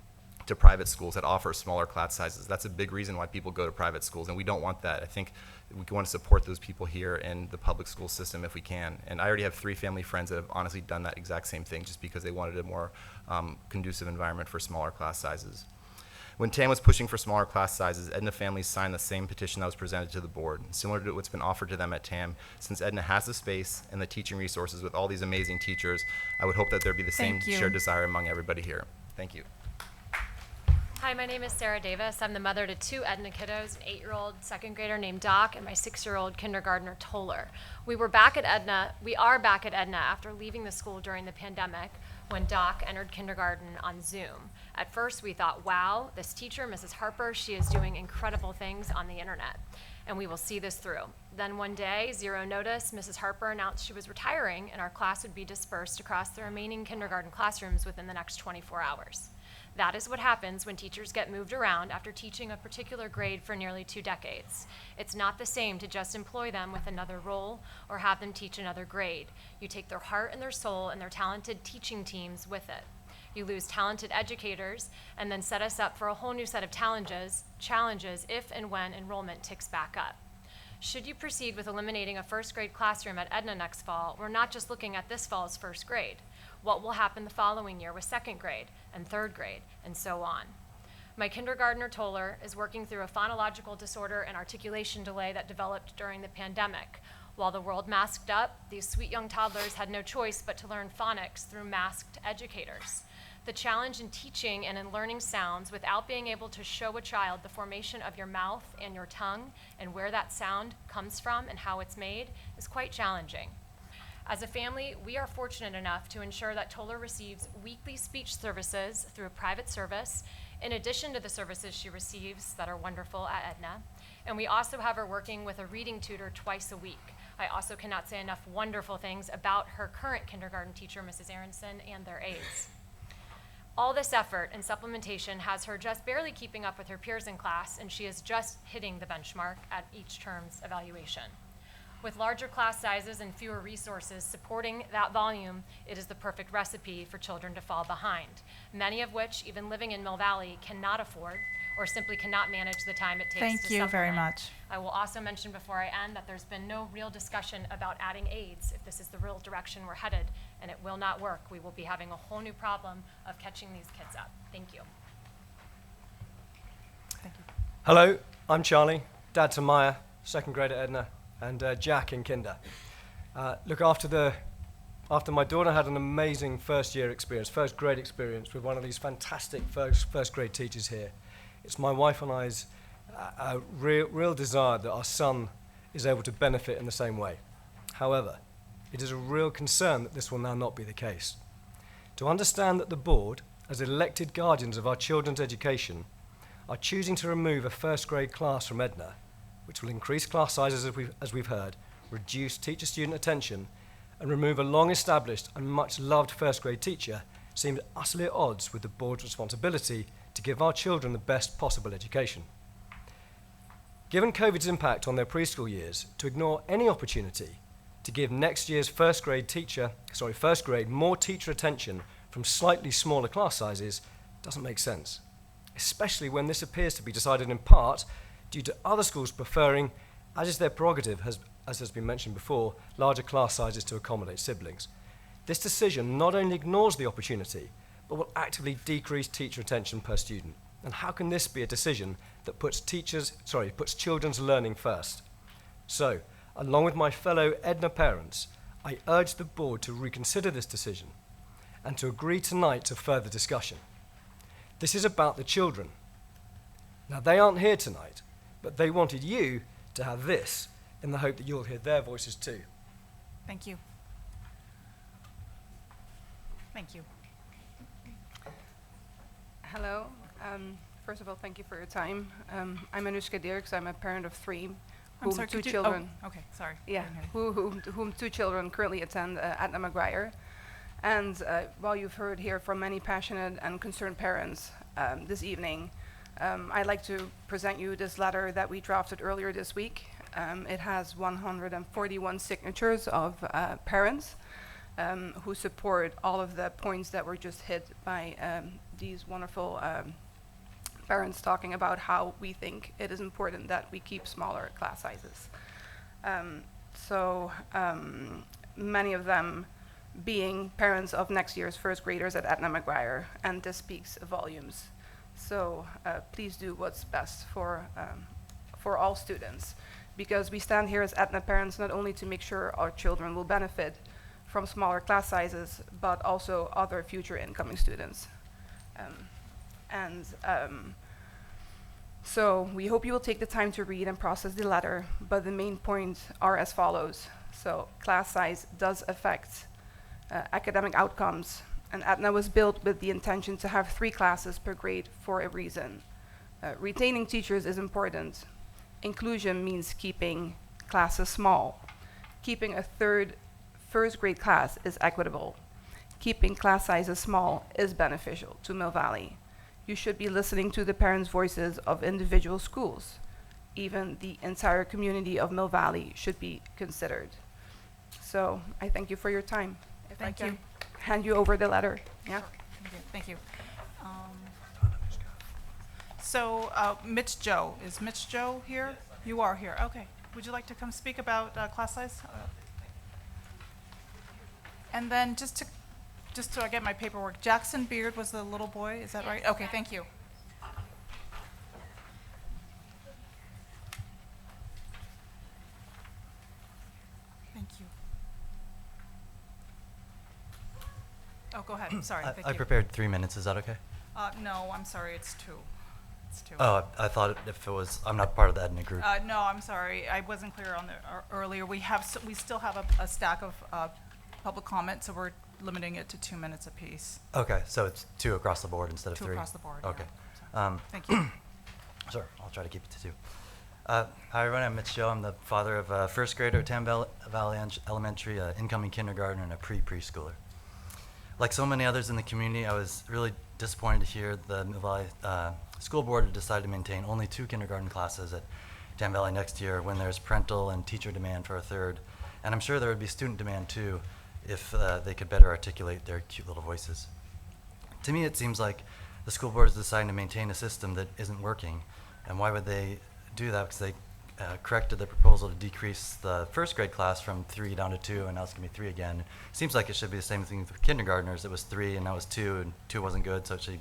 Speaker 14: to private schools that offer smaller class sizes. That's a big reason why people go to private schools, and we don't want that. I think we want to support those people here in the public school system if we can. And I already have 3 family friends that have honestly done that exact same thing just because they wanted a more conducive environment for smaller class sizes. When TAM was pushing for smaller class sizes, Edna families signed the same petition that was presented to the board, similar to what's been offered to them at TAM. Since Edna has the space and the teaching resources with all these amazing teachers, I would hope that there'd be the same shared desire among everybody here. Thank you.
Speaker 16: Hi, my name is Sarah Davis. I'm the mother to 2 Edna kiddos, an 8-year-old second grader named Doc and my 6-year-old kindergartner Toller. We are back at Edna after leaving the school during the pandemic when Doc entered kindergarten on Zoom. At first we thought, wow, this teacher, Mrs. Harper, she is doing incredible things on the internet, and we will see this through. Then one day, zero notice, Mrs. Harper announced she was retiring and our class would be dispersed across the remaining kindergarten classrooms within the next 24 hours. That is what happens when teachers get moved around after teaching a particular grade for nearly 2 decades. It's not the same to just employ them with another role or have them teach another grade. You take their heart and their soul and their talented teaching teams with it. You lose talented educators and then set us up for a whole new set of challenges if and when enrollment ticks back up. Should you proceed with eliminating a first grade classroom at Edna next fall, we're not just looking at this fall's first grade. What will happen the following year with second grade and third grade and so on? My kindergartner Toller is working through a phonological disorder and articulation delay that developed during the pandemic. While the world masked up, these sweet young toddlers had no choice but to learn phonics through masked educators. The challenge in teaching and in learning sounds without being able to show a child the formation of your mouth and your tongue and where that sound comes from and how it's made is quite challenging. As a family, we are fortunate enough to ensure that Toller receives weekly speech services through a private service, in addition to the services she receives that are wonderful at Edna. And we also have her working with a reading tutor twice a week. I also cannot say enough wonderful things about her current kindergarten teacher, Mrs. Aronson, and their aides. All this effort and supplementation has her just barely keeping up with her peers in class, and she is just hitting the benchmark at each term's evaluation. With larger class sizes and fewer resources supporting that volume, it is the perfect recipe for children to fall behind, many of which, even living in Mill Valley, cannot afford or simply cannot manage the time it takes to
Speaker 1: Thank you very
Speaker 16: supplement.
Speaker 1: much.
Speaker 16: I will also mention before I end that there's been no real discussion about adding aides if this is the real direction we're headed, and it will not work. We will be having a whole new problem of catching these kids up. Thank you.
Speaker 2: Hello, I'm Charlie, dad to Maya, second grade at Edna, and Jack in kinder. Look, after my daughter had an amazing first grade experience with one of these fantastic first grade teachers here, it's my wife and I's real desire that our son is able to benefit in the same way. However, it is a real concern that this will now not be the case. To understand that the board, as elected guardians of our children's education, are choosing to remove a first grade class from Edna, which will increase class sizes as we've heard, reduce teacher-student attention, and remove a long-established and much-loved first grade teacher, seems utterly at odds with the board's responsibility to give our children the best possible education. Given COVID's impact on their preschool years, to ignore any opportunity to give next year's first grade more teacher attention from slightly smaller class sizes doesn't make sense, especially when this appears to be decided in part due to other schools preferring, as is their prerogative, as has been mentioned before, larger class sizes to accommodate siblings. This decision not only ignores the opportunity, but will actively decrease teacher attention per student. And how can this be a decision that puts children's learning first? So, along with my fellow Edna parents, I urge the board to reconsider this decision and to agree tonight to further discussion. This is about the children. Now, they aren't here tonight, but they wanted you to have this in the hope that you'll hear their voices too.
Speaker 1: Thank you. Thank you.
Speaker 17: Hello. First of all, thank you for your time. I'm Anushka Dirks. I'm a parent of three.
Speaker 1: I'm sorry,
Speaker 17: two
Speaker 1: could you-
Speaker 17: children.
Speaker 1: oh, okay, sorry.
Speaker 17: Yeah,
Speaker 1: I didn't
Speaker 17: whom two children currently attend Edna McGuire. And while you've heard here from many passionate and concerned parents this evening, I'd like to present you this letter that we drafted earlier this week. It has 141 signatures of parents who support all of the points that were just hit by these wonderful parents talking about how we think it is important that we keep smaller class sizes. Many of them being parents of next year's first graders at Edna McGuire, and this speaks volumes. So please do what's best for all students, because we stand here as Edna parents not only to make sure our children will benefit from smaller class sizes, but also other future incoming students. So we hope you will take the time to read and process the letter, but the main points are as follows. So class size does affect academic outcomes, and Edna was built with the intention to have 3 classes per grade for a reason. Retaining teachers is important. Inclusion means keeping classes small. Keeping a third first grade class is equitable. Keeping class sizes small is beneficial to Mill Valley. You should be listening to the parents' voices of individual schools. Even the entire community of Mill Valley should be considered. So I thank you for your time. If
Speaker 1: Thank
Speaker 17: I can
Speaker 1: you.
Speaker 17: hand you over the letter. Yeah.
Speaker 1: Sure. Thank you. Mitch Joe, is Mitch Joe here? You are here, okay. Would you like to come speak about class size? And then just so I get my paperwork, Jackson Beard was the little boy, is that right? Okay, thank you. Thank you. Oh, go ahead. Sorry. Thank
Speaker 5: I
Speaker 1: you.
Speaker 5: prepared 3 minutes. Is that okay?
Speaker 1: No, I'm sorry. It's 2. It's 2.
Speaker 5: Oh, I thought if it was, I'm not part of the Edna group.
Speaker 1: No, I'm sorry. I wasn't clear on the earlier. We still have a stack of public comment, so we're limiting it to 2 minutes apiece.
Speaker 5: Okay, so it's 2 across the board instead of 3?
Speaker 1: 2 across the board.
Speaker 5: Okay.
Speaker 1: Yeah. Thank you.
Speaker 5: Sure, I'll try to keep it to 2. Hi, everyone. I'm Mitch Joe. I'm the father of a first grader at Tam Valley Elementary, an incoming kindergartner, and a preschooler. Like so many others in the community, I was really disappointed to hear the Mill Valley School Board had decided to maintain only 2 kindergarten classes at Tam Valley next year when there's parental and teacher demand for a third. And I'm sure there would be student demand too if they could better articulate their cute little voices. To me, it seems like the school board is deciding to maintain a system that isn't working. And why would they do that? Because they corrected the proposal to decrease the first grade class from 3 down to 2, and now it's going to be 3 again. It seems like it should be the same thing with kindergartners. It was 3, and now it's 2, and 2 wasn't good, so it should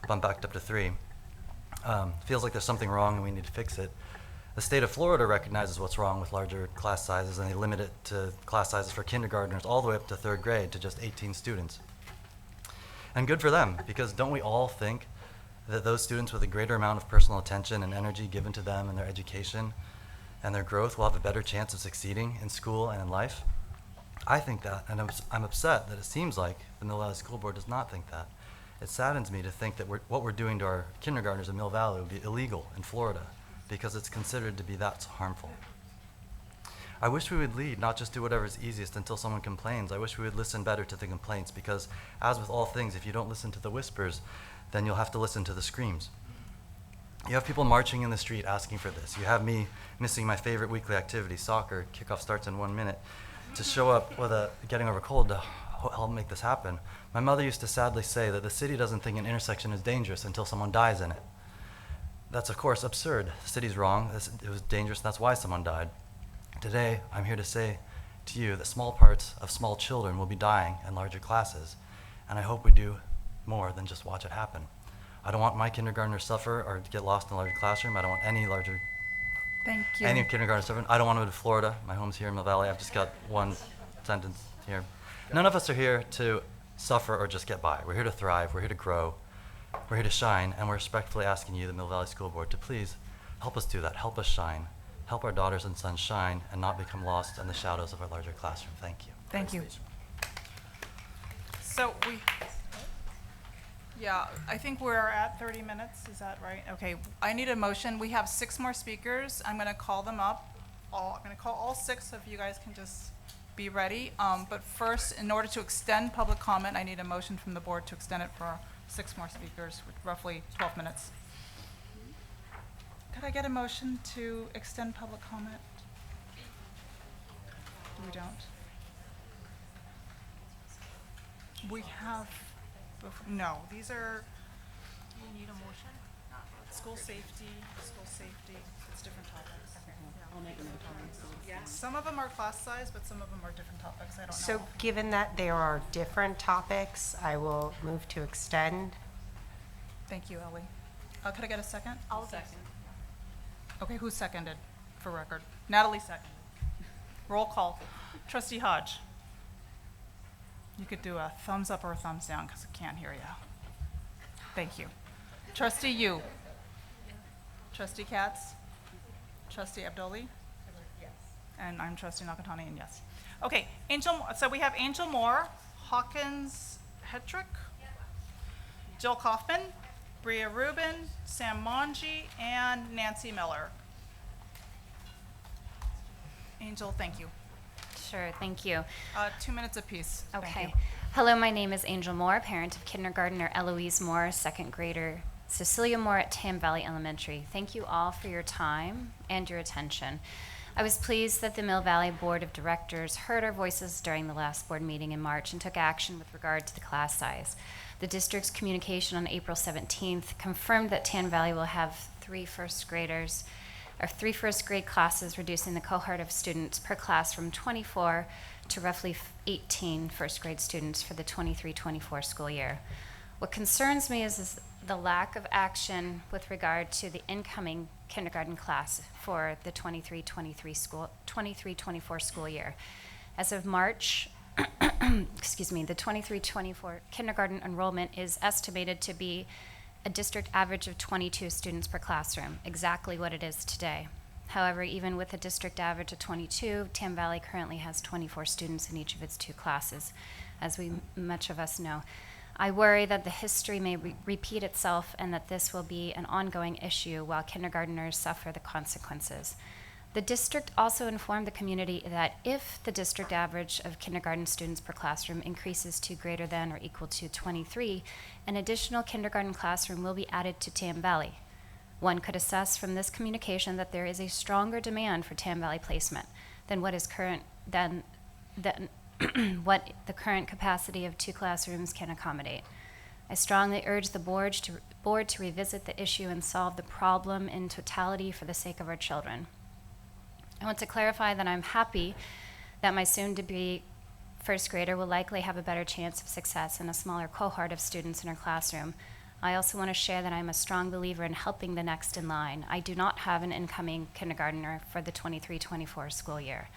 Speaker 5: bump back up to 3. Feels like there's something wrong, and we need to fix it. The state of Florida recognizes what's wrong with larger class sizes, and they limit it to class sizes for kindergartners all the way up to 3rd grade to just 18 students. And good for them, because don't we all think that those students with a greater amount of personal attention and energy given to them in their education and their growth will have a better chance of succeeding in school and in life? I think that, and I'm upset that it seems like the Mill Valley School Board does not think that. It saddens me to think that what we're doing to our kindergartners in Mill Valley would be illegal in Florida because it's considered to be that harmful. I wish we would lead, not just do whatever is easiest until someone complains. I wish we would listen better to the complaints because, as with all things, if you don't listen to the whispers, then you'll have to listen to the screams. You have people marching in the street asking for this. You have me missing my favorite weekly activity, soccer. Kickoff starts in 1 minute. To show up with getting over a cold to help make this happen. My mother used to sadly say that the city doesn't think an intersection is dangerous until someone dies in it. That's, of course, absurd. The city's wrong. It was dangerous. That's why someone died. Today, I'm here to say to you that small parts of small children will be dying in larger classes, and I hope we do more than just watch it happen. I don't want my kindergartners to suffer or to get lost in a larger classroom. I don't want any kindergarten to suffer. I don't want to go to Florida. My home's here in Mill Valley. I've just got one sentence here. None of us are here to suffer or just get by. We're here to thrive. We're here to grow. We're here to shine, and we're respectfully asking you, the Mill Valley School Board, to please help us do that. Help us shine. Help our daughters and sons shine and not become lost in the shadows of our larger classroom. Thank you.
Speaker 1: Thank you. So I think we're at 30 minutes. Is that right? Okay. I need a motion. We have 6 more speakers. I'm going to call them up. I'm going to call all 6 if you guys can just be ready. But first, in order to extend public comment, I need a motion from the board to extend it for 6 more speakers, with roughly 12 minutes. Could I get a motion to extend public comment? We don't. We have, no, these are. Do you need a motion? School safety, it's different topics. I'll make them some of them are class size, but some of them are different topics, I don't know.
Speaker 18: So given that there are different topics, I will move to extend.
Speaker 1: Thank you, Ellie. Could I get a second?
Speaker 8: I'll second.
Speaker 1: Okay, who seconded, for record? Natalie seconded. Roll call. Trustee Hodge. You could do a thumbs up or a thumbs down because I can't hear you. Thank you. Trustee Yu. Trustee Katz. Trustee Abdoli. Yes. And I'm Trustee Nakatani, and yes. Okay, so we have Angel Moore, Hawkins Hetrick, Jill Kaufman, Bria Rubin, Sam Mongi, and Nancy Miller. Angel, thank you.
Speaker 19: Sure, thank you.
Speaker 1: 2 minutes apiece. Thank
Speaker 19: Okay.
Speaker 1: you.
Speaker 19: Hello, my name is Angel Moore, parent of kindergartner Eloise Moore, 2nd grader Cecilia Moore at Tam Valley Elementary. Thank you all for your time and your attention. I was pleased that the Mill Valley Board of Directors heard our voices during the last board meeting in March and took action with regard to the class size. The district's communication on April 17th confirmed that Tam Valley will have 3 first grade classes, reducing the cohort of students per class from 24 to roughly 18 first grade students for the 23-24 school year. What concerns me is the lack of action with regard to the incoming kindergarten class for the 23-24 school year. As of March excuse me, the 23-24 kindergarten enrollment is estimated to be a district average of 22 students per classroom, exactly what it is today. However, even with a district average of 22, Tam Valley currently has 24 students in each of its 2 classes, as much of us know. I worry that the history may repeat itself and that this will be an ongoing issue while kindergarteners suffer the consequences. The district also informed the community that if the district average of kindergarten students per classroom increases to greater than or equal to 23, an additional kindergarten classroom will be added to Tam Valley. One could assess from this communication that there is a stronger demand for Tam Valley placement than what is than what the current capacity of 2 classrooms can accommodate. I strongly urge the board to revisit the issue and solve the problem in totality for the sake of our children. I want to clarify that I'm happy that my soon-to-be first grader will likely have a better chance of success in a smaller cohort of students in her classroom. I also want to share that I'm a strong believer in helping the next in line. I do not have an incoming kindergartner for the 23-24 school year.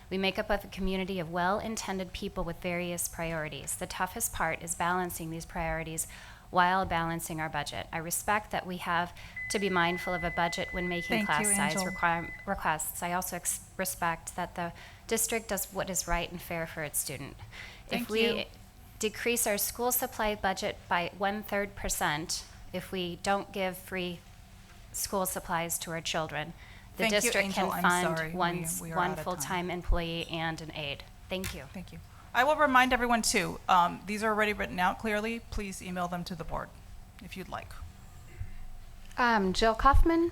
Speaker 19: We make up a community of well-intended people with various priorities. The toughest part is balancing these priorities while balancing our budget. I respect that we have to be mindful of a budget when making class size requests. I also respect that the district does what is right and fair for its student. If we decrease our school supply budget by 1/3%, if we don't give free school supplies to our children, the district can fund one full-time employee and an aide. Thank you.
Speaker 1: Thank you. I will remind everyone too, these are already written out clearly. Please email them to the board if you'd like.
Speaker 3: Jill Kaufman.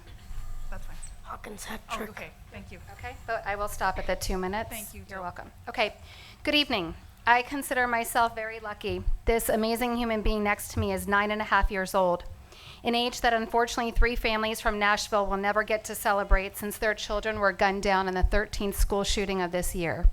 Speaker 1: That's fine.
Speaker 3: Hawkins
Speaker 1: Oh,
Speaker 3: Hetrick.
Speaker 1: okay, thank you.
Speaker 3: Okay, but I will stop at the 2 minutes.
Speaker 1: Thank you,
Speaker 3: You're
Speaker 1: Jill.
Speaker 3: welcome. Okay, good evening. I consider myself very lucky. This amazing human being next to me is 9.5 years old, an age that unfortunately 3 families from Nashville will never get to celebrate since their children were gunned down in the 13th school shooting of this year.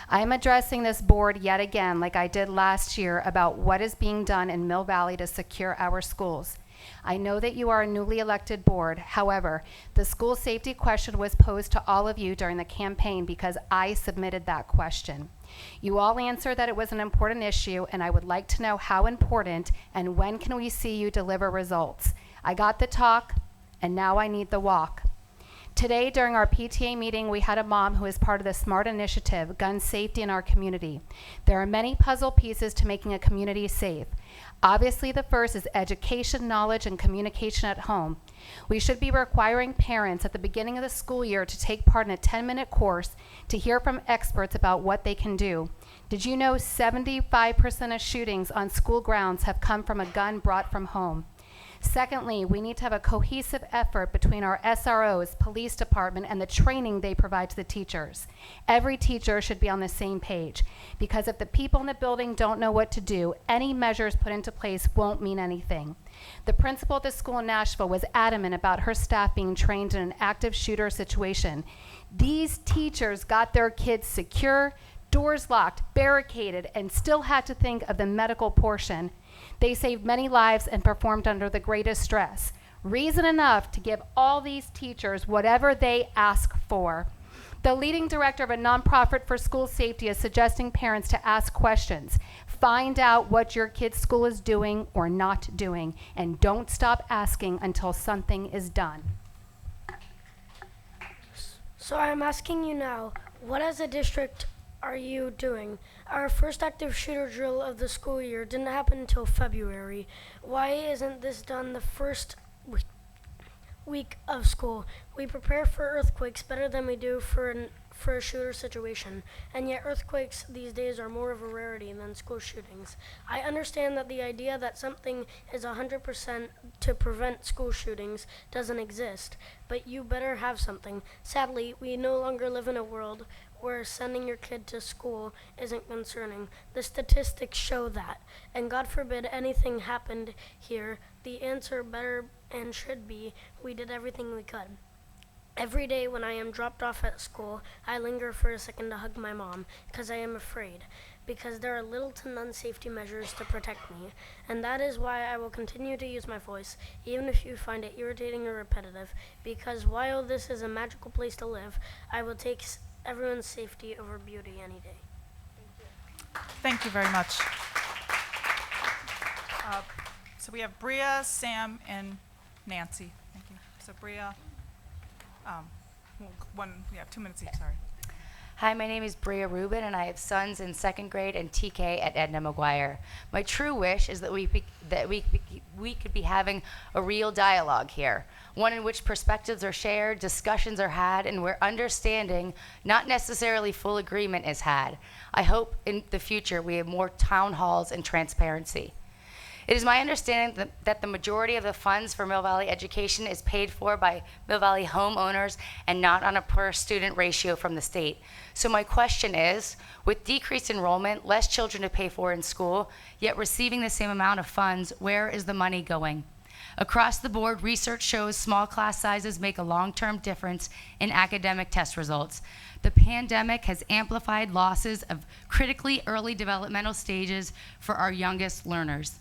Speaker 3: I am addressing this board yet again, like I did last year, about what is being done in Mill Valley to secure our schools. I know that you are a newly elected board. However, the school safety question was posed to all of you during the campaign because I submitted that question. You all answered that it was an important issue, and I would like to know how important and when can we see you deliver results. I got the talk, and now I need the walk. Today, during our PTA meeting, we had a mom who is part of the SMART initiative, gun safety in our community. There are many puzzle pieces to making a community safe. Obviously, the first is education, knowledge, and communication at home. We should be requiring parents at the beginning of the school year to take part in a 10-minute course to hear from experts about what they can do. Did you know 75% of shootings on school grounds have come from a gun brought from home? Secondly, we need to have a cohesive effort between our SROs, police department, and the training they provide to the teachers. Every teacher should be on the same page, because if the people in the building don't know what to do, any measures put into place won't mean anything. The principal at the school in Nashville was adamant about her staff being trained in an active shooter situation. These teachers got their kids secure, doors locked, barricaded, and still had to think of the medical portion. They saved many lives and performed under the greatest stress. Reason enough to give all these teachers whatever they ask for. The leading director of a nonprofit for school safety is suggesting parents to ask questions. Find out what your kid's school is doing or not doing, and don't stop asking until something is done.
Speaker 20: So I'm asking you now, what as a district are you doing? Our first active shooter drill of the school year didn't happen until February. Why isn't this done the first week of school? We prepare for earthquakes better than we do for a shooter situation, and yet earthquakes these days are more of a rarity than school shootings. I understand that the idea that something is 100% to prevent school shootings doesn't exist, but you better have something. Sadly, we no longer live in a world where sending your kid to school isn't concerning. The statistics show that, and God forbid anything happened here, the answer better and should be, we did everything we could. Every day when I am dropped off at school, I linger for a second to hug my mom, because I am afraid, because there are little to none safety measures to protect me, and that is why I will continue to use my voice, even if you find it irritating or repetitive, because while this is a magical place to live, I will take everyone's safety over beauty any day. Thank you.
Speaker 1: Thank you very much. So we have Bria, Sam, and Nancy. Thank you. So Bria, we have 2 minutes each, sorry.
Speaker 4: Hi, my name is Bria Rubin, and I have sons in 2nd grade and TK at Edna McGuire. My true wish is that we could be having a real dialogue here, one in which perspectives are shared, discussions are had, and where understanding, not necessarily full agreement, is had. I hope in the future we have more town halls and transparency. It is my understanding that the majority of the funds for Mill Valley education is paid for by Mill Valley homeowners and not on a per student ratio from the state. So my question is, with decreased enrollment, less children to pay for in school, yet receiving the same amount of funds, where is the money going? Across the board, research shows small class sizes make a long-term difference in academic test results. The pandemic has amplified losses of critically early developmental stages for our youngest learners.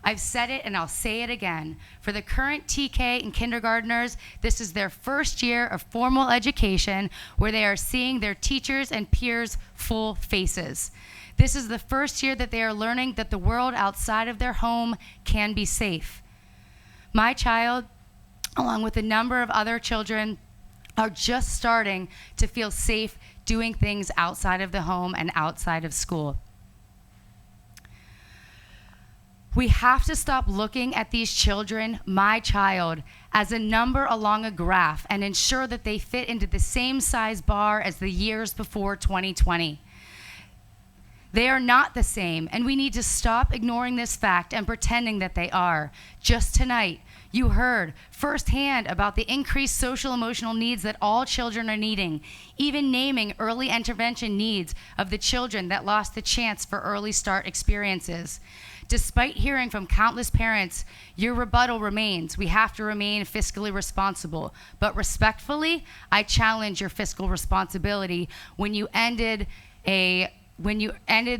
Speaker 4: I've said it and I'll say it again. For the current TK and kindergartners, this is their first year of formal education where they are seeing their teachers and peers' full faces. This is the first year that they are learning that the world outside of their home can be safe. My child, along with a number of other children, are just starting to feel safe doing things outside of the home and outside of school. We have to stop looking at these children, my child, as a number along a graph and ensure that they fit into the same size bar as the years before 2020. They are not the same, and we need to stop ignoring this fact and pretending that they are. Just tonight, you heard firsthand about the increased social emotional needs that all children are needing, even naming early intervention needs of the children that lost the chance for early start experiences. Despite hearing from countless parents, your rebuttal remains. We have to remain fiscally responsible. But respectfully, I challenge your fiscal responsibility when you ended the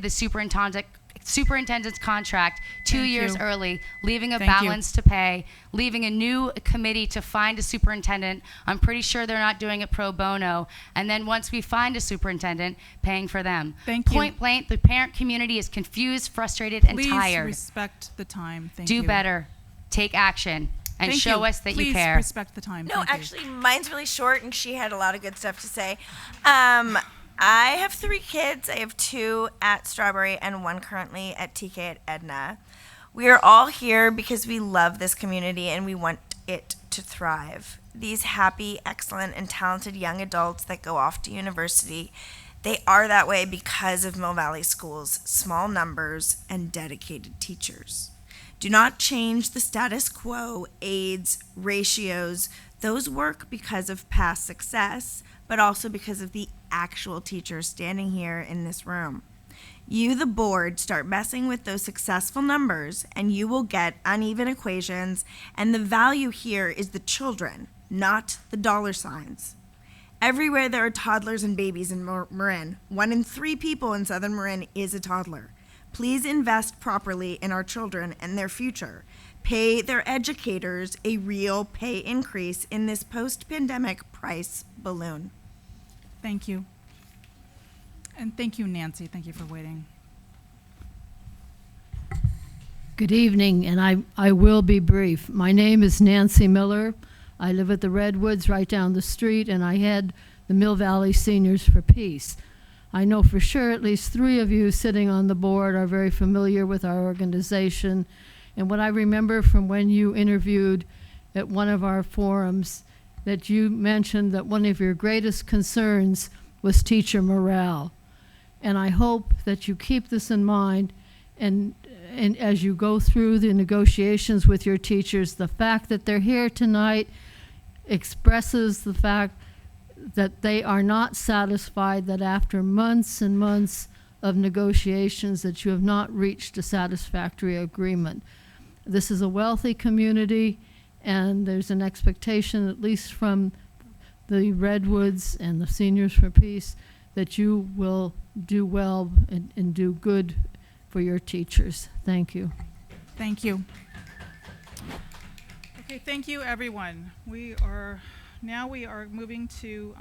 Speaker 4: superintendent's contract 2 years early, leaving a balance to pay, leaving a new committee to find a superintendent. I'm pretty sure they're not doing it pro bono. And then once we find a superintendent, paying for them.
Speaker 1: Thank you.
Speaker 4: Point blank, the parent community is confused, frustrated, and tired.
Speaker 1: Please respect the time. Thank
Speaker 4: Do
Speaker 1: you.
Speaker 4: better. Take action. And
Speaker 1: Thank
Speaker 4: show
Speaker 1: you.
Speaker 4: us that you
Speaker 1: Please
Speaker 4: care.
Speaker 1: respect the time.
Speaker 7: No,
Speaker 1: Thank you.
Speaker 7: actually, mine's really short, and she had a lot of good stuff to say. I have 3 kids. I have 2 at Strawberry and 1 currently at TK at Edna. We are all here because we love this community and we want it to thrive. These happy, excellent, and talented young adults that go off to university, they are that way because of Mill Valley Schools' small numbers and dedicated teachers. Do not change the status quo, aides, ratios. Those work because of past success, but also because of the actual teachers standing here in this room. You, the board, start messing with those successful numbers and you will get uneven equations, and the value here is the children, not the dollar signs. Everywhere there are toddlers and babies in Marin. 1 in 3 people in Southern Marin is a toddler. Please invest properly in our children and their future. Pay their educators a real pay increase in this post-pandemic price balloon.
Speaker 1: Thank you. And thank you, Nancy. Thank you for waiting.
Speaker 21: Good evening, and I will be brief. My name is Nancy Miller. I live at the Redwoods right down the street, and I head the Mill Valley Seniors for Peace. I know for sure at least 3 of you sitting on the board are very familiar with our organization. And what I remember from when you interviewed at one of our forums, that you mentioned that one of your greatest concerns was teacher morale. And I hope that you keep this in mind, and as you go through the negotiations with your teachers, the fact that they're here tonight expresses the fact that they are not satisfied, that after months and months of negotiations that you have not reached a satisfactory agreement. This is a wealthy community, and there's an expectation, at least from the Redwoods and the Seniors for Peace, that you will do well and do good for your teachers. Thank you.
Speaker 1: Thank you. Okay, thank you, everyone. We are moving to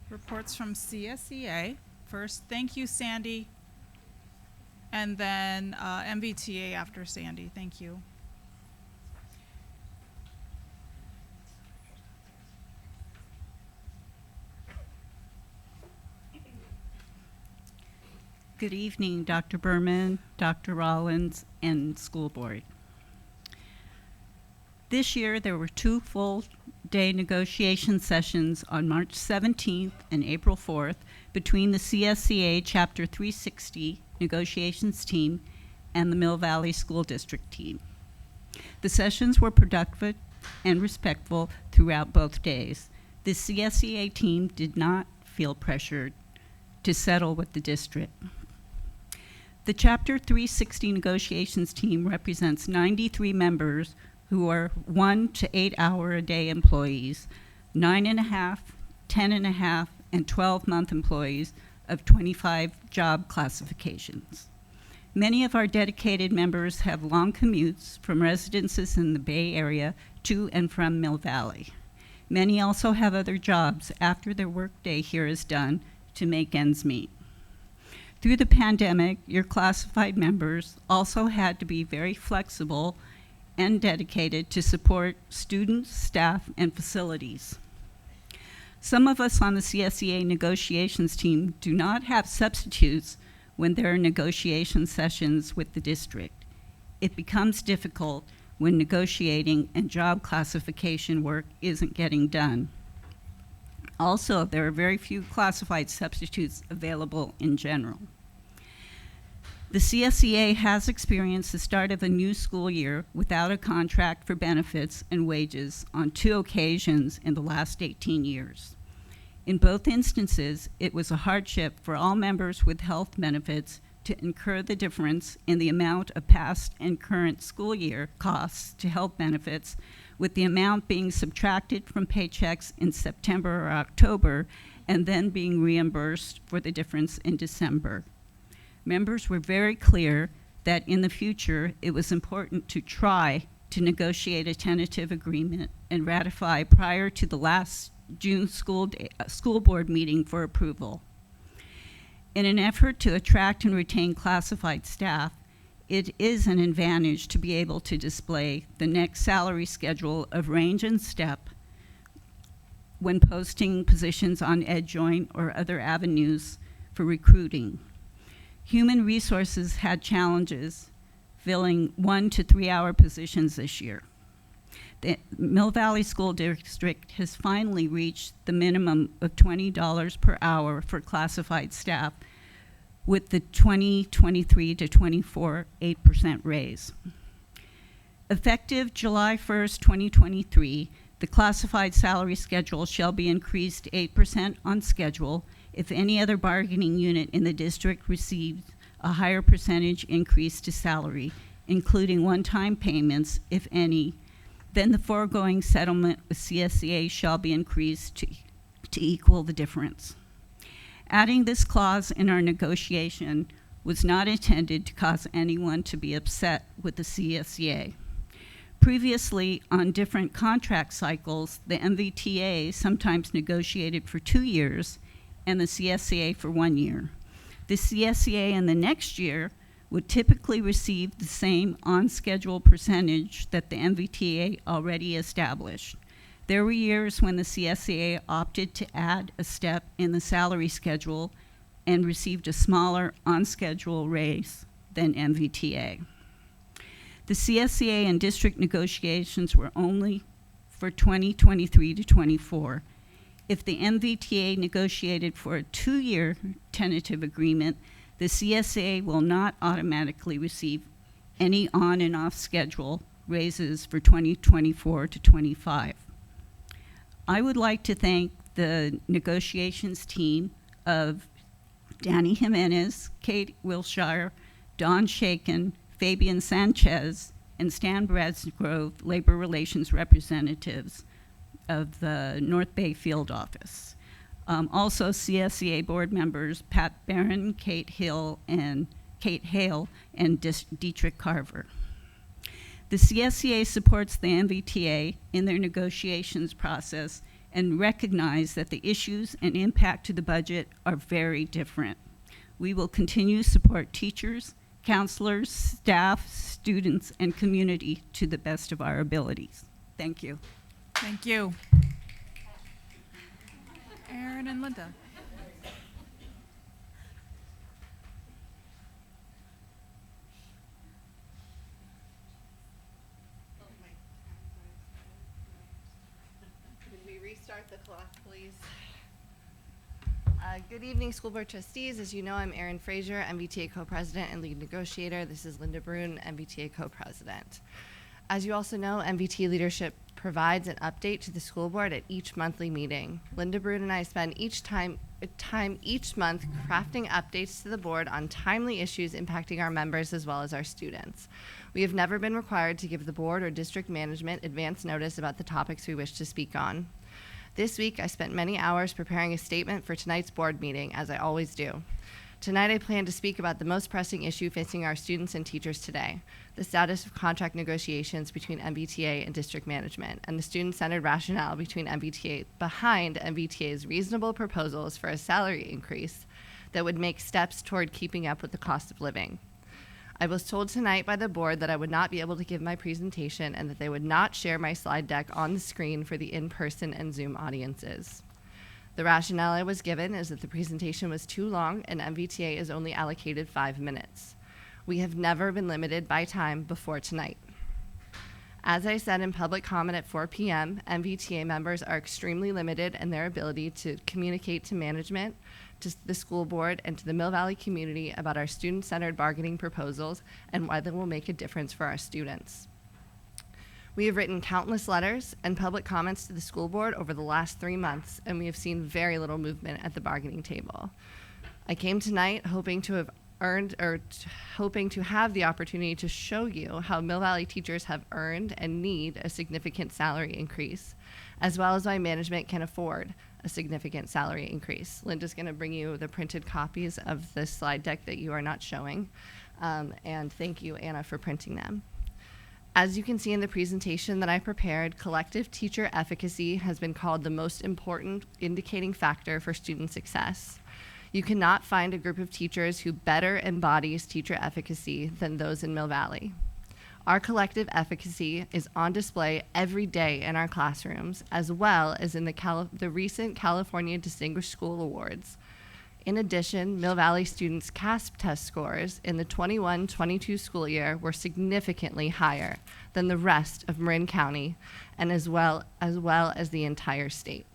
Speaker 1: reports from CSEA. First, thank you, Sandy, and then MVTA after Sandy. Thank you.
Speaker 9: Good evening, Dr. Berman, Dr. Rollins, and school board. This year, there were 2 full-day negotiation sessions on March 17th and April 4th between the CSCA Chapter 360 negotiations team and the Mill Valley School District team. The sessions were productive and respectful throughout both days. The CSCA team did not feel pressured to settle with the district. The Chapter 360 negotiations team represents 93 members who are 1 to 8 hour a day employees, 9.5, 10.5, and 12-month employees of 25 job classifications. Many of our dedicated members have long commutes from residences in the Bay Area to and from Mill Valley. Many also have other jobs after their workday here is done to make ends meet. Through the pandemic, your classified members also had to be very flexible and dedicated to support students, staff, and facilities. Some of us on the CSEA negotiations team do not have substitutes when there are negotiation sessions with the district. It becomes difficult when negotiating and job classification work isn't getting done. Also, there are very few classified substitutes available in general. The CSEA has experienced the start of a new school year without a contract for benefits and wages on 2 occasions in the last 18 years. In both instances, it was a hardship for all members with health benefits to incur the difference in the amount of past and current school year costs to health benefits, with the amount being subtracted from paychecks in September or October and then being reimbursed for the difference in December. Members were very clear that in the future it was important to try to negotiate a tentative agreement and ratify prior to the last June school board meeting for approval. In an effort to attract and retain classified staff, it is an advantage to be able to display the next salary schedule of range and step when posting positions on EdJoin or other avenues for recruiting. Human Resources had challenges filling 1 to 3 hour positions this year. The Mill Valley School District has finally reached the minimum of $20 per hour for classified staff with the 2023 to 24 8% raise. Effective July 1st, 2023, the classified salary schedule shall be increased 8% on schedule if any other bargaining unit in the district receives a higher percentage increase to salary, including one-time payments, if any, then the foregoing settlement with CSEA shall be increased to equal the difference. Adding this clause in our negotiation was not intended to cause anyone to be upset with the CSEA. Previously, on different contract cycles, the MVTA sometimes negotiated for 2 years and the CSEA for 1 year. The CSEA in the next year would typically receive the same on-schedule percentage that the MVTA already established. There were years when the CSEA opted to add a step in the salary schedule and received a smaller on-schedule raise than MVTA. The CSEA and district negotiations were only for 2023 to 24. If the MVTA negotiated for a 2-year tentative agreement, the CSEA will not automatically receive any on and off schedule raises for 2024 to 25. I would like to thank the negotiations team of Danny Jimenez, Kate Wilshire, Don Shaken, Fabian Sanchez, and Stan Bradsgrove, labor relations representatives of the North Bay Field Office. Also CSEA board members Pat Barron, Kate Hale, and Dietrich Carver. The CSEA supports the MVTA in their negotiations process and recognize that the issues and impact to the budget are very different. We will continue to support teachers, counselors, staff, students, and community to the best of our abilities. Thank you.
Speaker 15: Thank you. Aaron and Linda.
Speaker 22: Could we restart the clock, please? Good evening, School Board Trustees. As you know, I'm Erin Frazier, MBTA Co-President and Lead Negotiator. This is Linda Brune, MBTA Co-President. As you also know, MBTA leadership provides an update to the school board at each monthly meeting. Linda Brune and I spend time each month crafting updates to the board on timely issues impacting our members as well as our students. We have never been required to give the board or district management advance notice about the topics we wish to speak on. This week, I spent many hours preparing a statement for tonight's board meeting, as I always do. Tonight, I plan to speak about the most pressing issue facing our students and teachers today, the status of contract negotiations between MBTA and district management, and the student-centered rationale behind MBTA's reasonable proposals for a salary increase that would make steps toward keeping up with the cost of living. I was told tonight by the board that I would not be able to give my presentation and that they would not share my slide deck on the screen for the in-person and Zoom audiences. The rationale I was given is that the presentation was too long and MBTA is only allocated 5 minutes. We have never been limited by time before tonight. As I said in public comment at 4 p.m., MBTA members are extremely limited in their ability to communicate to management, to the school board, and to the Mill Valley community about our student-centered bargaining proposals and why they will make a difference for our students. We have written countless letters and public comments to the school board over the last 3 months, and we have seen very little movement at the bargaining table. I came tonight hoping to have the opportunity to show you how Mill Valley teachers have earned and need a significant salary increase, as well as why management can afford a significant salary increase. Linda's going to bring you the printed copies of the slide deck that you are not showing, and thank you, Anna, for printing them. As you can see in the presentation that I prepared, collective teacher efficacy has been called the most important indicating factor for student success. You cannot find a group of teachers who better embodies teacher efficacy than those in Mill Valley. Our collective efficacy is on display every day in our classrooms, as well as in the recent California Distinguished School Awards. In addition, Mill Valley students' CASP test scores in the 21-22 school year were significantly higher than the rest of Marin County, and as well as the entire state.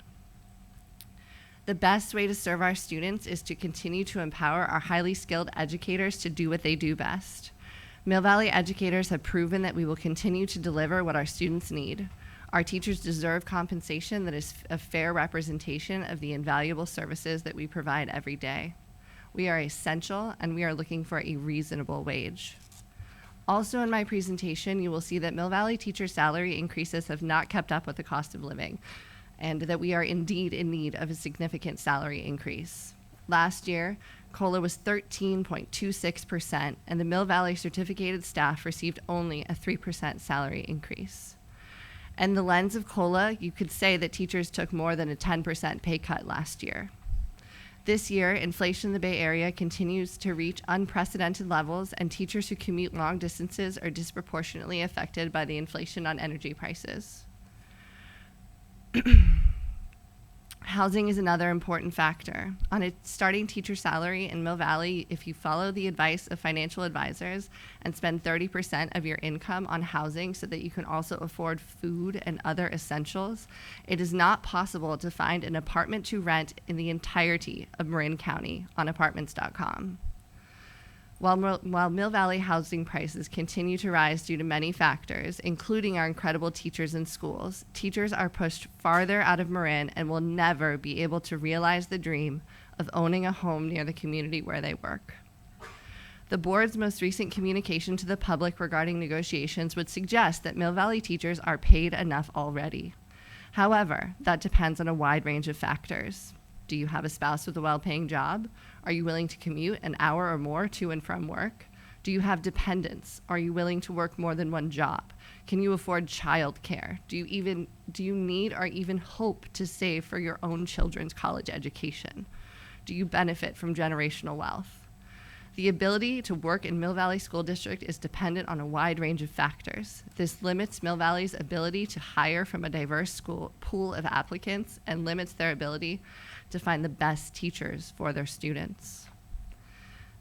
Speaker 22: The best way to serve our students is to continue to empower our highly skilled educators to do what they do best. Mill Valley educators have proven that we will continue to deliver what our students need. Our teachers deserve compensation that is a fair representation of the invaluable services that we provide every day. We are essential, and we are looking for a reasonable wage. Also in my presentation, you will see that Mill Valley teacher salary increases have not kept up with the cost of living, and that we are indeed in need of a significant salary increase. Last year, COLA was 13.26%, and the Mill Valley certificated staff received only a 3% salary increase. In the lens of COLA, you could say that teachers took more than a 10% pay cut last year. This year, inflation in the Bay Area continues to reach unprecedented levels, and teachers who commute long distances are disproportionately affected by the inflation on energy prices. Housing is another important factor. On a starting teacher salary in Mill Valley, if you follow the advice of financial advisors and spend 30% of your income on housing so that you can also afford food and other essentials, it is not possible to find an apartment to rent in the entirety of Marin County on apartments.com. While Mill Valley housing prices continue to rise due to many factors, including our incredible teachers in schools, teachers are pushed farther out of Marin and will never be able to realize the dream of owning a home near the community where they work. The board's most recent communication to the public regarding negotiations would suggest that Mill Valley teachers are paid enough already. However, that depends on a wide range of factors. Do you have a spouse with a well-paying job? Are you willing to commute an hour or more to and from work? Do you have dependents? Are you willing to work more than one job? Can you afford childcare? Do you need or even hope to save for your own children's college education? Do you benefit from generational wealth? The ability to work in Mill Valley School District is dependent on a wide range of factors. This limits Mill Valley's ability to hire from a diverse school pool of applicants and limits their ability to find the best teachers for their students.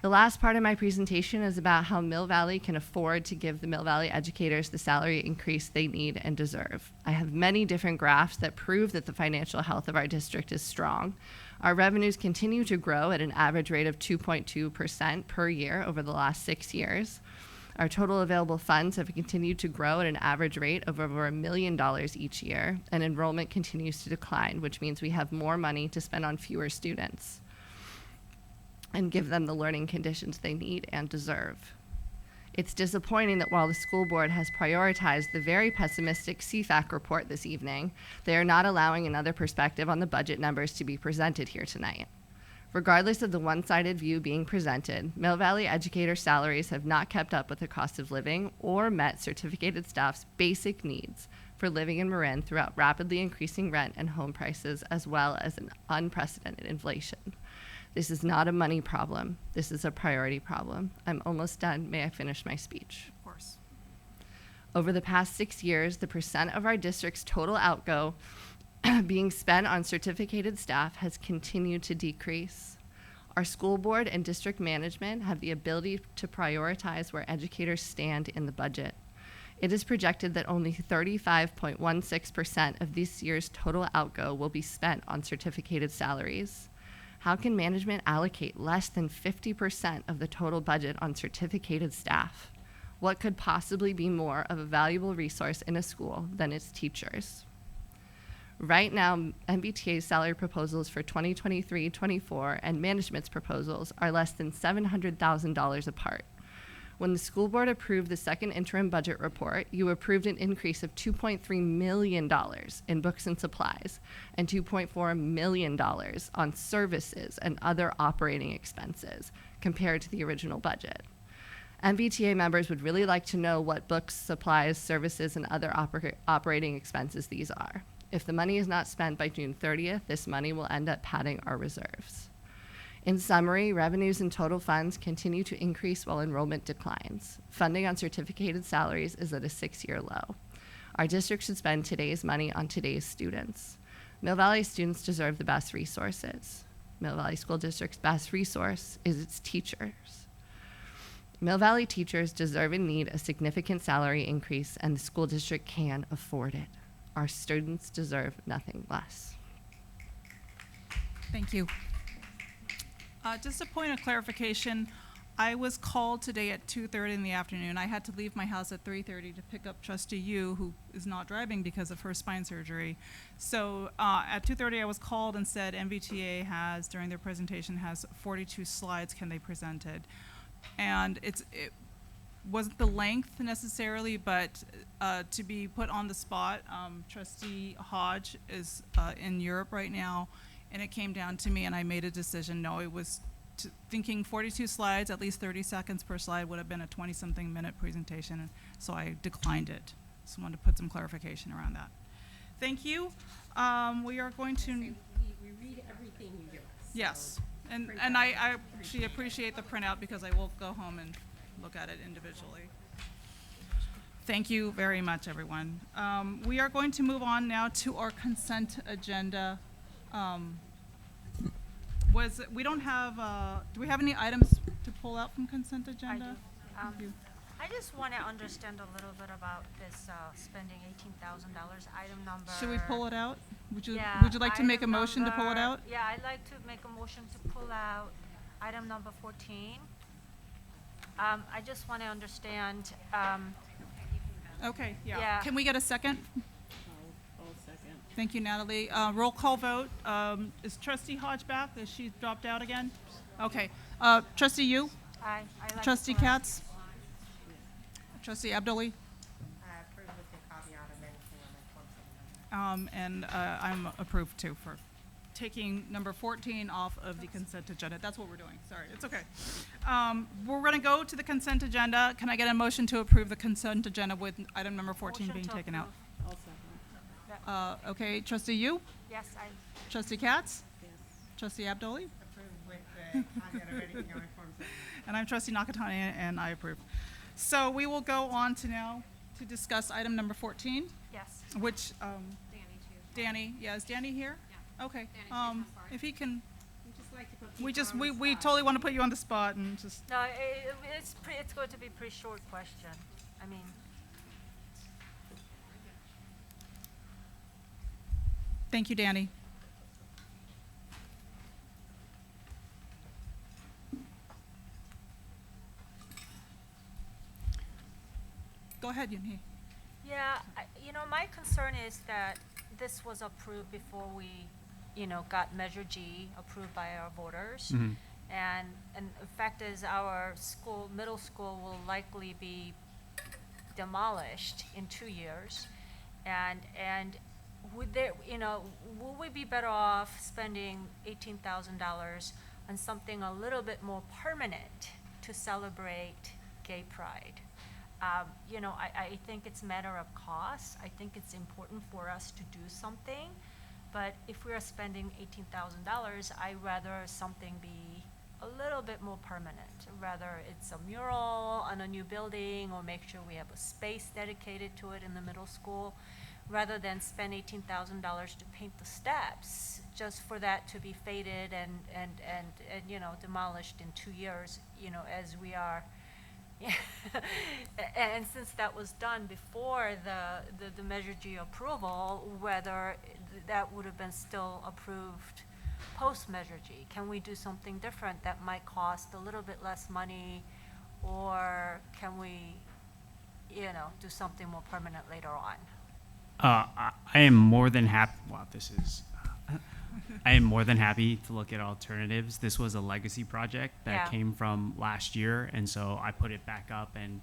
Speaker 22: The last part of my presentation is about how Mill Valley can afford to give the Mill Valley educators the salary increase they need and deserve. I have many different graphs that prove that the financial health of our district is strong. Our revenues continue to grow at an average rate of 2.2% per year over the last 6 years. Our total available funds have continued to grow at an average rate of over $1 million each year, and enrollment continues to decline, which means we have more money to spend on fewer students and give them the learning conditions they need and deserve. It's disappointing that while the school board has prioritized the very pessimistic CFAC report this evening, they are not allowing another perspective on the budget numbers to be presented here tonight. Regardless of the one-sided view being presented, Mill Valley educator salaries have not kept up with the cost of living or met certificated staff's basic needs for living in Marin throughout rapidly increasing rent and home prices, as well as an unprecedented inflation. This is not a money problem. This is a priority problem. I'm almost done. May I finish my speech?
Speaker 1: Of course.
Speaker 22: Over the past 6 years, the percent of our district's total outgo being spent on certificated staff has continued to decrease. Our school board and district management have the ability to prioritize where educators stand in the budget. It is projected that only 35.16% of this year's total outgo will be spent on certificated salaries. How can management allocate less than 50% of the total budget on certificated staff? What could possibly be more of a valuable resource in a school than its teachers? Right now, MBTA's salary proposals for 2023-24 and management's proposals are less than $700,000 apart. When the school board approved the second interim budget report, you approved an increase of $2.3 million in books and supplies and $2.4 million on services and other operating expenses compared to the original budget. MBTA members would really like to know what books, supplies, services, and other operating expenses these are. If the money is not spent by June 30th, this money will end up padding our reserves. In summary, revenues and total funds continue to increase while enrollment declines. Funding on certificated salaries is at a 6-year low. Our district should spend today's money on today's students. Mill Valley students deserve the best resources. Mill Valley School District's best resource is its teachers. Mill Valley teachers deserve and need a significant salary increase, and the school district can afford it. Our students deserve nothing less.
Speaker 1: Thank you. Just a point of clarification, I was called today at 2:30 in the afternoon. I had to leave my house at 3:30 to pick up Trustee Yu, who is not driving because of her spine surgery. So at 2:30 I was called and said MBTA has, during their presentation, has 42 slides, can they present it? And it wasn't the length necessarily, but to be put on the spot, Trustee Hodge is in Europe right now, and it came down to me, and I made a decision. No, it was thinking 42 slides, at least 30 seconds per slide would have been a 20-something minute presentation, and so I declined it. Just wanted to put some clarification around that. Thank you. We are going to...
Speaker 6: We read everything you give us.
Speaker 1: Yes, and I actually appreciate the printout because I will go home and look at it individually. Thank you very much, everyone. We are going to move on now to our consent agenda. We don't have, do we have any items to pull out from consent agenda? Thank you.
Speaker 8: I just want to understand a little bit about this spending $18,000 item number.
Speaker 1: Should we pull it out? Would you
Speaker 8: Yeah,
Speaker 1: like to make a motion to pull it
Speaker 8: number-
Speaker 1: out?
Speaker 8: Yeah, I'd like to make a motion to pull out item number 14. I just want to understand.
Speaker 1: Okay, yeah.
Speaker 8: Yeah.
Speaker 1: Can we get a second?
Speaker 15: I'll second.
Speaker 1: Thank you, Natalie. Roll call vote. Is Trustee Hodge back? Is she dropped out again? Okay. Trustee Yu?
Speaker 8: I like
Speaker 1: Trustee
Speaker 8: to pull out-
Speaker 1: Katz? Trustee Abdoli?
Speaker 18: I approve with the caveat of anything on the consent.
Speaker 1: And I'm approved too for taking number 14 off of the consent agenda. That's what we're doing. Sorry, it's okay. We're going to go to the consent agenda. Can I get a motion to approve the consent agenda with item number 14
Speaker 8: Motion
Speaker 1: being
Speaker 8: to
Speaker 1: taken out?
Speaker 15: I'll second.
Speaker 1: Okay, Trustee Yu?
Speaker 8: Yes, I.
Speaker 1: Trustee Katz?
Speaker 15: Yes.
Speaker 1: Trustee Abdoli?
Speaker 18: Approve with the caveat of anything on the consent.
Speaker 1: And I'm trustee Nakatani, and I approve. So we will go on to now to discuss item number 14.
Speaker 16: Yes.
Speaker 1: Which,
Speaker 16: Danny, too.
Speaker 1: Danny, yeah, is Danny here? Yeah. Okay, if he can,
Speaker 6: We just like to put
Speaker 1: we totally want to put you on the spot and just,
Speaker 8: No, it's going to be a pretty short question. I mean,
Speaker 1: thank you, Danny. Go ahead, Yunhee.
Speaker 8: yeah, my concern is that this was approved before we, got Measure G approved by our voters.
Speaker 11: Mhm.
Speaker 8: And the fact is, our middle school will likely be demolished in 2 years. And would there, will we be better off spending $18,000 on something a little bit more permanent to celebrate gay pride? I think it's a matter of cost. I think it's important for us to do something. But if we are spending $18,000, I'd rather something be a little bit more permanent. Rather it's a mural on a new building, or make sure we have a space dedicated to it in the middle school, rather than spend $18,000 to paint the steps, just for that to be faded and demolished in 2 years, as we are. And since that was done before the Measure G approval, whether that would have been still approved post Measure G, can we do something different that might cost a little bit less money, or can we, do something more permanent later on?
Speaker 11: I am more than happy. Wow, I am more than happy to look at alternatives. This was a legacy project that came from last year, and so I put it back up, and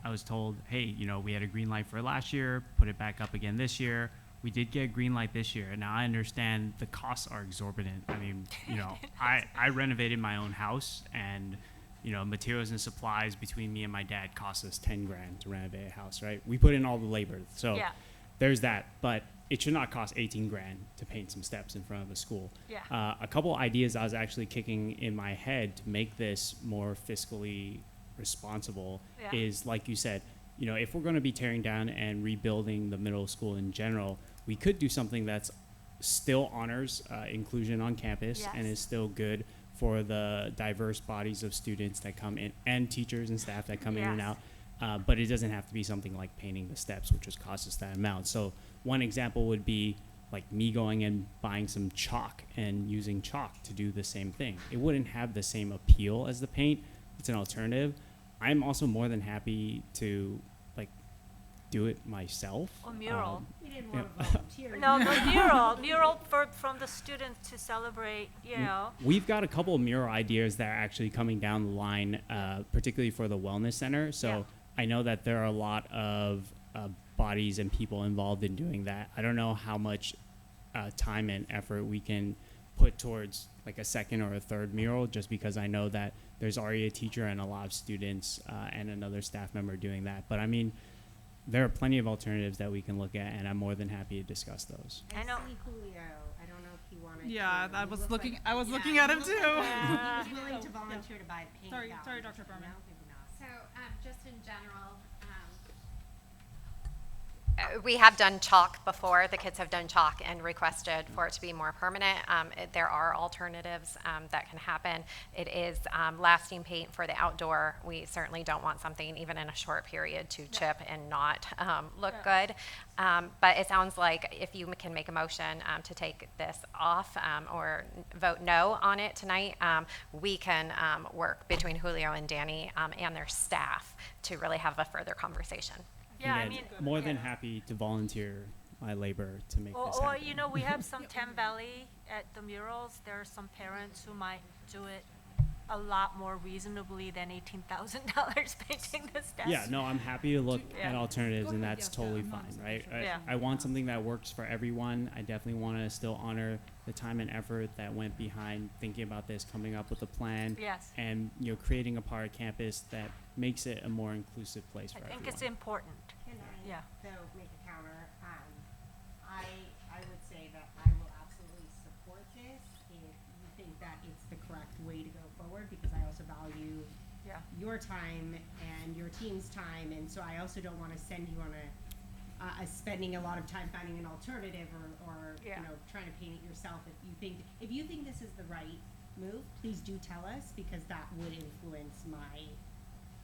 Speaker 11: I was told, hey, we had a green light for last year, put it back up again this year. We did get a green light this year, and now I understand the costs are exorbitant. I mean, I renovated my own house, and materials and supplies between me and my dad cost us $10,000 to renovate a house, right? We put in all the labor, so there's that. But it should not cost $18,000 to paint some steps in front of a school.
Speaker 8: Yeah.
Speaker 11: A couple ideas I was actually kicking in my head to make this more fiscally responsible is, like you said, if we're going to be tearing down and rebuilding the middle school in general, we could do something that's still honors inclusion on campus and is still good for the diverse bodies of students that come in and teachers and staff that come in and out. But it doesn't have to be something like painting the steps, which just costs us that amount. So one example would be like me going and buying some chalk and using chalk to do the same thing. It wouldn't have the same appeal as the paint. It's an alternative. I'm also more than happy to do it myself.
Speaker 8: Or mural.
Speaker 6: We didn't want to volunteer.
Speaker 8: No, mural from the students to celebrate,
Speaker 11: We've got a couple of mural ideas that are actually coming down the line, particularly for the wellness center. So I know that there are a lot of bodies and people involved in doing that. I don't know how much time and effort we can put towards like a second or a third mural, just because I know that there's already a teacher and a lot of students and another staff member doing that. But I mean, there are plenty of alternatives that we can look at, and I'm more than happy to discuss those.
Speaker 8: I know.
Speaker 18: see Julio. I don't know if he wanted
Speaker 1: Yeah,
Speaker 18: to.
Speaker 1: I
Speaker 18: He
Speaker 1: was
Speaker 18: looked
Speaker 1: looking.
Speaker 18: like-
Speaker 1: I was
Speaker 18: yeah,
Speaker 1: looking at
Speaker 18: he
Speaker 1: him
Speaker 18: looked
Speaker 1: too.
Speaker 18: like he was willing to volunteer to buy paint.
Speaker 1: Sorry,
Speaker 18: down.
Speaker 1: Dr. Berman.
Speaker 18: No, maybe not.
Speaker 12: So, just in general, we have done chalk before. The kids have done chalk and requested for it to be more permanent. There are alternatives that can happen. It is lasting paint for the outdoor. We certainly don't want something, even in a short period, to chip and not look good. But it sounds like if you can make a motion to take this off or vote no on it tonight, we can work between Julio and Danny and their staff to really have a further conversation.
Speaker 8: Yeah, I
Speaker 11: And
Speaker 8: mean,
Speaker 11: more than happy to volunteer my labor to make this
Speaker 8: or
Speaker 11: happen.
Speaker 8: we have some Thames Valley at the murals. There are some parents who might do it a lot more reasonably than $18,000 painting the steps.
Speaker 11: Yeah, no, I'm happy to look
Speaker 8: Yeah.
Speaker 11: at alternatives,
Speaker 8: Go
Speaker 11: and
Speaker 8: ahead,
Speaker 11: that's
Speaker 8: yeah.
Speaker 11: totally
Speaker 8: Yeah, no,
Speaker 11: fine, right?
Speaker 8: Yeah.
Speaker 11: I want something that works for everyone. I definitely want to still honor the time and effort that went behind thinking about this, coming up with a plan,
Speaker 8: Yes.
Speaker 11: and creating a part of campus that makes it a more inclusive place for
Speaker 8: I
Speaker 11: everyone.
Speaker 8: think it's important.
Speaker 18: Can I,
Speaker 8: Yeah.
Speaker 18: though, make a counter? I would say that I will absolutely support this if you think that it's the correct way to go forward, because I also value your time and your team's time, and so I also don't want to send you on a spending a lot of time finding an alternative or you know, trying to paint it yourself. If you think this is the right move, please do tell us, because that would influence my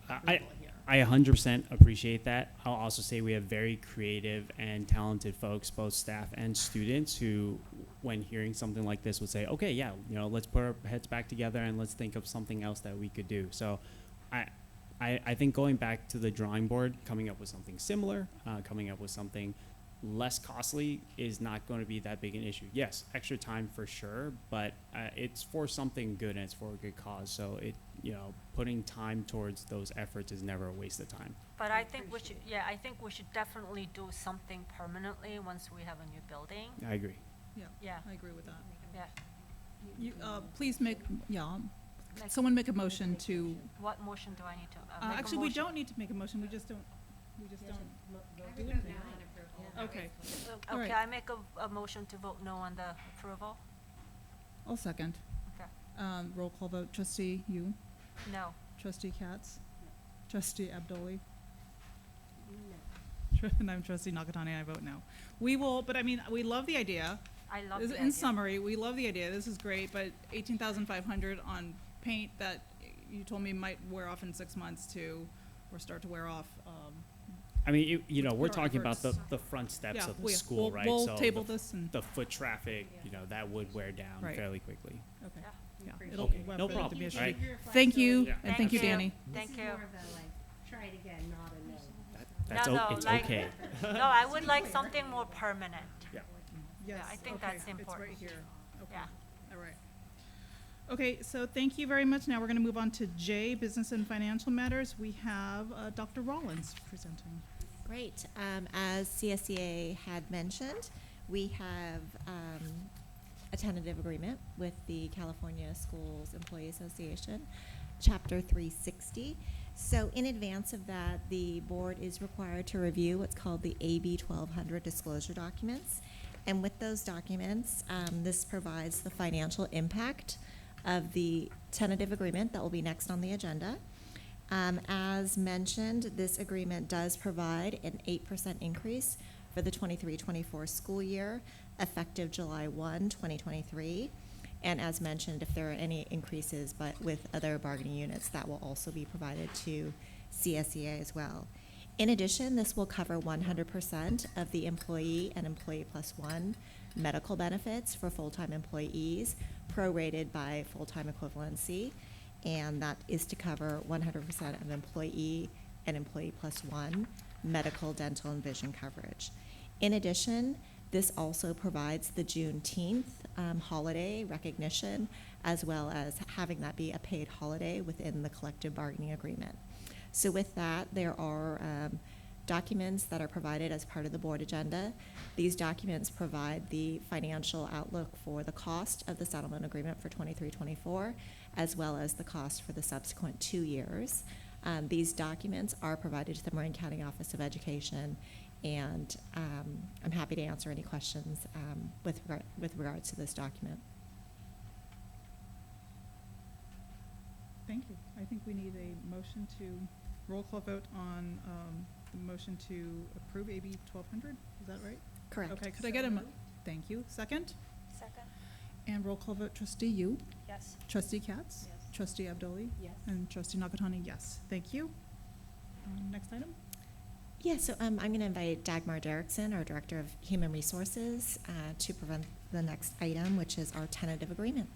Speaker 18: approval here.
Speaker 11: I 100% appreciate that. I'll also say we have very creative and talented folks, both staff and students, who, when hearing something like this, would say, okay, yeah, you know, let's put our heads back together and let's think of something else that we could do. So I think going back to the drawing board, coming up with something similar, coming up with something less costly is not going to be that big an issue. Yes, extra time for sure, but it's for something good and it's for a good cause. So you know, putting time towards those efforts is never a waste of time.
Speaker 8: But I think I think we should definitely do something permanently once we have a new building.
Speaker 11: I agree.
Speaker 1: Yeah, I agree with that.
Speaker 8: Yeah.
Speaker 1: You, please someone make a motion to.
Speaker 8: What motion do I need to? Make a
Speaker 1: Actually, we
Speaker 8: motion?
Speaker 1: don't need to make a motion. We just don't do anything. Okay. All
Speaker 8: Okay,
Speaker 1: right.
Speaker 8: I make a motion to vote no on the approval.
Speaker 1: I'll second.
Speaker 8: Okay.
Speaker 1: Roll call vote. Trustee Yu.
Speaker 8: No.
Speaker 1: Trustee Katz. Trustee Abdoli. And I'm Trustee Nakatani, I vote no. We will, but I mean, we love the idea.
Speaker 8: I love
Speaker 1: In
Speaker 8: the idea.
Speaker 1: summary, we love the idea. This is great, but 18,500 on paint that you told me might wear off in 6 months or start to wear off.
Speaker 11: I mean, you know, we're
Speaker 1: Put our
Speaker 11: talking about
Speaker 1: efforts.
Speaker 11: the front steps
Speaker 1: Yeah,
Speaker 11: of the
Speaker 1: we'll
Speaker 11: school, right?
Speaker 1: we'll
Speaker 11: so
Speaker 1: table
Speaker 11: the,
Speaker 1: this and-
Speaker 11: the foot traffic, you know, that would wear down
Speaker 1: Right.
Speaker 11: fairly quickly.
Speaker 1: Okay.
Speaker 8: Yeah.
Speaker 1: Yeah. It'll
Speaker 11: Okay,
Speaker 1: wear
Speaker 11: no
Speaker 1: for it to
Speaker 11: problem.
Speaker 1: be a
Speaker 11: All right.
Speaker 1: street. Thank you,
Speaker 11: Yeah.
Speaker 1: and thank you, Danny.
Speaker 8: Thank
Speaker 18: This
Speaker 8: you.
Speaker 18: is more of a, like, try it again, not a no.
Speaker 11: That's it's
Speaker 8: like,
Speaker 11: okay.
Speaker 8: No, I would like something more permanent.
Speaker 11: Yeah.
Speaker 1: Yes,
Speaker 8: I think
Speaker 1: okay,
Speaker 8: that's important.
Speaker 1: It's right here. Okay.
Speaker 8: Yeah.
Speaker 1: All right. Okay, so thank you very much. Now we're going to move on to J, Business and Financial Matters. We have Dr. Rollins presenting.
Speaker 10: Great. As CSEA had mentioned, we have a tentative agreement with the California Schools Employee Association, Chapter 360. So in advance of that, the board is required to review what's called the AB 1200 disclosure documents. And with those documents, this provides the financial impact of the tentative agreement that will be next on the agenda. As mentioned, this agreement does provide an 8% increase for the 23-24 school year, effective July 1, 2023. And as mentioned, if there are any increases but with other bargaining units, that will also be provided to CSEA as well. In addition, this will cover 100% of the employee and employee plus one medical benefits for full-time employees, prorated by full-time equivalency, and that is to cover 100% of employee and employee plus one medical, dental, and vision coverage. In addition, this also provides the Juneteenth holiday recognition, as well as having that be a paid holiday within the collective bargaining agreement. So with that, there are documents that are provided as part of the board agenda. These documents provide the financial outlook for the cost of the settlement agreement for 23-24, as well as the cost for the subsequent 2 years. These documents are provided to the Marin County Office of Education, and I'm happy to answer any questions with regards to this document.
Speaker 1: Thank you. I think we need a motion to roll call vote on the motion to approve AB 1200. Is that right?
Speaker 10: Correct.
Speaker 1: Okay, could I get a thank you. Second?
Speaker 8: Second.
Speaker 1: And roll call vote, Trustee Yu.
Speaker 8: Yes.
Speaker 1: Trustee Katz.
Speaker 8: Yes.
Speaker 1: Trustee Abdoli.
Speaker 8: Yes.
Speaker 1: And Trustee Nakatani, yes. Thank you. Next item.
Speaker 10: Yeah, so I'm going to invite Dagmar Derrickson, our Director of Human Resources, to present the next item, which is our tentative agreement.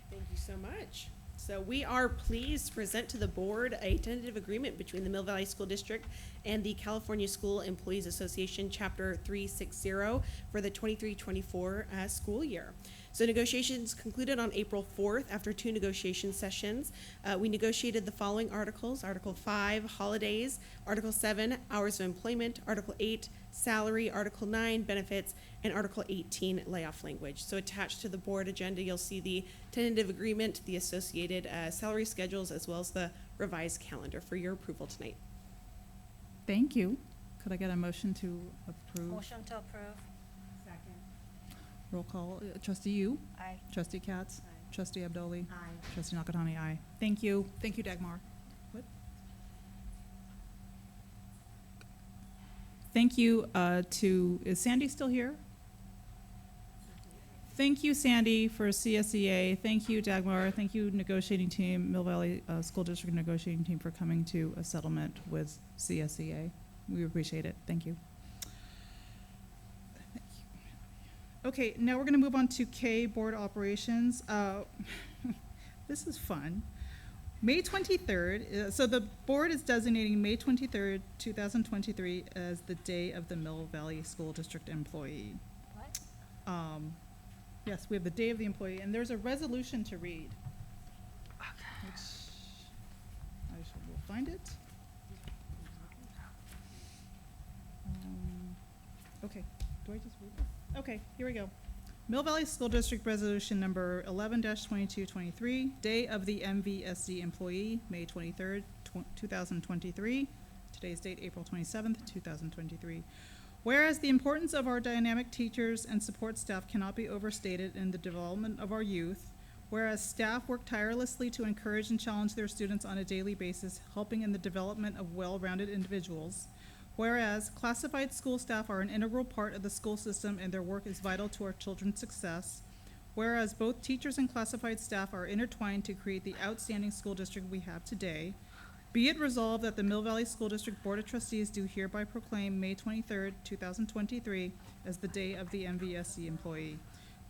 Speaker 13: Thank you so much. So we are pleased to present to the board a tentative agreement between the Mill Valley School District and the California School Employees Association, Chapter 360, for the 23-24 school year. So negotiations concluded on April 4th after 2 negotiation sessions. We negotiated the following articles: Article 5, holidays; Article 7, hours of employment; Article 8, salary; Article 9, benefits; and Article 18, layoff language. So attached to the board agenda, you'll see the tentative agreement, the associated salary schedules, as well as the revised calendar for your approval tonight.
Speaker 1: Thank you. Could I get a motion to approve?
Speaker 8: Motion to approve.
Speaker 18: Second.
Speaker 1: Roll call, trustee Yu.
Speaker 8: Aye.
Speaker 1: Trustee Katz.
Speaker 8: Aye.
Speaker 1: Trustee Abdoli.
Speaker 8: Aye.
Speaker 1: Trustee Nakatani, aye. Thank you. Thank you, Dagmar. What? Thank you is Sandy still here? Thank you, Sandy, for CSEA. Thank you, Dagmar. Thank you, negotiating team, Mill Valley School District negotiating team, for coming to a settlement with CSEA. We appreciate it. Thank you. Thank you. Okay, now we're going to move on to K, board operations. This is fun. May 23rd, so the board is designating May 23rd, 2023 as the day of the Mill Valley School District employee.
Speaker 8: What?
Speaker 1: Yes, we have the day of the employee, and there's a resolution to read. Which will find it. Okay, do I just read this? Okay, here we go. Mill Valley School District Resolution number 11-2223, Day of the MVSD Employee, May 23rd, 2023. Today's date, April 27th, 2023. Whereas the importance of our dynamic teachers and support staff cannot be overstated in the development of our youth, whereas staff work tirelessly to encourage and challenge their students on a daily basis, helping in the development of well-rounded individuals, whereas classified school staff are an integral part of the school system and their work is vital to our children's success, whereas both teachers and classified staff are intertwined to create the outstanding school district we have today, be it resolved that the Mill Valley School District Board of Trustees do hereby proclaim May 23rd, 2023 as the day of the MVSD employee.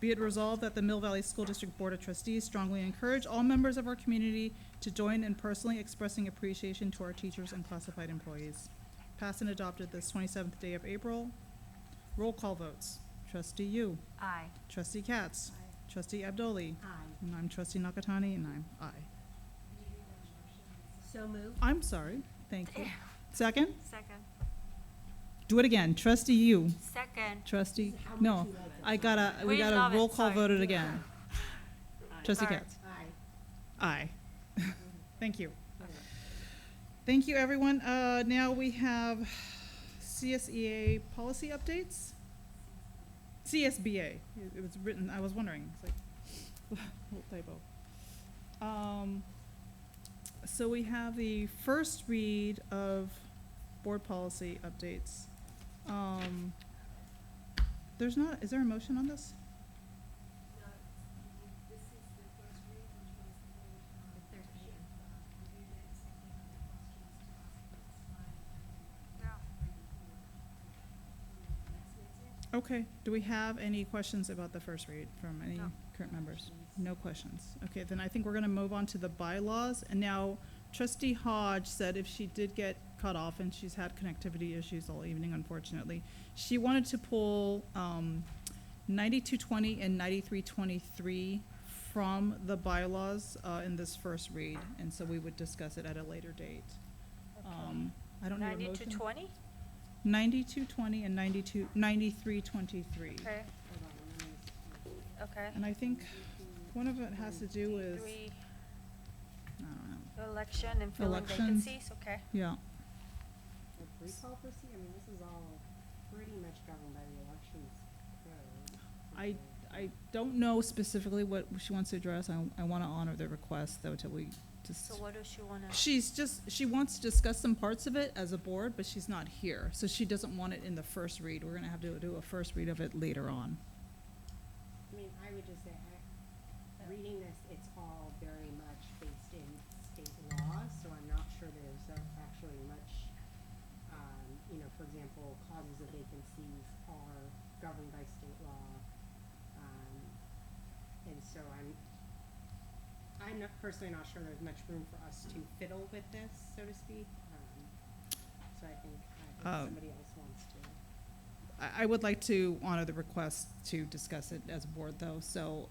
Speaker 1: Be it resolved that the Mill Valley School District Board of Trustees strongly encourage all members of our community to join in personally expressing appreciation to our teachers and classified employees. Passed and adopted this 27th day of April. Roll call votes. Trustee Yu.
Speaker 8: Aye.
Speaker 1: Trustee Katz.
Speaker 8: Aye.
Speaker 1: Trustee Abdoli.
Speaker 8: Aye.
Speaker 1: And I'm Trustee Nakatani, and I'm aye.
Speaker 8: So moved.
Speaker 1: I'm sorry. Thank you. Second?
Speaker 8: Second.
Speaker 1: Do it again. Trustee Yu.
Speaker 8: Second.
Speaker 1: Trustee, no, we
Speaker 8: We
Speaker 1: gotta
Speaker 8: love it,
Speaker 1: roll call
Speaker 8: sorry.
Speaker 1: vote it again. Trustee
Speaker 8: Sorry.
Speaker 1: Katz. Aye. Thank you. Thank you, everyone. Now we have CSEA policy updates. CSBA. It was written, I was wondering, it's like, little typo. So we have the first read of board policy updates. There's not, is there a motion on this? Okay, do we have any questions about the first read from any current members? No questions. Okay, then I think we're gonna move on to the bylaws. And now Trustee Hodge said if she did get cut off, and she's had connectivity issues all evening, unfortunately, she wanted to pull 9220 and 9323 from the bylaws in this first read, and so we would discuss it at a later date. I don't need a motion.
Speaker 8: 9220?
Speaker 1: 9220 and 9323.
Speaker 8: Okay. Okay.
Speaker 1: And I think one of it has to do with,
Speaker 8: Three,
Speaker 1: I don't know.
Speaker 8: election and filling
Speaker 1: Elections.
Speaker 8: vacancies, okay.
Speaker 1: Yeah.
Speaker 15: The recall procedure, I mean, this is all pretty much governed by the elections code.
Speaker 1: I don't know specifically what she wants to address. I want to honor the request, though, till we just.
Speaker 8: So what does she wanna?
Speaker 1: She wants to discuss some parts of it as a board, but she's not here, so she doesn't want it in the first read. We're gonna have to do a first read of it later on.
Speaker 15: I mean, I would just say, reading this, it's all very much based in state law, so I'm not sure there's actually much, you know, for example, causes of vacancies are governed by state law. And so I'm not personally not sure there's much room for us to fiddle with this, so to speak. So I think if somebody else wants to.
Speaker 1: I would like to honor the request to discuss it as a board, though, so,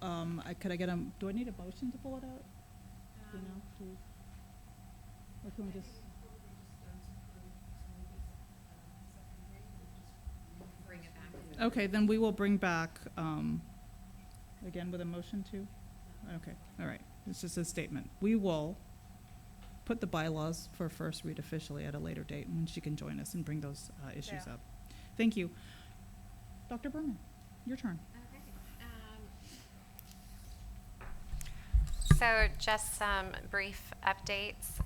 Speaker 1: could I get do I need a motion to pull it out? Do you know, please? Or can we just?
Speaker 12: Bring it back.
Speaker 1: Okay, then we will bring back, again with a motion to? Okay, all right, it's just a statement. We will put the bylaws for first read officially at a later date when she can join us and bring those issues
Speaker 8: Yeah.
Speaker 1: up. Thank you. Dr. Berman, your turn.
Speaker 2: Okay.
Speaker 12: So just some brief updates.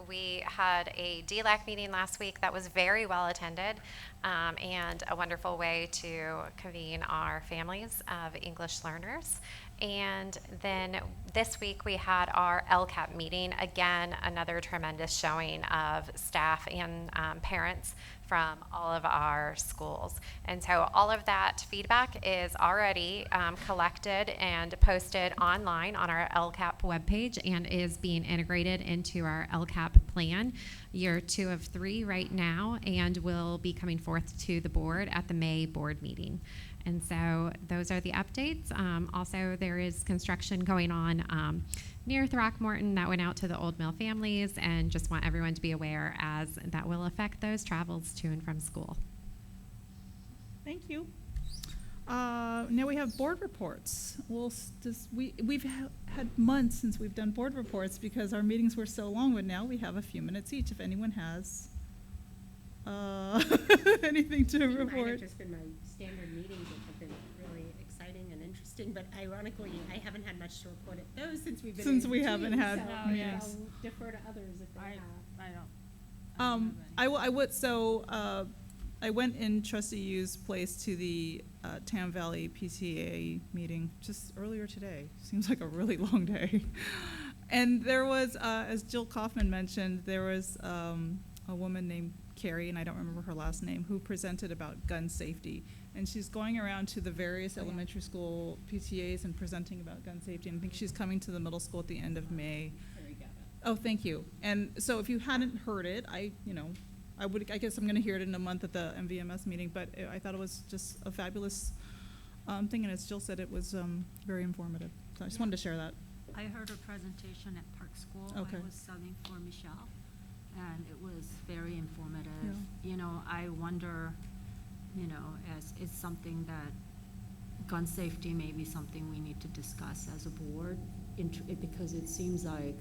Speaker 12: We had a DLAC meeting last week that was very well attended and a wonderful way to convene our families of English learners. And then this week we had our LCAP meeting. Again, another tremendous showing of staff and parents from all of our schools. And so all of that feedback is already collected and posted online on our LCAP webpage and is being integrated into our LCAP plan, year 2 of 3 right now, and will be coming forth to the board at the May board meeting. And so those are the updates. Also, there is construction going on near Throckmorton that went out to the Old Mill families, and just want everyone to be aware as that will affect those travels to and from school.
Speaker 1: Thank you. Now we have board reports. We've had months since we've done board reports because our meetings were so long, but now we have a few minutes each if anyone has anything to report.
Speaker 15: Mine have just been my standard meetings, which have been really exciting and interesting, but ironically, I haven't had much to report at those since we've been
Speaker 1: Since
Speaker 15: in
Speaker 1: we
Speaker 15: the
Speaker 1: haven't
Speaker 15: team,
Speaker 1: had
Speaker 15: so
Speaker 1: meetings.
Speaker 15: I'll defer to others if they have.
Speaker 8: I don't.
Speaker 1: I went in Trustee Yu's place to the Tam Valley PTA meeting just earlier today. Seems like a really long day. And there was, as Jill Kaufman mentioned, there was a woman named Carrie, and I don't remember her last name, who presented about gun safety. And she's going around to the various elementary school PTAs and presenting about gun safety. And I think she's coming to the middle school at the end of May. Oh, thank you. And so if you hadn't heard it, I guess I'm going to hear it in a month at the MVMS meeting, but I thought it was just a fabulous thing, and as Jill said, it was very informative. So I just wanted to share that.
Speaker 8: I heard a presentation at Park School.
Speaker 1: Okay.
Speaker 8: I was subbing for Michelle, and it was very informative.
Speaker 1: Yeah.
Speaker 8: You know, I wonder, you know, as it's something that gun safety may be something we need to discuss as a board, because it seems like,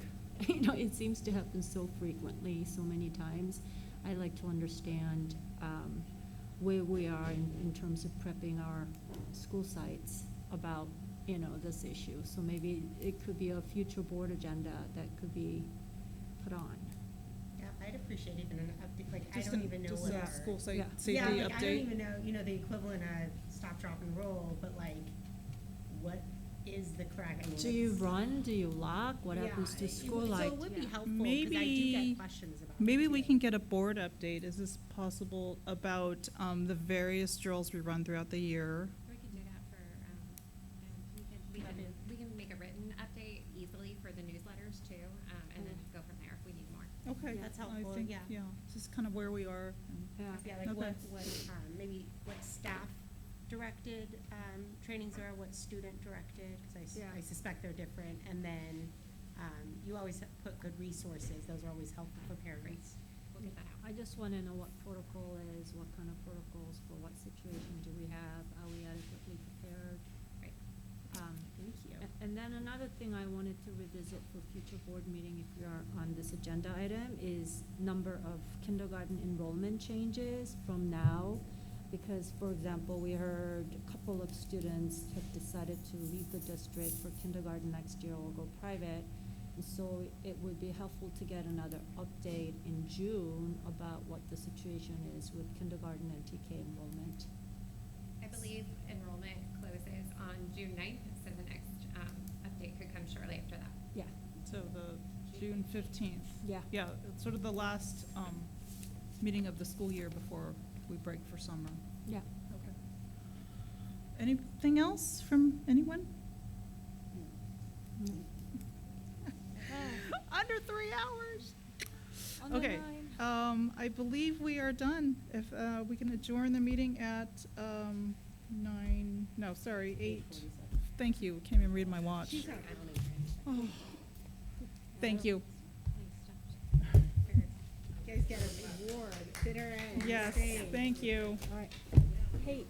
Speaker 8: you know, it seems to happen so frequently, so many times. I like to understand where we are in terms of prepping our school sites about, you know, this issue. So maybe it could be a future board agenda that could be put on.
Speaker 15: Yeah, I'd appreciate even an update, like, I
Speaker 1: Just
Speaker 15: don't
Speaker 1: an-
Speaker 15: even know
Speaker 1: just
Speaker 15: what
Speaker 1: a
Speaker 15: our.
Speaker 1: school site
Speaker 8: Yeah.
Speaker 1: safety
Speaker 15: Yeah, like,
Speaker 1: update.
Speaker 15: I don't even know, you know, the equivalent of stop, drop, and roll, but like, what is the crack? I mean,
Speaker 8: Do you
Speaker 15: it's-
Speaker 8: run? Do you lock? What happens to school
Speaker 15: So
Speaker 8: light?
Speaker 15: it would be
Speaker 8: Yeah.
Speaker 15: helpful, because I do
Speaker 1: Maybe,
Speaker 15: get questions about it.
Speaker 1: maybe we
Speaker 15: too.
Speaker 1: can get a board update, is this possible, about the various drills we run throughout the year.
Speaker 12: We can do that for, we can make a written update easily for the newsletters too, and then go from there if we need more.
Speaker 1: Okay.
Speaker 15: That's
Speaker 1: I
Speaker 15: helpful,
Speaker 1: think,
Speaker 15: yeah.
Speaker 1: just kind of where we are. and-
Speaker 15: Yeah, like
Speaker 1: Okay.
Speaker 15: what, maybe what staff directed, trainings are, what student directed, because I suspect they're different, and then, you always put good resources, those are always helpful for parents.
Speaker 12: We'll get that out.
Speaker 8: I just want to know what protocol is, what kind of protocols for what situation do we have? Are we adequately prepared?
Speaker 12: Right.
Speaker 15: Thank you.
Speaker 8: And then another thing I wanted to revisit for future board meeting, if we are on this agenda item, is number of kindergarten enrollment changes from now. Because, for example, we heard a couple of students have decided to leave the district for kindergarten next year or go private. And so it would be helpful to get another update in June about what the situation is with kindergarten and TK enrollment.
Speaker 12: I believe enrollment closes on June 9th, so the next update could come shortly after that.
Speaker 8: Yeah.
Speaker 1: So the June 15th.
Speaker 8: Yeah.
Speaker 1: Yeah, it's sort of the last meeting of the school year before we break for summer.
Speaker 8: Yeah.
Speaker 1: Okay. Anything else from anyone? Under 3 hours. Okay, I believe we are done. If we can adjourn the meeting at 8. Thank you, can't even read my watch. Oh. Thank you.
Speaker 15: You guys get an award, bitter end.
Speaker 1: Yes,
Speaker 15: stay.
Speaker 1: thank you.
Speaker 15: All right. Hey.